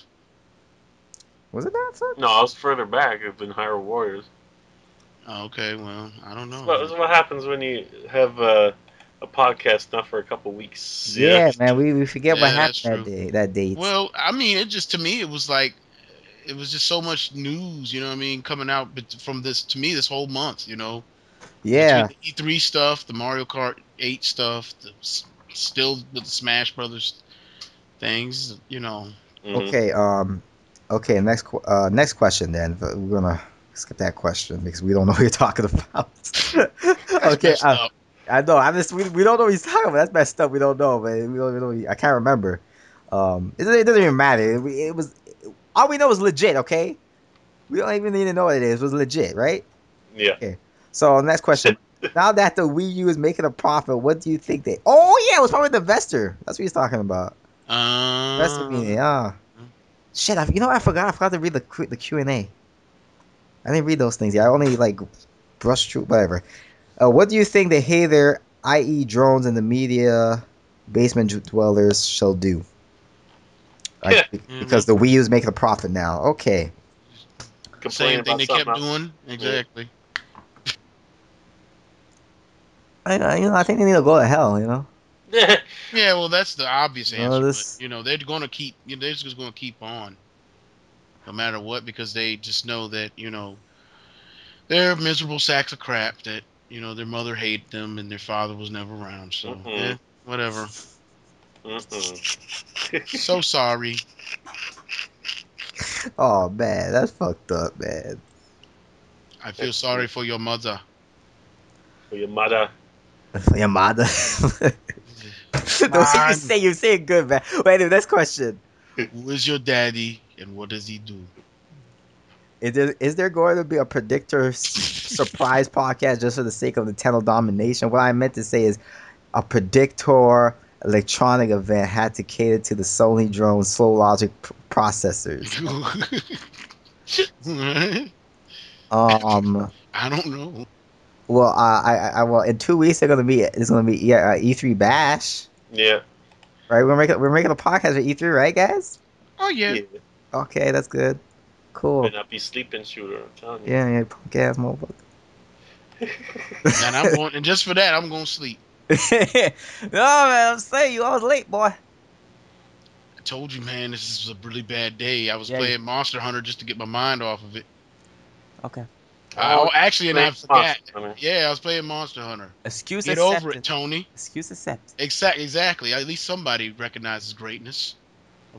[SPEAKER 1] Was it that?
[SPEAKER 2] No, I was further back. It's been Hyrule Warriors.
[SPEAKER 3] Oh, okay, well, I don't know.
[SPEAKER 2] That's what happens when you have a podcast not for a couple weeks. Yeah.
[SPEAKER 1] Yeah, man, we forget what
[SPEAKER 3] Yeah,
[SPEAKER 1] happened
[SPEAKER 3] that's
[SPEAKER 1] that
[SPEAKER 3] true.
[SPEAKER 1] day, that date.
[SPEAKER 3] Well, I mean, it just to me it was like it was just so much news, you know what I mean, coming out from this to me this whole month, between
[SPEAKER 1] Yeah.
[SPEAKER 3] the E3 stuff, the Mario Kart 8 stuff, still with the Smash Brothers things.
[SPEAKER 2] Mm-hmm.
[SPEAKER 1] Okay. Okay. Next question. Then we're gonna skip that question because we don't know what you're talking about.
[SPEAKER 3] That's
[SPEAKER 1] Okay.
[SPEAKER 3] messed up.
[SPEAKER 1] I know. We don't know what he's talking about. That's messed up. We don't know, man. We don't even know. I can't remember. It doesn't even matter. It was all we know is legit. Okay. We don't even need to know what it is. It was legit, right?
[SPEAKER 2] Yeah.
[SPEAKER 1] Okay. So next question. Now that the Wii U is making a profit, what do you think they? Oh yeah, it was probably the investor. That's what he's talking about. Investor meeting. Shit. You know what? I forgot. I forgot to read the Q&A. I didn't read those things. Yeah, I only like brushed through whatever. What do you think the hater, i.e., drones and the media basement dwellers, shall do? Because the Wii U is making a profit now. Okay.
[SPEAKER 2] Complain
[SPEAKER 3] Same thing
[SPEAKER 2] about
[SPEAKER 3] they
[SPEAKER 2] something
[SPEAKER 3] kept
[SPEAKER 2] else.
[SPEAKER 3] doing. Exactly.
[SPEAKER 1] I think they need to go to hell.
[SPEAKER 2] Yeah.
[SPEAKER 3] Yeah, well, that's the obvious answer, but
[SPEAKER 1] This.
[SPEAKER 3] they're going to keep. They're just going to keep on, no matter what, because they just know that they're miserable sacks of crap that their mother hated them and their father was never around. So whatever. So sorry.
[SPEAKER 1] Oh man, that's fucked up, man.
[SPEAKER 3] I feel sorry for your mother.
[SPEAKER 2] For your mother.
[SPEAKER 1] Yamada. Don't
[SPEAKER 3] Man,
[SPEAKER 1] you say it good, man. Wait, anyway, next question.
[SPEAKER 3] who is your daddy and what does he do?
[SPEAKER 1] Is there going to be a predictor surprise podcast just for the sake of Nintendo domination? What I meant to say is a predictor electronic event had to cater to the Sony drone slow logic processors.
[SPEAKER 3] I don't know.
[SPEAKER 1] Well, well, in 2 weeks it's gonna be E3 Bash,
[SPEAKER 2] Yeah.
[SPEAKER 1] right? We're making a podcast for E3, right, guys?
[SPEAKER 3] Oh yeah.
[SPEAKER 2] Yeah.
[SPEAKER 1] Okay, that's good. Cool.
[SPEAKER 2] Better not be sleeping, shooter. I'm telling you.
[SPEAKER 1] Yeah, punk ass motherfucker.
[SPEAKER 3] And I'm going, and just for that, I'm going to sleep.
[SPEAKER 1] No, man, I'm saying you always late, boy.
[SPEAKER 3] I told you, man, this is a really bad day. I was
[SPEAKER 1] Yeah.
[SPEAKER 3] playing Monster Hunter just to get my mind off of it.
[SPEAKER 1] Okay.
[SPEAKER 3] Actually, and I forgot. Yeah, I was playing Monster Hunter.
[SPEAKER 1] Excuse
[SPEAKER 3] Get
[SPEAKER 1] accepted.
[SPEAKER 3] over it, Tony.
[SPEAKER 1] Excuse accepted.
[SPEAKER 3] Exactly. At least somebody recognizes greatness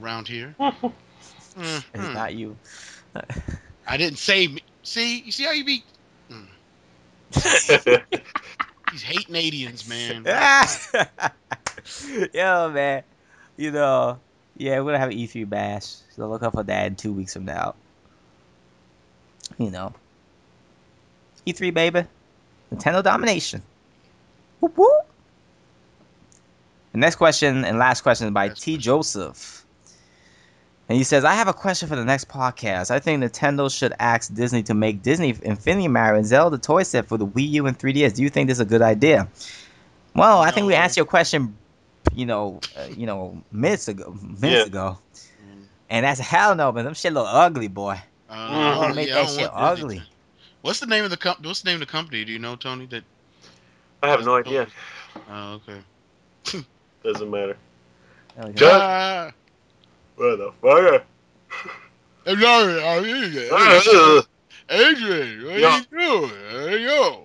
[SPEAKER 3] around here.
[SPEAKER 1] It's not you.
[SPEAKER 3] I didn't say. See, you see how you be. These hating aliens, man.
[SPEAKER 1] Yo, man. Yeah, we're gonna have an E3 bash. So look up for that in 2 weeks from now. E3, baby. Nintendo domination. Whoop, whoop. The next question and last question is by T. Joseph. And he says, I have a question for the next podcast. I think Nintendo should ask Disney to make Disney Infinity Mario and Zelda toy set for the Wii U and 3DS. Do you think this is a good idea? Well, I think we answered your question, minutes ago. And that's hell no, but them shit look ugly, boy. Don't make that shit ugly.
[SPEAKER 3] What's the name of the company? Do you know, Tony? That
[SPEAKER 2] I have no idea.
[SPEAKER 3] Oh, okay.
[SPEAKER 2] Doesn't matter.
[SPEAKER 3] Motherfucker. Adrian, what are you doing? Yo.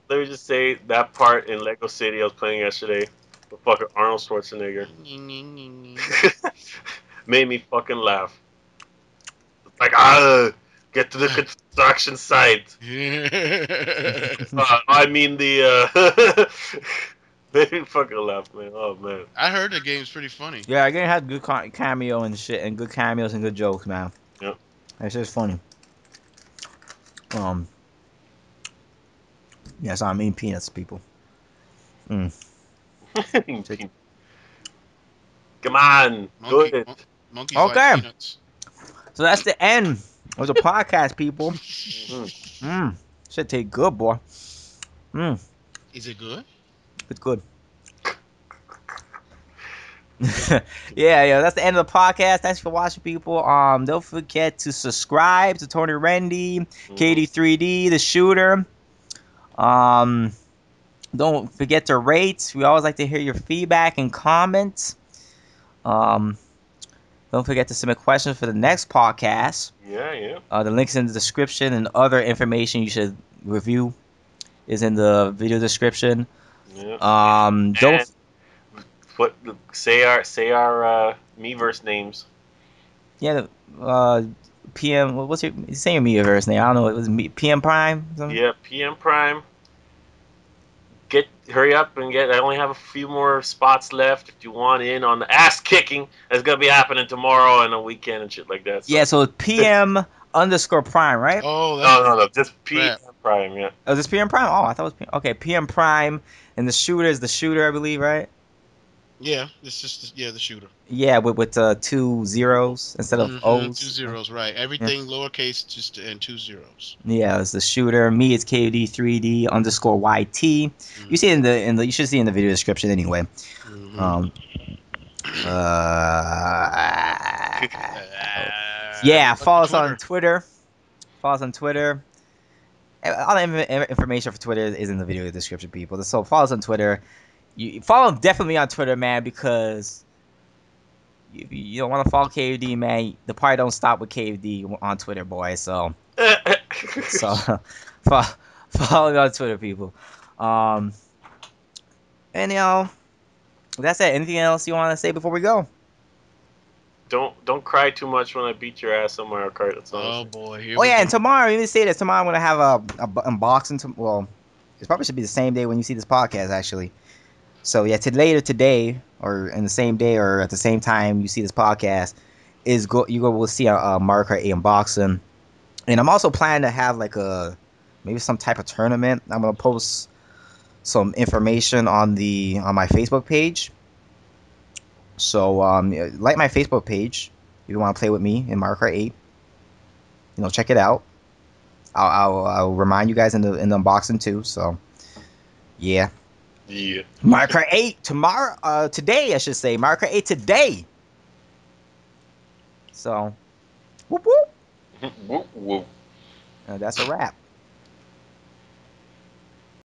[SPEAKER 2] Let me just say that part in Lego City I was playing yesterday with fucking Arnold Schwarzenegger made me fucking laugh. It's like, get to the construction site. I mean the made me fucking laugh, man. Oh man.
[SPEAKER 3] I heard the game's pretty funny.
[SPEAKER 1] Yeah, the game had good cameo and shit, and good cameos and good jokes, man.
[SPEAKER 2] Yep.
[SPEAKER 1] It's just funny. Yes, I mean peanuts, people.
[SPEAKER 2] Come on, good.
[SPEAKER 3] Monkeys like peanuts.
[SPEAKER 1] So that's the end of the podcast, people. Should take good, boy.
[SPEAKER 3] Is it good?
[SPEAKER 1] It's good. yeah, that's the end of the podcast. Thanks for watching, people. Don't forget to subscribe to Tony Rendy, KD3D, the shooter. Don't forget to rate. We always like to hear your feedback and comments. Don't forget to submit questions for the next podcast.
[SPEAKER 2] Yeah.
[SPEAKER 1] The links in the description and other information you should review is in the video description.
[SPEAKER 2] Yeah. Don't say our Miiverse names.
[SPEAKER 1] Yeah, PM. What's your say your Miiverse name? I don't know. It was PM Prime.
[SPEAKER 2] Yeah, PM Prime. Hurry up and get. I only have a few more spots left. If you want in on the ass kicking, that's gonna be happening tomorrow and a weekend and shit like that. So.
[SPEAKER 1] Yeah, so PM underscore Prime, right?
[SPEAKER 3] Oh,
[SPEAKER 2] no, just PM Prime. Yeah.
[SPEAKER 1] Oh, this PM Prime. Oh, I thought it was PM. Okay, PM Prime, and the shooter is the shooter, I believe, right?
[SPEAKER 3] Yeah, it's just the shooter.
[SPEAKER 1] Yeah, with 2 zeros instead of O's.
[SPEAKER 3] 2 zeros, right? Everything lowercase, just and 2 zeros.
[SPEAKER 1] Yeah, it's the shooter. Me, it's KD3D underscore YT. You see it in the you should see in the video description anyway. Yeah, follow us on Twitter. Follow us on Twitter. All the information for Twitter is in the video description, people. So follow us on Twitter. You follow definitely on Twitter, man, because you don't want to follow KD, man. The party don't stop with KD on Twitter, boy. So follow me on Twitter, people. And that's it. Anything else you want to say before we go?
[SPEAKER 2] Don't cry too much when I beat your ass on Mario Kart. That's all.
[SPEAKER 3] Oh boy.
[SPEAKER 1] And tomorrow, let me say this. Tomorrow I'm gonna have a unboxing. Well, it probably should be the same day when you see this podcast, actually. So yeah, later today, or in the same day, or at the same time you see this podcast, we'll see a Mario Kart 8 unboxing, and I'm also planning to have like maybe some type of tournament. I'm gonna post some information on my Facebook page. So like my Facebook page if you want to play with me in Mario Kart 8. Check it out. I'll remind you guys in the unboxing too. So yeah.
[SPEAKER 2] Yeah.
[SPEAKER 1] Mario Kart 8 tomorrow. Today, I should say. Mario Kart 8 today. So, whoop whoop.
[SPEAKER 2] Whoop whoop.
[SPEAKER 1] That's a wrap.